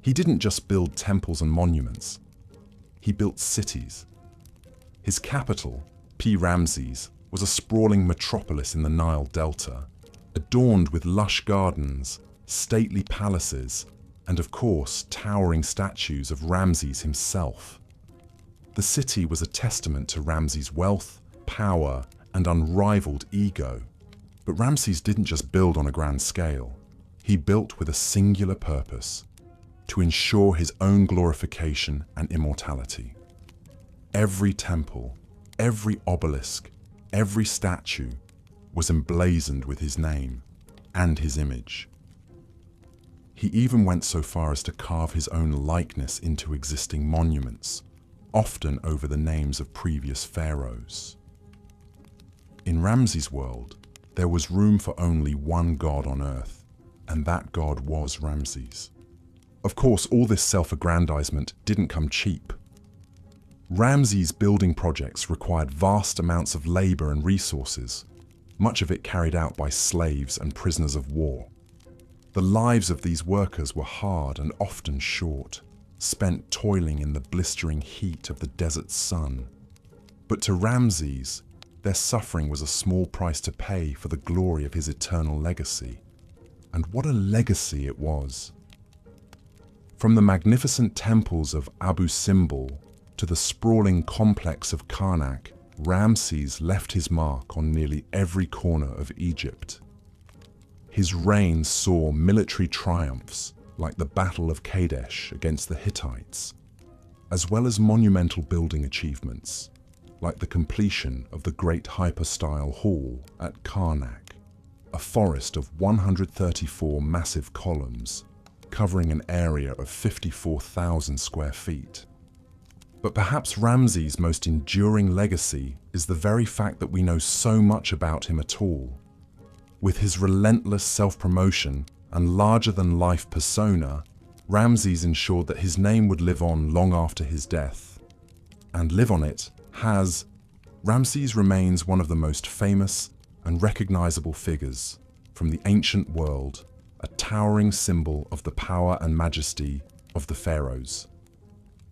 He didn't just build temples and monuments, he built cities. His capital, Ramses, was a sprawling metropolis in the Nile Delta, adorned with lush gardens, stately palaces, and of course, towering statues of Ramses himself. The city was a testament to Ramses' wealth, power, and unrivaled ego. But Ramses didn't just build on a grand scale. He built with a singular purpose: to ensure his own glorification and immortality. Every temple, every obelisk, every statue was emblazoned with his name and his image. He even went so far as to carve his own likeness into existing monuments, often over the names of previous pharaohs. In Ramses' world, there was room for only one god on earth, and that god was Ramses. Of course, all this self-aggrandizement didn't come cheap. Ramses' building projects required vast amounts of labor and resources, much of it carried out by slaves and prisoners of war. The lives of these workers were hard and often short, spent toiling in the blistering heat of the desert sun. But to Ramses, their suffering was a small price to pay for the glory of his eternal legacy. And what a legacy it was! From the magnificent temples of Abu Simbel to the sprawling complex of Karnak, Ramses left his mark on nearly every corner of Egypt. His reign saw military triumphs like the Battle of Kadesh against the Hittites, as well as monumental building achievements like the completion of the Great Hypostyle Hall at Karnak, a forest of 134 massive columns covering an area of 54,000 square feet. But perhaps Ramses' most enduring legacy is the very fact that we know so much about him at all. With his relentless self-promotion and larger-than-life persona, Ramses ensured that his name would live on long after his death. And live on it has. Ramses remains one of the most famous and recognizable figures from the ancient world, a towering symbol of the power and majesty of the pharaohs.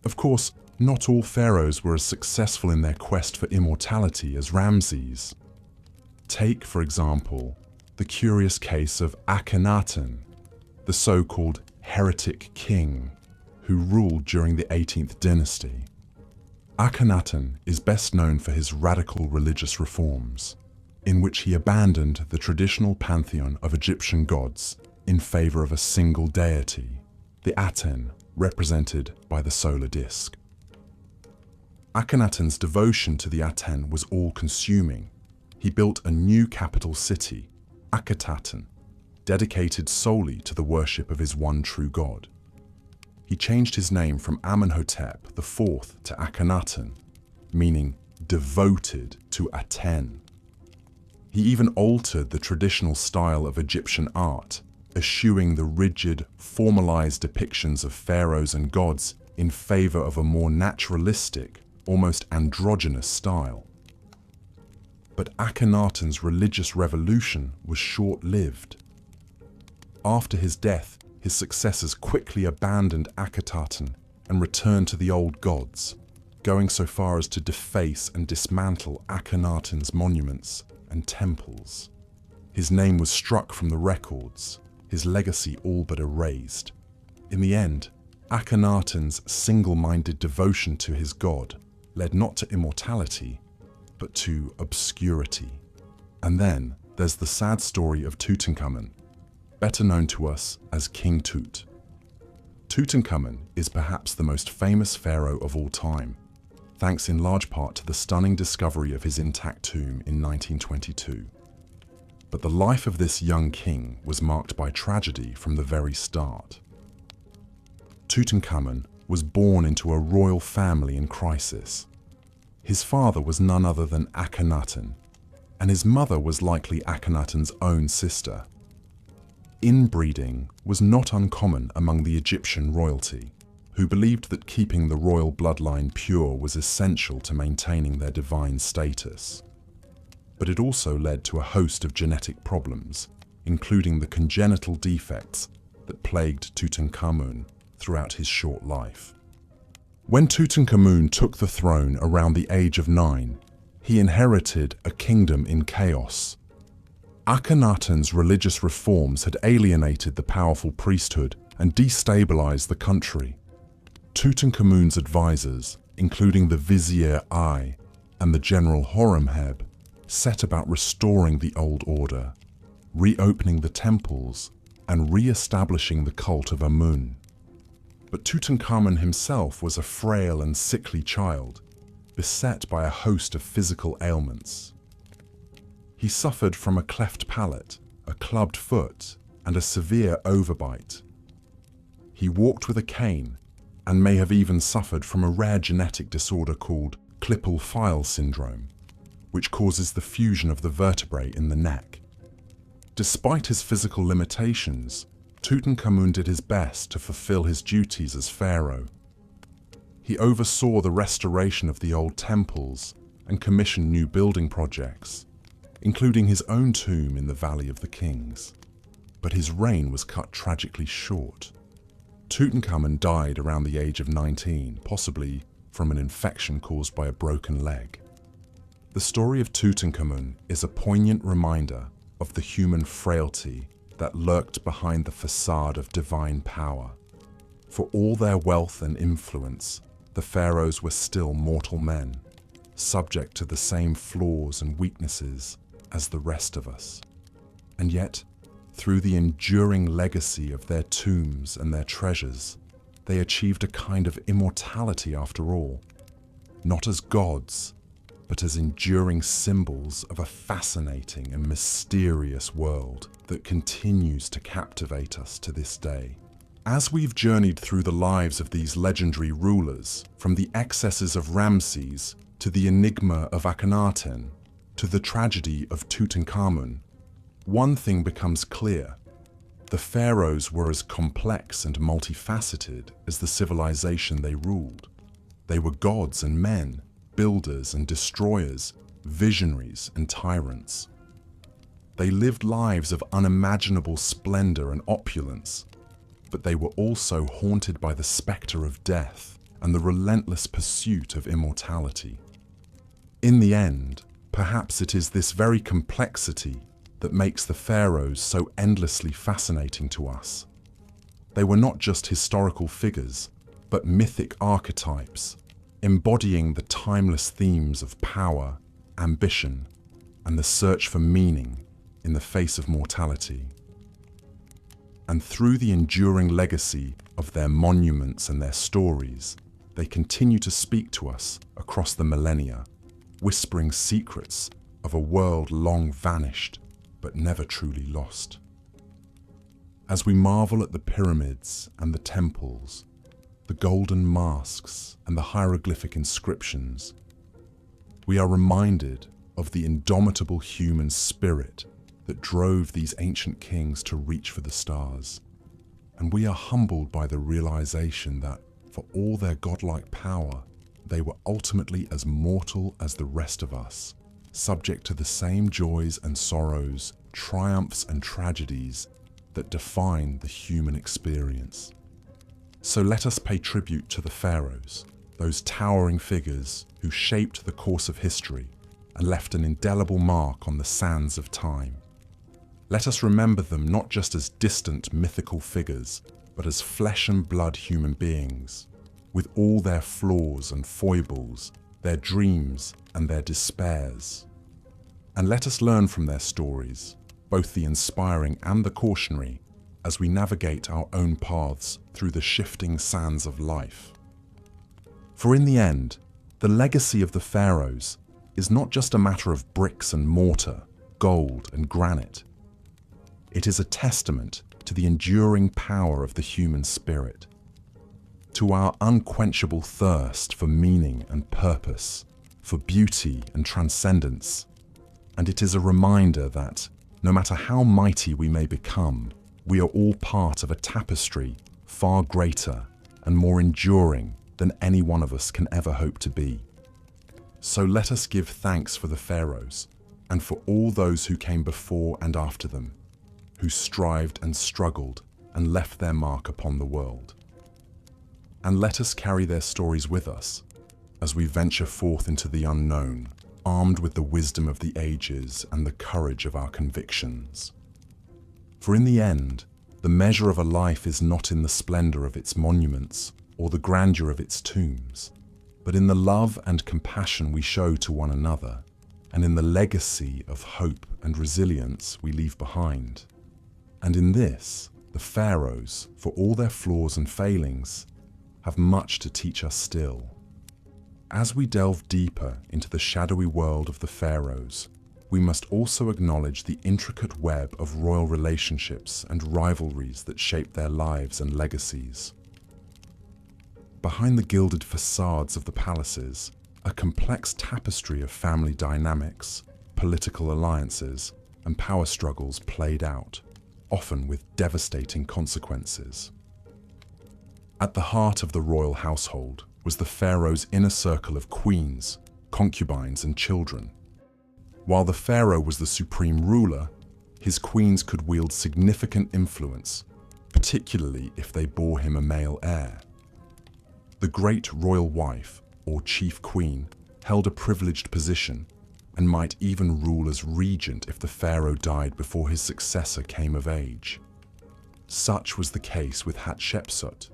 Of course, not all pharaohs were as successful in their quest for immortality as Ramses. Take, for example, the curious case of Akhenaten, the so-called heretic king who ruled during the 18th dynasty. Akhenaten is best known for his radical religious reforms, in which he abandoned the traditional pantheon of Egyptian gods in favor of a single deity, the Aten, represented by the solar disk. Akhenaten's devotion to the Aten was all-consuming. He built a new capital city, Akhetaten, dedicated solely to the worship of his one true God. He changed his name from Amenhotep IV to Akhenaten, meaning devoted to Aten. He even altered the traditional style of Egyptian art, eschewing the rigid, formalized depictions of pharaohs and gods in favor of a more naturalistic, almost androgynous style. But Akhenaten's religious revolution was short-lived. After his death, his successors quickly abandoned Akhetaten and returned to the old gods, going so far as to deface and dismantle Akhenaten's monuments and temples. His name was struck from the records, his legacy all but erased. In the end, Akhenaten's single-minded devotion to his god led not to immortality, but to obscurity. And then there's the sad story of Tutankhamun, better known to us as King Tut. Tutankhamun is perhaps the most famous pharaoh of all time, thanks in large part to the stunning discovery of his intact tomb in 1922. But the life of this young king was marked by tragedy from the very start. Tutankhamun was born into a royal family in crisis. His father was none other than Akhenaten, and his mother was likely Akhenaten's own sister. Inbreeding was not uncommon among the Egyptian royalty, who believed that keeping the royal bloodline pure was essential to maintaining their divine status. But it also led to a host of genetic problems, including the congenital defects that plagued Tutankhamun throughout his short life. When Tutankhamun took the throne around the age of 9, he inherited a kingdom in chaos. Akhenaten's religious reforms had alienated the powerful priesthood and destabilized the country. Tutankhamun's advisors, including the Vizier I and the General Horemheb, set about restoring the old order, reopening the temples, and re-establishing the cult of Amun. But Tutankhamun himself was a frail and sickly child, beset by a host of physical ailments. He suffered from a cleft palate, a clubbed foot, and a severe overbite. He walked with a cane, and may have even suffered from a rare genetic disorder called Klippel-Feil syndrome, which causes the fusion of the vertebrae in the neck. Despite his physical limitations, Tutankhamun did his best to fulfill his duties as pharaoh. He oversaw the restoration of the old temples and commissioned new building projects, including his own tomb in the Valley of the Kings. But his reign was cut tragically short. Tutankhamun died around the age of 19, possibly from an infection caused by a broken leg. The story of Tutankhamun is a poignant reminder of the human frailty that lurked behind the facade of divine power. For all their wealth and influence, the pharaohs were still mortal men, subject to the same flaws and weaknesses as the rest of us. And yet, through the enduring legacy of their tombs and their treasures, they achieved a kind of immortality after all, not as gods, but as enduring symbols of a fascinating and mysterious world that continues to captivate us to this day. As we've journeyed through the lives of these legendary rulers, from the excesses of Ramses to the enigma of Akhenaten to the tragedy of Tutankhamun, one thing becomes clear. The pharaohs were as complex and multifaceted as the civilization they ruled. They were gods and men, builders and destroyers, visionaries and tyrants. They lived lives of unimaginable splendor and opulence, but they were also haunted by the specter of death and the relentless pursuit of immortality. In the end, perhaps it is this very complexity that makes the pharaohs so endlessly fascinating to us. They were not just historical figures, but mythic archetypes, embodying the timeless themes of power, ambition, and the search for meaning in the face of mortality. And through the enduring legacy of their monuments and their stories, they continue to speak to us across the millennia, whispering secrets of a world long vanished but never truly lost. As we marvel at the pyramids and the temples, the golden masks and the hieroglyphic inscriptions, we are reminded of the indomitable human spirit that drove these ancient kings to reach for the stars. And we are humbled by the realization that, for all their godlike power, they were ultimately as mortal as the rest of us, subject to the same joys and sorrows, triumphs and tragedies that define the human experience. So let us pay tribute to the pharaohs, those towering figures who shaped the course of history and left an indelible mark on the sands of time. Let us remember them not just as distant mythical figures, but as flesh and blood human beings, with all their flaws and foibles, their dreams and their despairs. And let us learn from their stories, both the inspiring and the cautionary, as we navigate our own paths through the shifting sands of life. For in the end, the legacy of the pharaohs is not just a matter of bricks and mortar, gold and granite. It is a testament to the enduring power of the human spirit, to our unquenchable thirst for meaning and purpose, for beauty and transcendence. And it is a reminder that, no matter how mighty we may become, we are all part of a tapestry far greater and more enduring than any one of us can ever hope to be. So let us give thanks for the pharaohs and for all those who came before and after them, who strived and struggled and left their mark upon the world. And let us carry their stories with us as we venture forth into the unknown, armed with the wisdom of the ages and the courage of our convictions. For in the end, the measure of a life is not in the splendor of its monuments or the grandeur of its tombs, but in the love and compassion we show to one another, and in the legacy of hope and resilience we leave behind. And in this, the pharaohs, for all their flaws and failings, have much to teach us still. As we delve deeper into the shadowy world of the pharaohs, we must also acknowledge the intricate web of royal relationships and rivalries that shape their lives and legacies. Behind the gilded facades of the palaces, a complex tapestry of family dynamics, political alliances, and power struggles played out, often with devastating consequences. At the heart of the royal household was the pharaoh's inner circle of queens, concubines, and children. While the pharaoh was the supreme ruler, his queens could wield significant influence, particularly if they bore him a male heir. The great royal wife, or chief queen, held a privileged position and might even rule as regent if the pharaoh died before his successor came of age. Such was the case with Hatshepsut,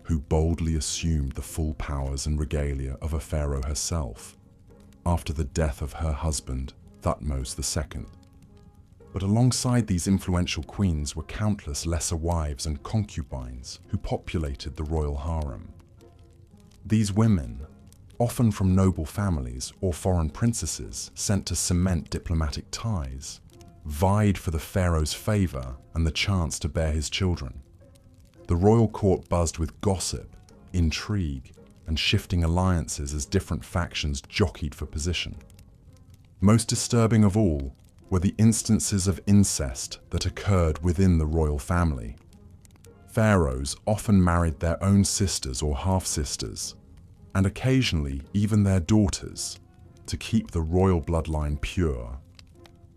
who boldly assumed the full powers and regalia of a pharaoh herself, after the death of her husband, Thutmose II. But alongside these influential queens were countless lesser wives and concubines who populated the royal harem. These women, often from noble families or foreign princesses sent to cement diplomatic ties, vied for the pharaoh's favor and the chance to bear his children. The royal court buzzed with gossip, intrigue, and shifting alliances as different factions jockeyed for position. Most disturbing of all were the instances of incest that occurred within the royal family. Pharaohs often married their own sisters or half-sisters, and occasionally even their daughters, to keep the royal bloodline pure.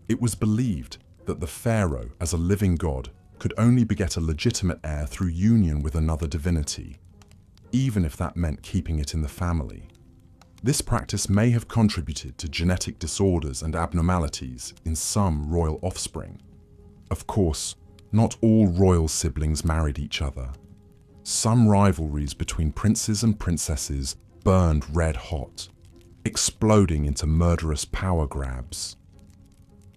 It was believed that the pharaoh, as a living god, could only beget a legitimate heir through union with another divinity, even if that meant keeping it in the family. This practice may have contributed to genetic disorders and abnormalities in some royal offspring. Of course, not all royal siblings married each other. Some rivalries between princes and princesses burned red hot, exploding into murderous power grabs.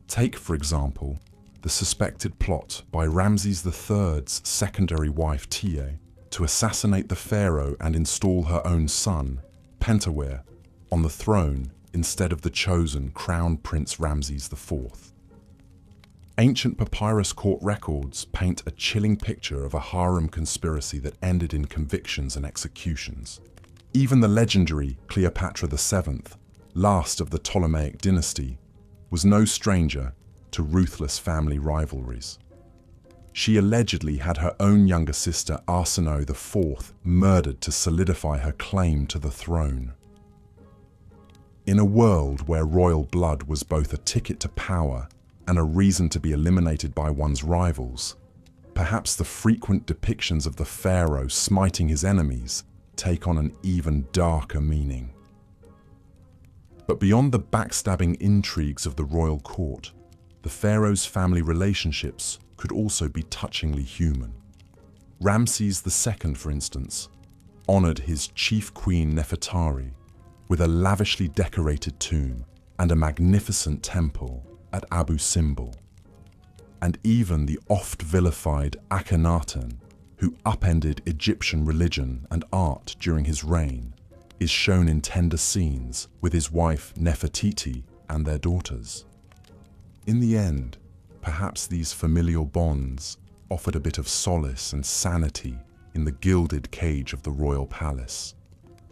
Take, for example, the suspected plot by Ramses III's secondary wife Tiye to assassinate the pharaoh and install her own son, Pentawir, on the throne instead of the chosen Crown Prince Ramses IV. Ancient papyrus court records paint a chilling picture of a harem conspiracy that ended in convictions and executions. Even the legendary Cleopatra VII, last of the Ptolemaic dynasty, was no stranger to ruthless family rivalries. She allegedly had her own younger sister Arsinoe IV murdered to solidify her claim to the throne. In a world where royal blood was both a ticket to power and a reason to be eliminated by one's rivals, perhaps the frequent depictions of the pharaoh smiting his enemies take on an even darker meaning. But beyond the backstabbing intrigues of the royal court, the pharaoh's family relationships could also be touchingly human. Ramses II, for instance, honored his chief queen Nefertari with a lavishly decorated tomb and a magnificent temple at Abu Simbel. And even the oft-vilified Akhenaten, who upended Egyptian religion and art during his reign, is shown in tender scenes with his wife Nefertiti and their daughters. In the end, perhaps these familial bonds offered a bit of solace and sanity in the gilded cage of the royal palace.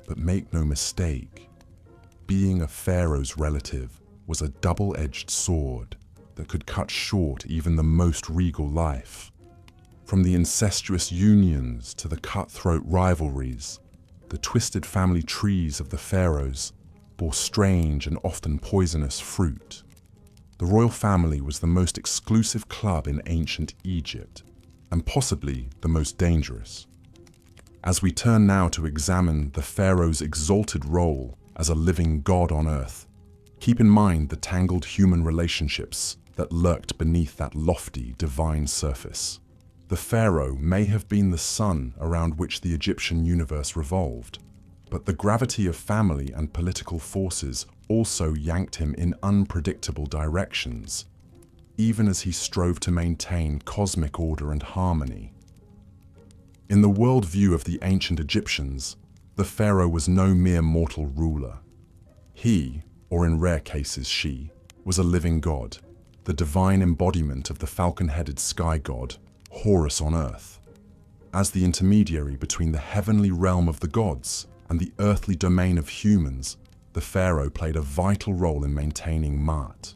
But make no mistake, being a pharaoh's relative was a double-edged sword that could cut short even the most regal life. From the incestuous unions to the cutthroat rivalries, the twisted family trees of the pharaohs bore strange and often poisonous fruit. The royal family was the most exclusive club in ancient Egypt, and possibly the most dangerous. As we turn now to examine the pharaoh's exalted role as a living god on earth, keep in mind the tangled human relationships that lurked beneath that lofty, divine surface. The pharaoh may have been the sun around which the Egyptian universe revolved, but the gravity of family and political forces also yanked him in unpredictable directions, even as he strove to maintain cosmic order and harmony. In the worldview of the ancient Egyptians, the pharaoh was no mere mortal ruler. He, or in rare cases she, was a living god, the divine embodiment of the falcon-headed sky god, Horus on earth. As the intermediary between the heavenly realm of the gods and the earthly domain of humans, the pharaoh played a vital role in maintaining Ma'at,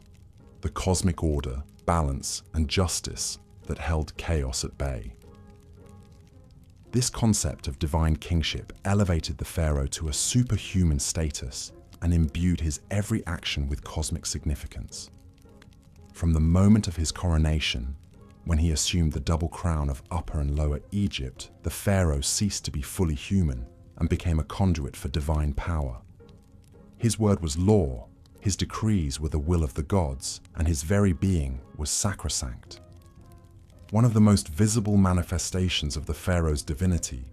the cosmic order, balance, and justice that held chaos at bay. This concept of divine kingship elevated the pharaoh to a superhuman status and imbued his every action with cosmic significance. From the moment of his coronation, when he assumed the double crown of Upper and Lower Egypt, the pharaoh ceased to be fully human and became a conduit for divine power. His word was law, his decrees were the will of the gods, and his very being was sacrosanct. One of the most visible manifestations of the pharaoh's divinity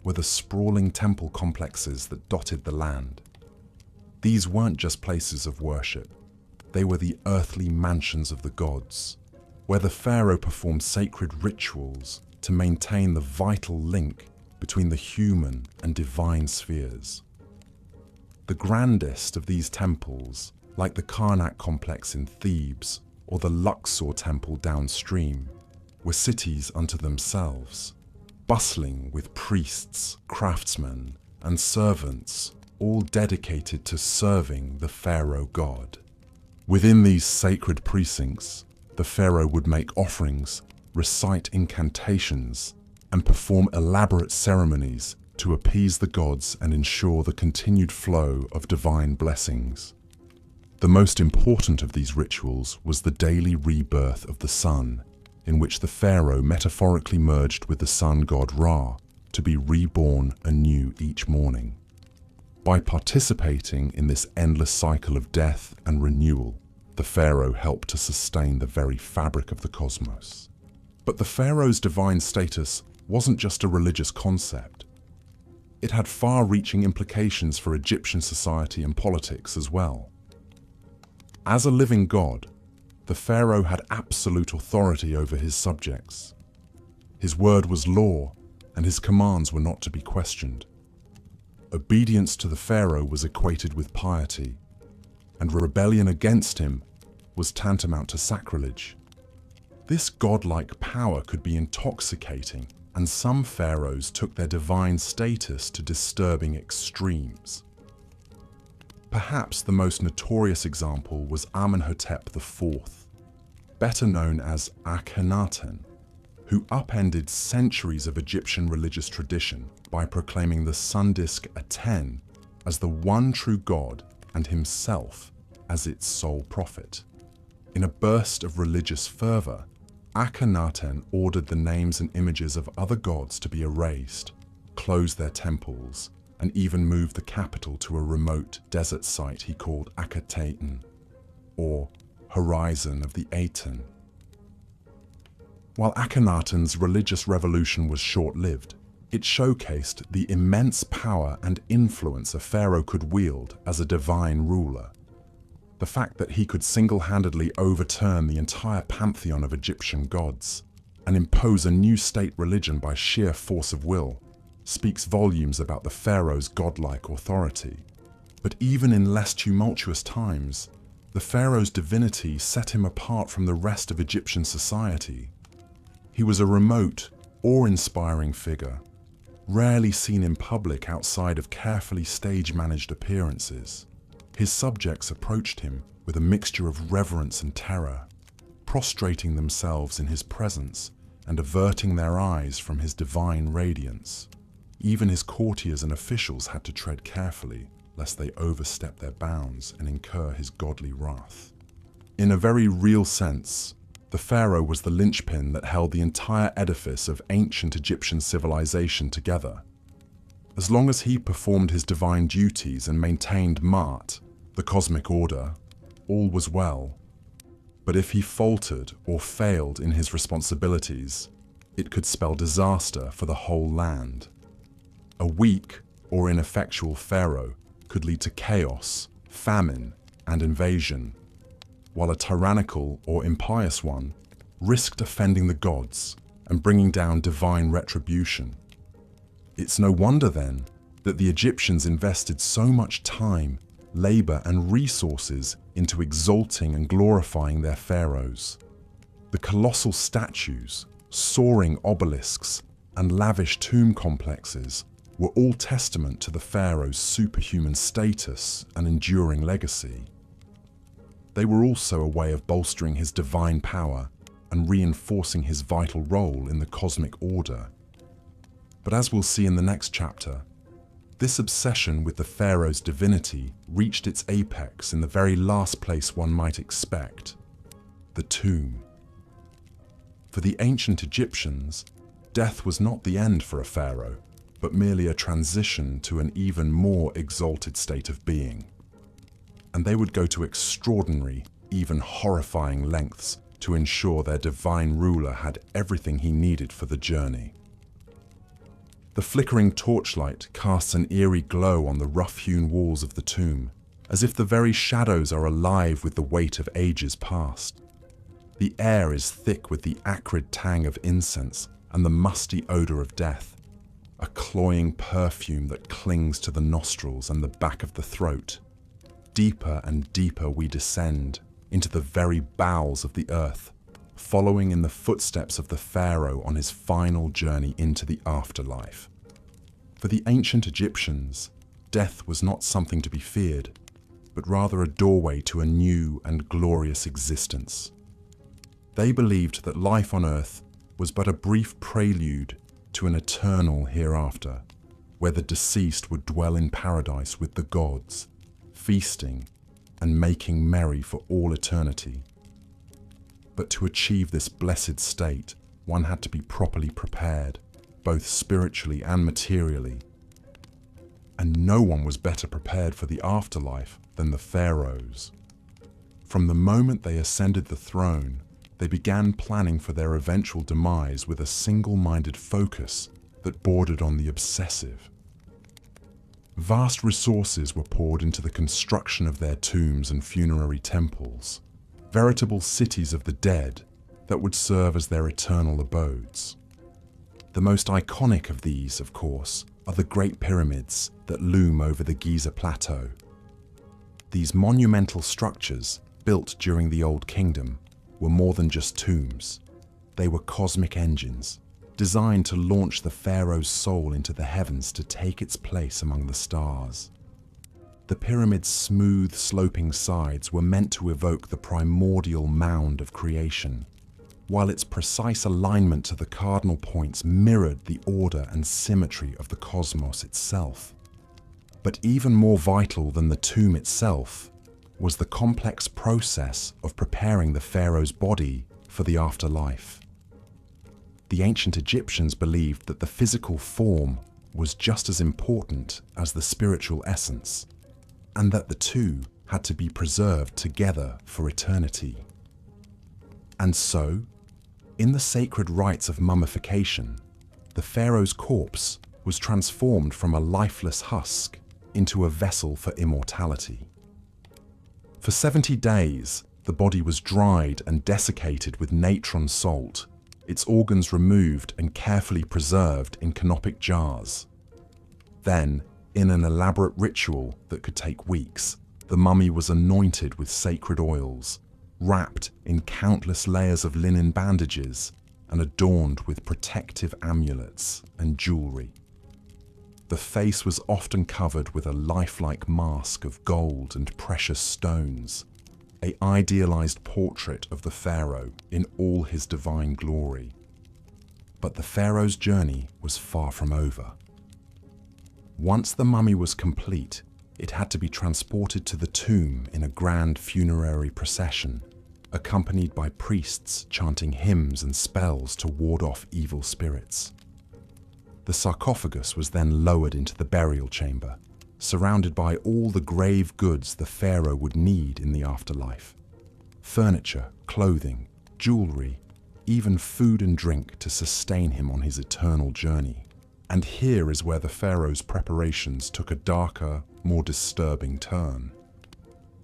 were the sprawling temple complexes that dotted the land. These weren't just places of worship, they were the earthly mansions of the gods, where the pharaoh performed sacred rituals to maintain the vital link between the human and divine spheres. The grandest of these temples, like the Karnak complex in Thebes or the Luxor temple downstream, were cities unto themselves, bustling with priests, craftsmen, and servants, all dedicated to serving the pharaoh god. Within these sacred precincts, the pharaoh would make offerings, recite incantations, and perform elaborate ceremonies to appease the gods and ensure the continued flow of divine blessings. The most important of these rituals was the daily rebirth of the sun, in which the pharaoh metaphorically merged with the sun god Ra to be reborn anew each morning. By participating in this endless cycle of death and renewal, the pharaoh helped to sustain the very fabric of the cosmos. But the pharaoh's divine status wasn't just a religious concept. It had far-reaching implications for Egyptian society and politics as well. As a living god, the pharaoh had absolute authority over his subjects. His word was law, and his commands were not to be questioned. Obedience to the pharaoh was equated with piety, and rebellion against him was tantamount to sacrilege. This godlike power could be intoxicating, and some pharaohs took their divine status to disturbing extremes. Perhaps the most notorious example was Amenhotep IV, better known as Akhenaten, who upended centuries of Egyptian religious tradition by proclaiming the sun disk Aten as the one true god and himself as its sole prophet. In a burst of religious fervor, Akhenaten ordered the names and images of other gods to be erased, close their temples, and even move the capital to a remote desert site he called Akhenaten, or Horizon of the Aten. While Akhenaten's religious revolution was short-lived, it showcased the immense power and influence a pharaoh could wield as a divine ruler. The fact that he could single-handedly overturn the entire pantheon of Egyptian gods and impose a new state religion by sheer force of will speaks volumes about the pharaoh's godlike authority. But even in less tumultuous times, the pharaoh's divinity set him apart from the rest of Egyptian society. He was a remote, awe-inspiring figure, rarely seen in public outside of carefully stage-managed appearances. His subjects approached him with a mixture of reverence and terror, prostrating themselves in his presence and averting their eyes from his divine radiance. Even his courtiers and officials had to tread carefully, lest they overstep their bounds and incur his godly wrath. In a very real sense, the pharaoh was the linchpin that held the entire edifice of ancient Egyptian civilization together. As long as he performed his divine duties and maintained Ma'at, the cosmic order, all was well. But if he faltered or failed in his responsibilities, it could spell disaster for the whole land. A weak or ineffectual pharaoh could lead to chaos, famine, and invasion, while a tyrannical or impious one risked offending the gods and bringing down divine retribution. It's no wonder then that the Egyptians invested so much time, labor, and resources into exalting and glorifying their pharaohs. The colossal statues, soaring obelisks, and lavish tomb complexes were all testament to the pharaoh's superhuman status and enduring legacy. They were also a way of bolstering his divine power and reinforcing his vital role in the cosmic order. But as we'll see in the next chapter, this obsession with the pharaoh's divinity reached its apex in the very last place one might expect, the tomb. For the ancient Egyptians, death was not the end for a pharaoh, but merely a transition to an even more exalted state of being. And they would go to extraordinary, even horrifying lengths to ensure their divine ruler had everything he needed for the journey. The flickering torchlight casts an eerie glow on the rough-hewn walls of the tomb, as if the very shadows are alive with the weight of ages past. The air is thick with the acrid tang of incense and the musty odor of death, a cloying perfume that clings to the nostrils and the back of the throat. Deeper and deeper we descend into the very bowels of the earth, following in the footsteps of the pharaoh on his final journey into the afterlife. For the ancient Egyptians, death was not something to be feared, but rather a doorway to a new and glorious existence. They believed that life on earth was but a brief prelude to an eternal hereafter, where the deceased would dwell in paradise with the gods, feasting and making merry for all eternity. But to achieve this blessed state, one had to be properly prepared, both spiritually and materially. And no one was better prepared for the afterlife than the pharaohs. From the moment they ascended the throne, they began planning for their eventual demise with a single-minded focus that bordered on the obsessive. Vast resources were poured into the construction of their tombs and funerary temples, veritable cities of the dead that would serve as their eternal abodes. The most iconic of these, of course, are the Great Pyramids that loom over the Giza Plateau. These monumental structures, built during the Old Kingdom, were more than just tombs. They were cosmic engines, designed to launch the pharaoh's soul into the heavens to take its place among the stars. The pyramid's smooth, sloping sides were meant to evoke the primordial mound of creation, while its precise alignment to the cardinal points mirrored the order and symmetry of the cosmos itself. But even more vital than the tomb itself was the complex process of preparing the pharaoh's body for the afterlife. The ancient Egyptians believed that the physical form was just as important as the spiritual essence, and that the two had to be preserved together for eternity. And so, in the sacred rites of mummification, the pharaoh's corpse was transformed from a lifeless husk into a vessel for immortality. For 70 days, the body was dried and desiccated with natron salt, its organs removed and carefully preserved in canopic jars. Then, in an elaborate ritual that could take weeks, the mummy was anointed with sacred oils, wrapped in countless layers of linen bandages, and adorned with protective amulets and jewelry. The face was often covered with a lifelike mask of gold and precious stones, an idealized portrait of the pharaoh in all his divine glory. But the pharaoh's journey was far from over. Once the mummy was complete, it had to be transported to the tomb in a grand funerary procession, accompanied by priests chanting hymns and spells to ward off evil spirits. The sarcophagus was then lowered into the burial chamber, surrounded by all the grave goods the pharaoh would need in the afterlife: furniture, clothing, jewelry, even food and drink to sustain him on his eternal journey. And here is where the pharaoh's preparations took a darker, more disturbing turn.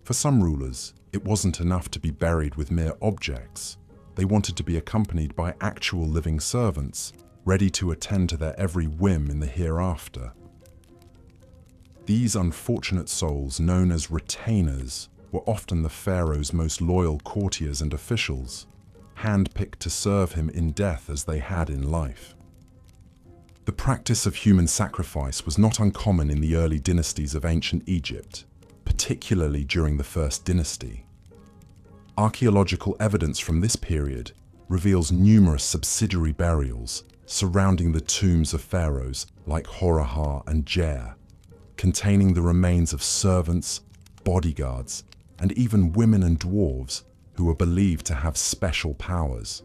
For some rulers, it wasn't enough to be buried with mere objects. They wanted to be accompanied by actual living servants, ready to attend to their every whim in the hereafter. These unfortunate souls, known as retainers, were often the pharaoh's most loyal courtiers and officials, handpicked to serve him in death as they had in life. The practice of human sacrifice was not uncommon in the early dynasties of ancient Egypt, particularly during the First Dynasty. Archaeological evidence from this period reveals numerous subsidiary burials surrounding the tombs of pharaohs like Horahar and Jer, containing the remains of servants, bodyguards, and even women and dwarves who were believed to have special powers.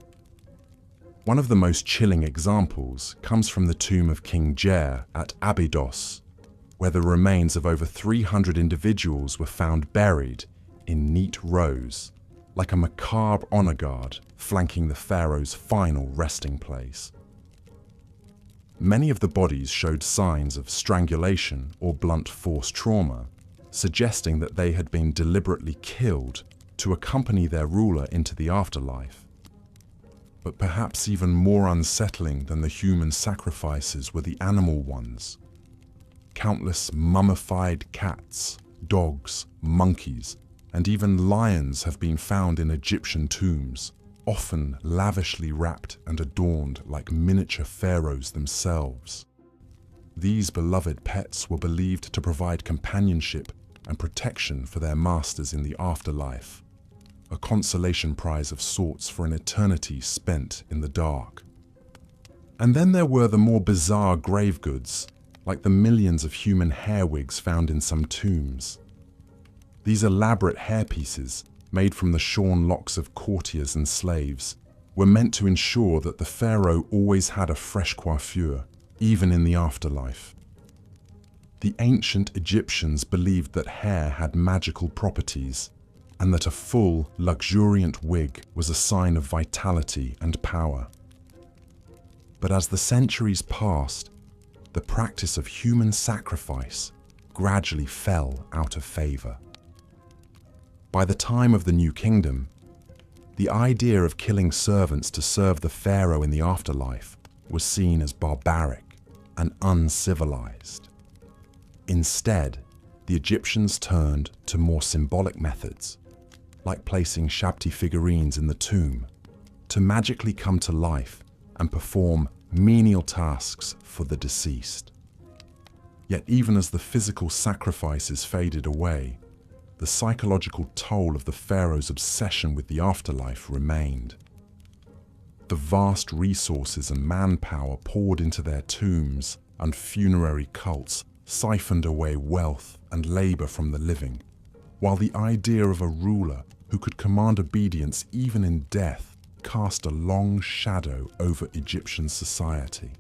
One of the most chilling examples comes from the tomb of King Jer at Abydos, where the remains of over 300 individuals were found buried in neat rows, like a macabre honor guard flanking the pharaoh's final resting place. Many of the bodies showed signs of strangulation or blunt force trauma, suggesting that they had been deliberately killed to accompany their ruler into the afterlife. But perhaps even more unsettling than the human sacrifices were the animal ones. Countless mummified cats, dogs, monkeys, and even lions have been found in Egyptian tombs, often lavishly wrapped and adorned like miniature pharaohs themselves. These beloved pets were believed to provide companionship and protection for their masters in the afterlife, a consolation prize of sorts for an eternity spent in the dark. And then there were the more bizarre grave goods, like the millions of human hair wigs found in some tombs. These elaborate hairpieces, made from the shorn locks of courtiers and slaves, were meant to ensure that the pharaoh always had a fresh coiffure, even in the afterlife. The ancient Egyptians believed that hair had magical properties, and that a full, luxuriant wig was a sign of vitality and power. But as the centuries passed, the practice of human sacrifice gradually fell out of favor. By the time of the New Kingdom, the idea of killing servants to serve the pharaoh in the afterlife was seen as barbaric and uncivilized. Instead, the Egyptians turned to more symbolic methods, like placing Shabti figurines in the tomb, to magically come to life and perform menial tasks for the deceased. Yet even as the physical sacrifices faded away, the psychological toll of the pharaoh's obsession with the afterlife remained. The vast resources and manpower poured into their tombs and funerary cults siphoned away wealth and labor from the living, while the idea of a ruler who could command obedience even in death cast a long shadow over Egyptian society.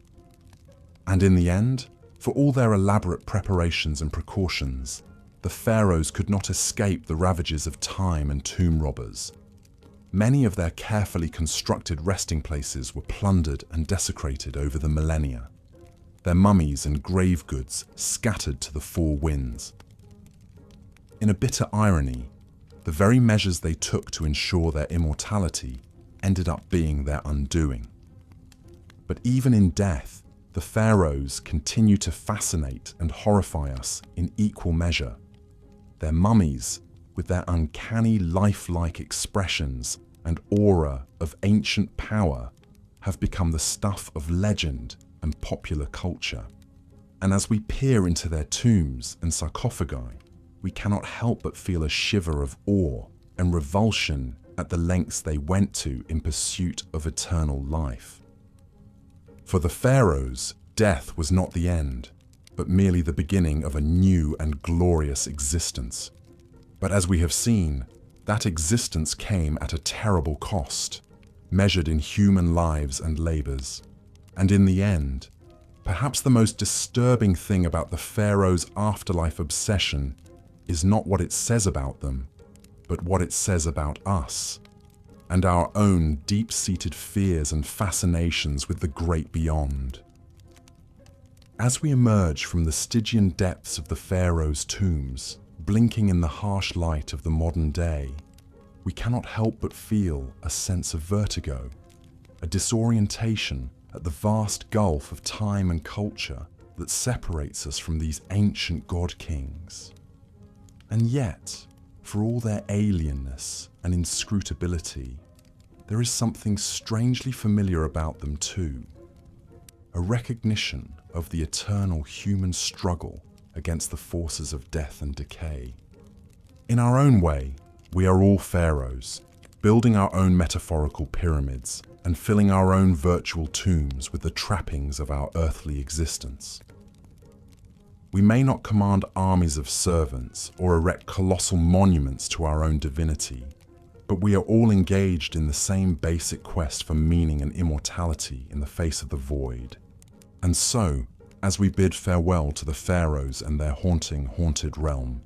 And in the end, for all their elaborate preparations and precautions, the pharaohs could not escape the ravages of time and tomb robbers. Many of their carefully constructed resting places were plundered and desecrated over the millennia, their mummies and grave goods scattered to the four winds. In a bitter irony, the very measures they took to ensure their immortality ended up being their undoing. But even in death, the pharaohs continue to fascinate and horrify us in equal measure. Their mummies, with their uncanny lifelike expressions and aura of ancient power, have become the stuff of legend and popular culture. And as we peer into their tombs and sarcophagi, we cannot help but feel a shiver of awe and revulsion at the lengths they went to in pursuit of eternal life. For the pharaohs, death was not the end, but merely the beginning of a new and glorious existence. But as we have seen, that existence came at a terrible cost, measured in human lives and labors. And in the end, perhaps the most disturbing thing about the pharaohs' afterlife obsession is not what it says about them, but what it says about us, and our own deep-seated fears and fascinations with the great beyond. As we emerge from the Stygian depths of the pharaohs' tombs, blinking in the harsh light of the modern day, we cannot help but feel a sense of vertigo, a disorientation at the vast gulf of time and culture that separates us from these ancient god-kings. And yet, for all their alienness and inscrutability, there is something strangely familiar about them too. A recognition of the eternal human struggle against the forces of death and decay. In our own way, we are all pharaohs, building our own metaphorical pyramids and filling our own virtual tombs with the trappings of our earthly existence. We may not command armies of servants or erect colossal monuments to our own divinity, but we are all engaged in the same basic quest for meaning and immortality in the face of the void. And so, as we bid farewell to the pharaohs and their haunted realm,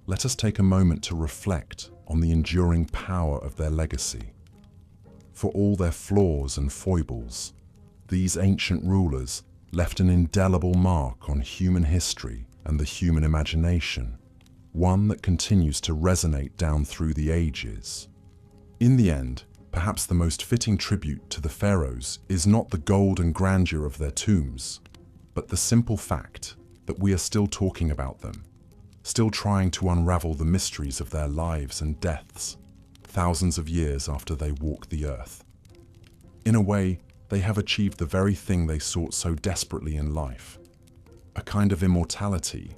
let us take a moment to reflect on the enduring power of their legacy. For all their flaws and foibles, these ancient rulers left an indelible mark on human history and the human imagination, one that continues to resonate down through the ages. In the end, perhaps the most fitting tribute to the pharaohs is not the gold and grandeur of their tombs, but the simple fact that we are still talking about them, still trying to unravel the mysteries of their lives and deaths, thousands of years after they walked the earth. In a way, they have achieved the very thing they sought so desperately in life, a kind of immortality,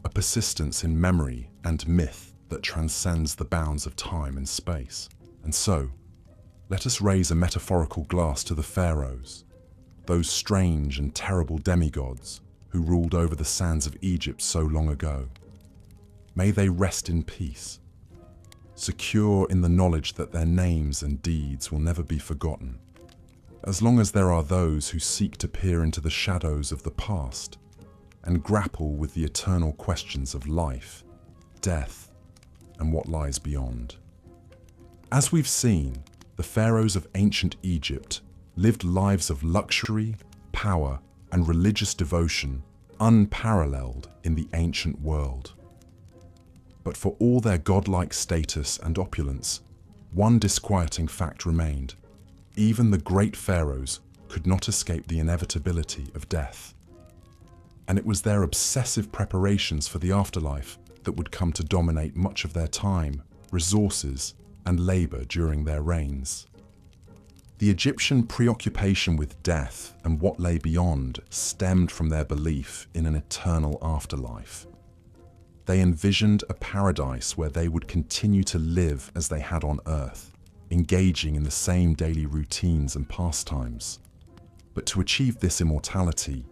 a persistence in memory and myth that transcends the bounds of time and space. And so, let us raise a metaphorical glass to the pharaohs, those strange and terrible demigods who ruled over the sands of Egypt so long ago. May they rest in peace, secure in the knowledge that their names and deeds will never be forgotten. As long as there are those who seek to peer into the shadows of the past and grapple with the eternal questions of life, death, and what lies beyond. As we've seen, the pharaohs of ancient Egypt lived lives of luxury, power, and religious devotion unparalleled in the ancient world. But for all their godlike status and opulence, one disquieting fact remained. Even the great pharaohs could not escape the inevitability of death. and it was their obsessive preparations for the afterlife that would come to dominate much of their time, resources, and labor during their reigns. The Egyptian preoccupation with death and what lay beyond stemmed from their belief in an eternal afterlife. They envisioned a paradise where they would continue to live as they had on earth, engaging in the same daily routines and pastimes. But to achieve this immortality,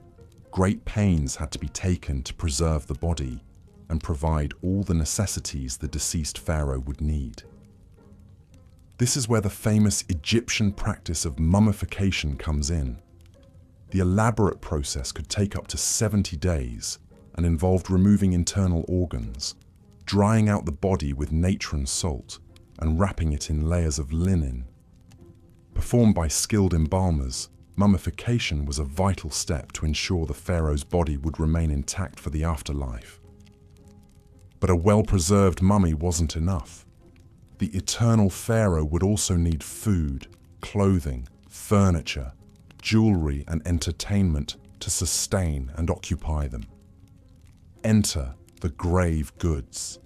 great pains had to be taken to preserve the body and provide all the necessities the deceased pharaoh would need. This is where the famous Egyptian practice of mummification comes in. The elaborate process could take up to 70 days and involved removing internal organs, drying out the body with natron salt, and wrapping it in layers of linen. Performed by skilled embalmers, mummification was a vital step to ensure the pharaoh's body would remain intact for the afterlife. But a well-preserved mummy wasn't enough. The eternal pharaoh would also need food, clothing, furniture, jewelry, and entertainment to sustain and occupy them. Enter the grave goods.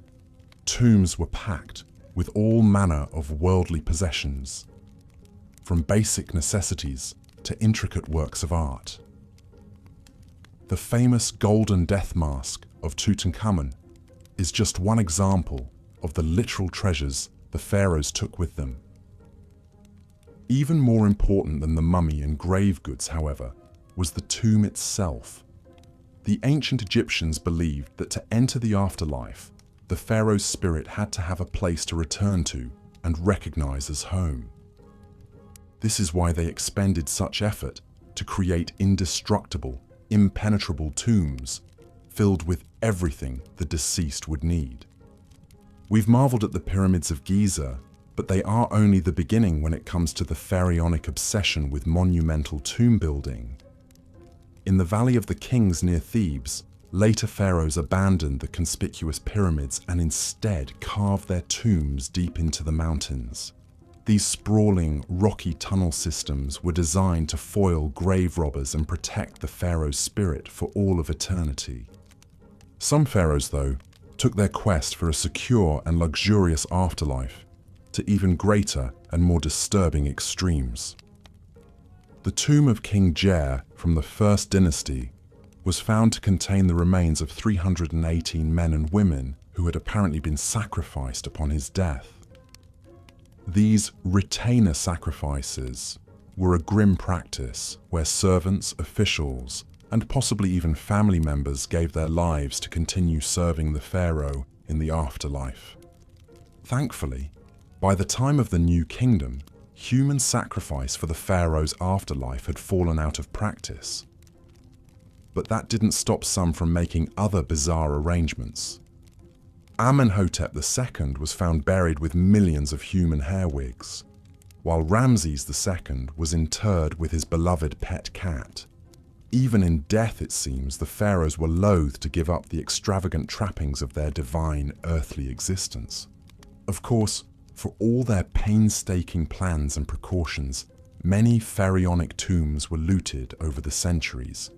Tombs were packed with all manner of worldly possessions, from basic necessities to intricate works of art. The famous golden death mask of Tutankhamun is just one example of the literal treasures the pharaohs took with them. Even more important than the mummy and grave goods, however, was the tomb itself. The ancient Egyptians believed that to enter the afterlife, the pharaoh's spirit had to have a place to return to and recognize as home. This is why they expended such effort to create indestructible, impenetrable tombs filled with everything the deceased would need. We've marveled at the pyramids of Giza, but they are only the beginning when it comes to the pharaonic obsession with monumental tomb building. In the Valley of the Kings near Thebes, later pharaohs abandoned the conspicuous pyramids and instead carved their tombs deep into the mountains. These sprawling, rocky tunnel systems were designed to foil grave robbers and protect the pharaoh's spirit for all of eternity. Some pharaohs, though, took their quest for a secure and luxurious afterlife to even greater and more disturbing extremes. The tomb of King Jer from the First Dynasty was found to contain the remains of 318 men and women who had apparently been sacrificed upon his death. These retainer sacrifices were a grim practice where servants, officials, and possibly even family members gave their lives to continue serving the pharaoh in the afterlife. Thankfully, by the time of the New Kingdom, human sacrifice for the pharaoh's afterlife had fallen out of practice. But that didn't stop some from making other bizarre arrangements. Amenhotep II was found buried with millions of human hair wigs, while Ramses II was interred with his beloved pet cat. Even in death, it seems, the pharaohs were loath to give up the extravagant trappings of their divine earthly existence. Of course, for all their painstaking plans and precautions, many pharaonic tombs were looted over the centuries.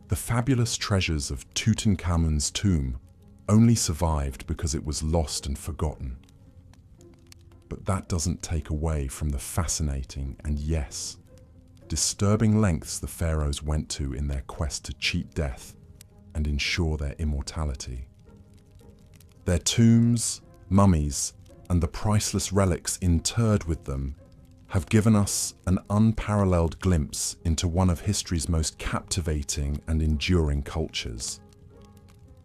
The fabulous treasures of Tutankhamun's tomb only survived because it was lost and forgotten. But that doesn't take away from the fascinating and, yes, disturbing lengths the pharaohs went to in their quest to cheat death and ensure their immortality. Their tombs, mummies, and the priceless relics interred with them have given us an unparalleled glimpse into one of history's most captivating and enduring cultures.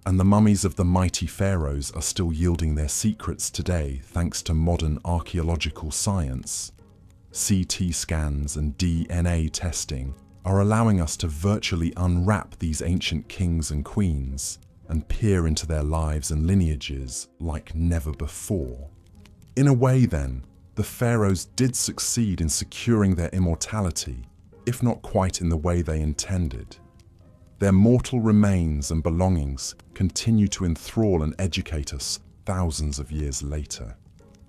And the mummies of the mighty pharaohs are still yielding their secrets today thanks to modern archaeological science. CT scans and DNA testing are allowing us to virtually unwrap these ancient kings and queens and peer into their lives and lineages like never before. In a way, then, the pharaohs did succeed in securing their immortality, if not quite in the way they intended. Their mortal remains and belongings continue to enthrall and educate us thousands of years later.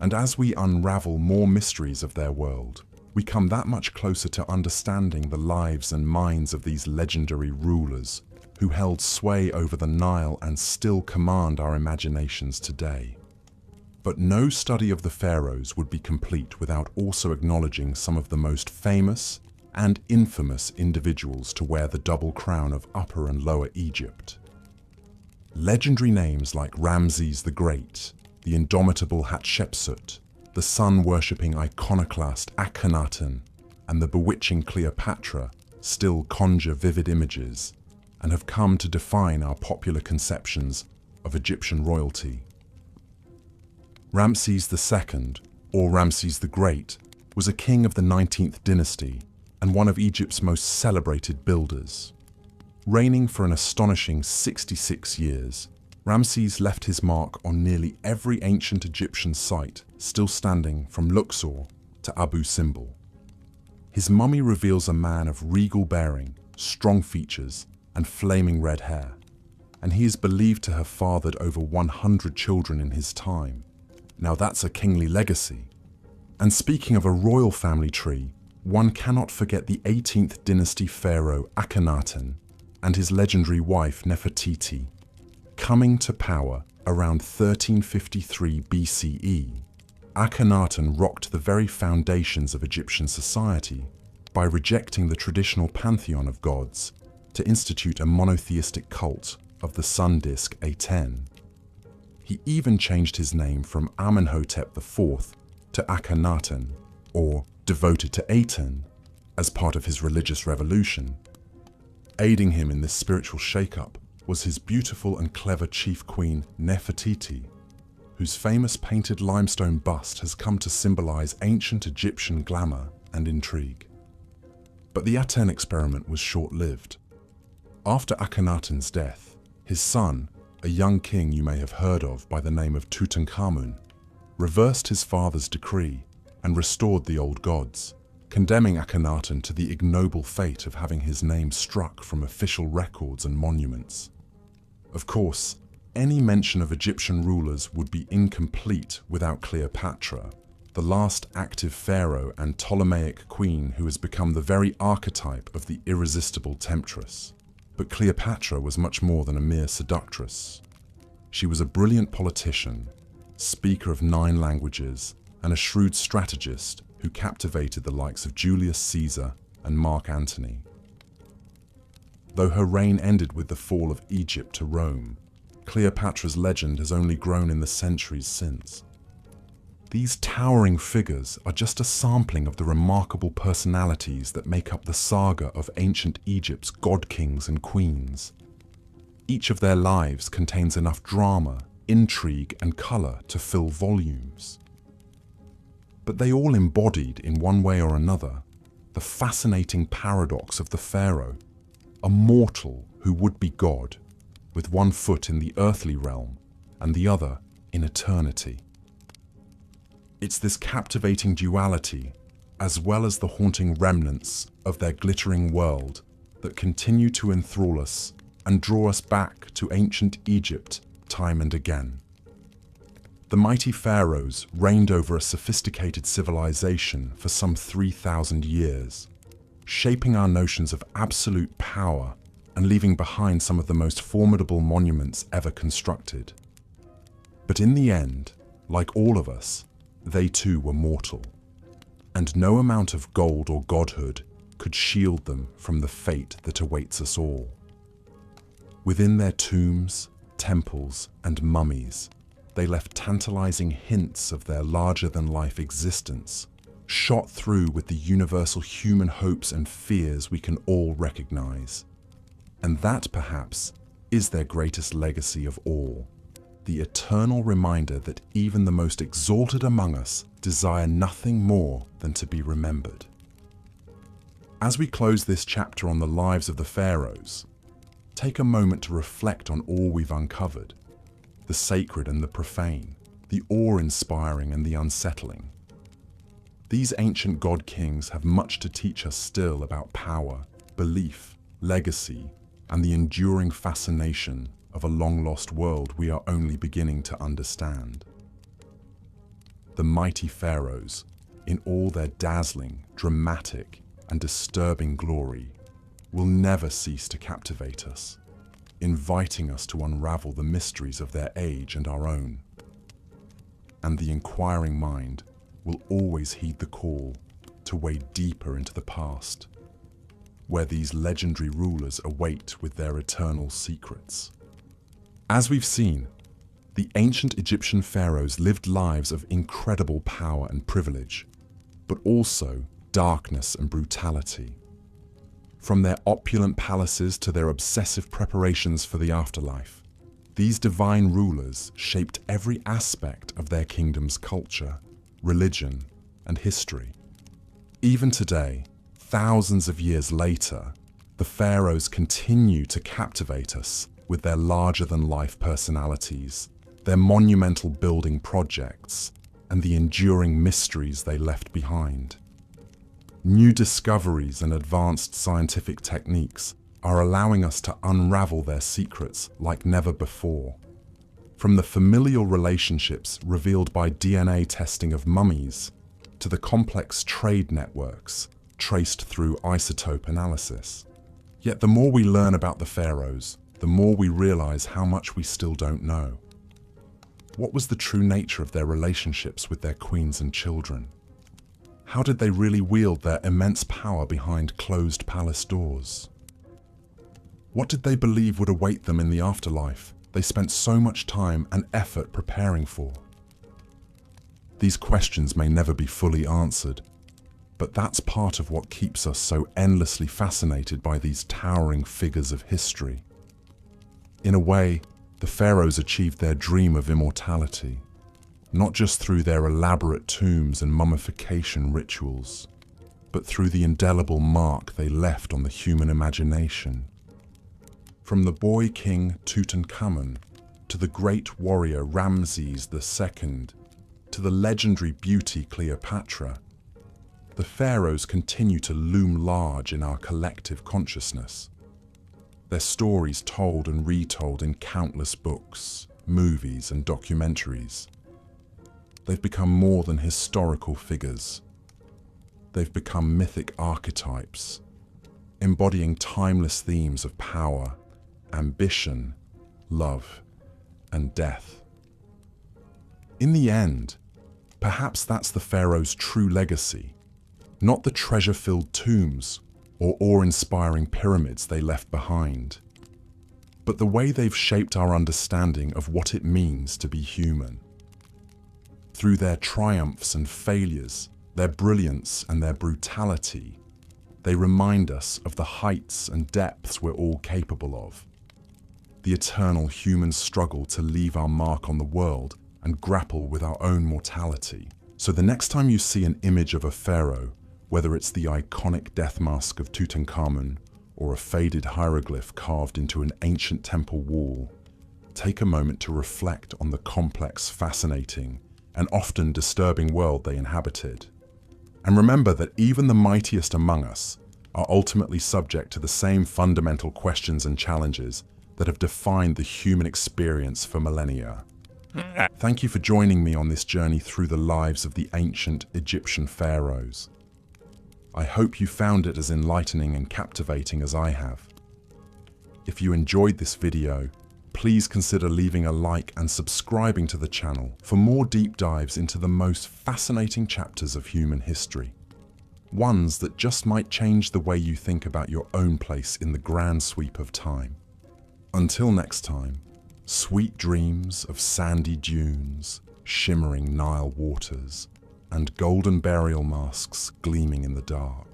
And as we unravel more mysteries of their world, we come that much closer to understanding the lives and minds of these legendary rulers who held sway over the Nile and still command our imaginations today. But no study of the pharaohs would be complete without also acknowledging some of the most famous and infamous individuals to wear the double crown of Upper and Lower Egypt. Legendary names like Ramses the Great, the indomitable Hatshepsut, the sun-worshipping iconoclast Akhenaten, and the bewitching Cleopatra still conjure vivid images and have come to define our popular conceptions of Egyptian royalty. Ramses II, or Ramses the Great, was a king of the 19th dynasty and one of Egypt's most celebrated builders. Reigning for an astonishing 66 years, Ramses left his mark on nearly every ancient Egyptian site still standing from Luxor to Abu Simbel. His mummy reveals a man of regal bearing, strong features, and flaming red hair, and he is believed to have fathered over 100 children in his time. Now that's a kingly legacy. And speaking of a royal family tree, one cannot forget the 18th dynasty pharaoh Akhenaten and his legendary wife Nefertiti. Coming to power around 1353 BCE, Akhenaten rocked the very foundations of Egyptian society by rejecting the traditional pantheon of gods to institute a monotheistic cult of the sun disk Aten. He even changed his name from Amenhotep IV to Akhenaten, or devoted to Aten, as part of his religious revolution. Aiding him in this spiritual shake-up was his beautiful and clever chief queen Nefertiti, whose famous painted limestone bust has come to symbolize ancient Egyptian glamour and intrigue. But the Aten experiment was short-lived. After Akhenaten's death, his son, a young king you may have heard of by the name of Tutankhamun, reversed his father's decree and restored the old gods, condemning Akhenaten to the ignoble fate of having his name struck from official records and monuments. Of course, any mention of Egyptian rulers would be incomplete without Cleopatra, the last active pharaoh and Ptolemaic queen who has become the very archetype of the irresistible temptress. But Cleopatra was much more than a mere seductress. She was a brilliant politician, speaker of 9 languages, and a shrewd strategist who captivated the likes of Julius Caesar and Mark Antony. Though her reign ended with the fall of Egypt to Rome, Cleopatra's legend has only grown in the centuries since. These towering figures are just a sampling of the remarkable personalities that make up the saga of ancient Egypt's god-kings and queens. Each of their lives contains enough drama, intrigue, and color to fill volumes. But they all embodied, in one way or another, the fascinating paradox of the pharaoh, a mortal who would be God, with one foot in the earthly realm and the other in eternity. It's this captivating duality, as well as the haunting remnants of their glittering world, that continue to enthrall us and draw us back to ancient Egypt time and again. The mighty pharaohs reigned over a sophisticated civilization for some 3,000 years, shaping our notions of absolute power and leaving behind some of the most formidable monuments ever constructed. But in the end, like all of us, they too were mortal, and no amount of gold or godhood could shield them from the fate that awaits us all. Within their tombs, temples, and mummies, they left tantalizing hints of their larger-than-life existence, shot through with the universal human hopes and fears we can all recognize. And that, perhaps, is their greatest legacy of all, the eternal reminder that even the most exalted among us desire nothing more than to be remembered. As we close this chapter on the lives of the pharaohs, take a moment to reflect on all we've uncovered, the sacred and the profane, the awe-inspiring and the unsettling. These ancient god-kings have much to teach us still about power, belief, legacy, and the enduring fascination of a long-lost world we are only beginning to understand. The mighty pharaohs, in all their dazzling, dramatic, and disturbing glory, will never cease to captivate us. inviting us to unravel the mysteries of their age and our own. And the inquiring mind will always heed the call to wade deeper into the past, where these legendary rulers await with their eternal secrets. As we've seen, the ancient Egyptian pharaohs lived lives of incredible power and privilege, but also darkness and brutality. From their opulent palaces to their obsessive preparations for the afterlife, these divine rulers shaped every aspect of their kingdom's culture, religion, and history. Even today, thousands of years later, the pharaohs continue to captivate us with their larger-than-life personalities, their monumental building projects, and the enduring mysteries they left behind. New discoveries and advanced scientific techniques are allowing us to unravel their secrets like never before. From the familial relationships revealed by DNA testing of mummies to the complex trade networks traced through isotope analysis. Yet the more we learn about the pharaohs, the more we realize how much we still don't know. What was the true nature of their relationships with their queens and children? How did they really wield their immense power behind closed palace doors? What did they believe would await them in the afterlife they spent so much time and effort preparing for? These questions may never be fully answered, but that's part of what keeps us so endlessly fascinated by these towering figures of history. In a way, the pharaohs achieved their dream of immortality, not just through their elaborate tombs and mummification rituals, but through the indelible mark they left on the human imagination. From the boy king Tutankhamun to the great warrior Ramses II to the legendary beauty Cleopatra, the pharaohs continue to loom large in our collective consciousness. Their stories told and retold in countless books, movies, and documentaries. They've become more than historical figures. They've become mythic archetypes, embodying timeless themes of power, ambition, love, and death. In the end, perhaps that's the pharaoh's true legacy, not the treasure-filled tombs or awe-inspiring pyramids they left behind, but the way they've shaped our understanding of what it means to be human. Through their triumphs and failures, their brilliance and their brutality, they remind us of the heights and depths we're all capable of. The eternal human struggle to leave our mark on the world and grapple with our own mortality. So the next time you see an image of a pharaoh, whether it's the iconic death mask of Tutankhamun or a faded hieroglyph carved into an ancient temple wall, take a moment to reflect on the complex, fascinating, and often disturbing world they inhabited. And remember that even the mightiest among us are ultimately subject to the same fundamental questions and challenges that have defined the human experience for millennia. Thank you for joining me on this journey through the lives of the ancient Egyptian pharaohs. I hope you found it as enlightening and captivating as I have. If you enjoyed this video, please consider leaving a like and subscribing to the channel for more deep dives into the most fascinating chapters of human history. Ones that just might change the way you think about your own place in the grand sweep of time. Until next time, sweet dreams of sandy dunes, shimmering Nile waters, and golden burial masks gleaming in the dark.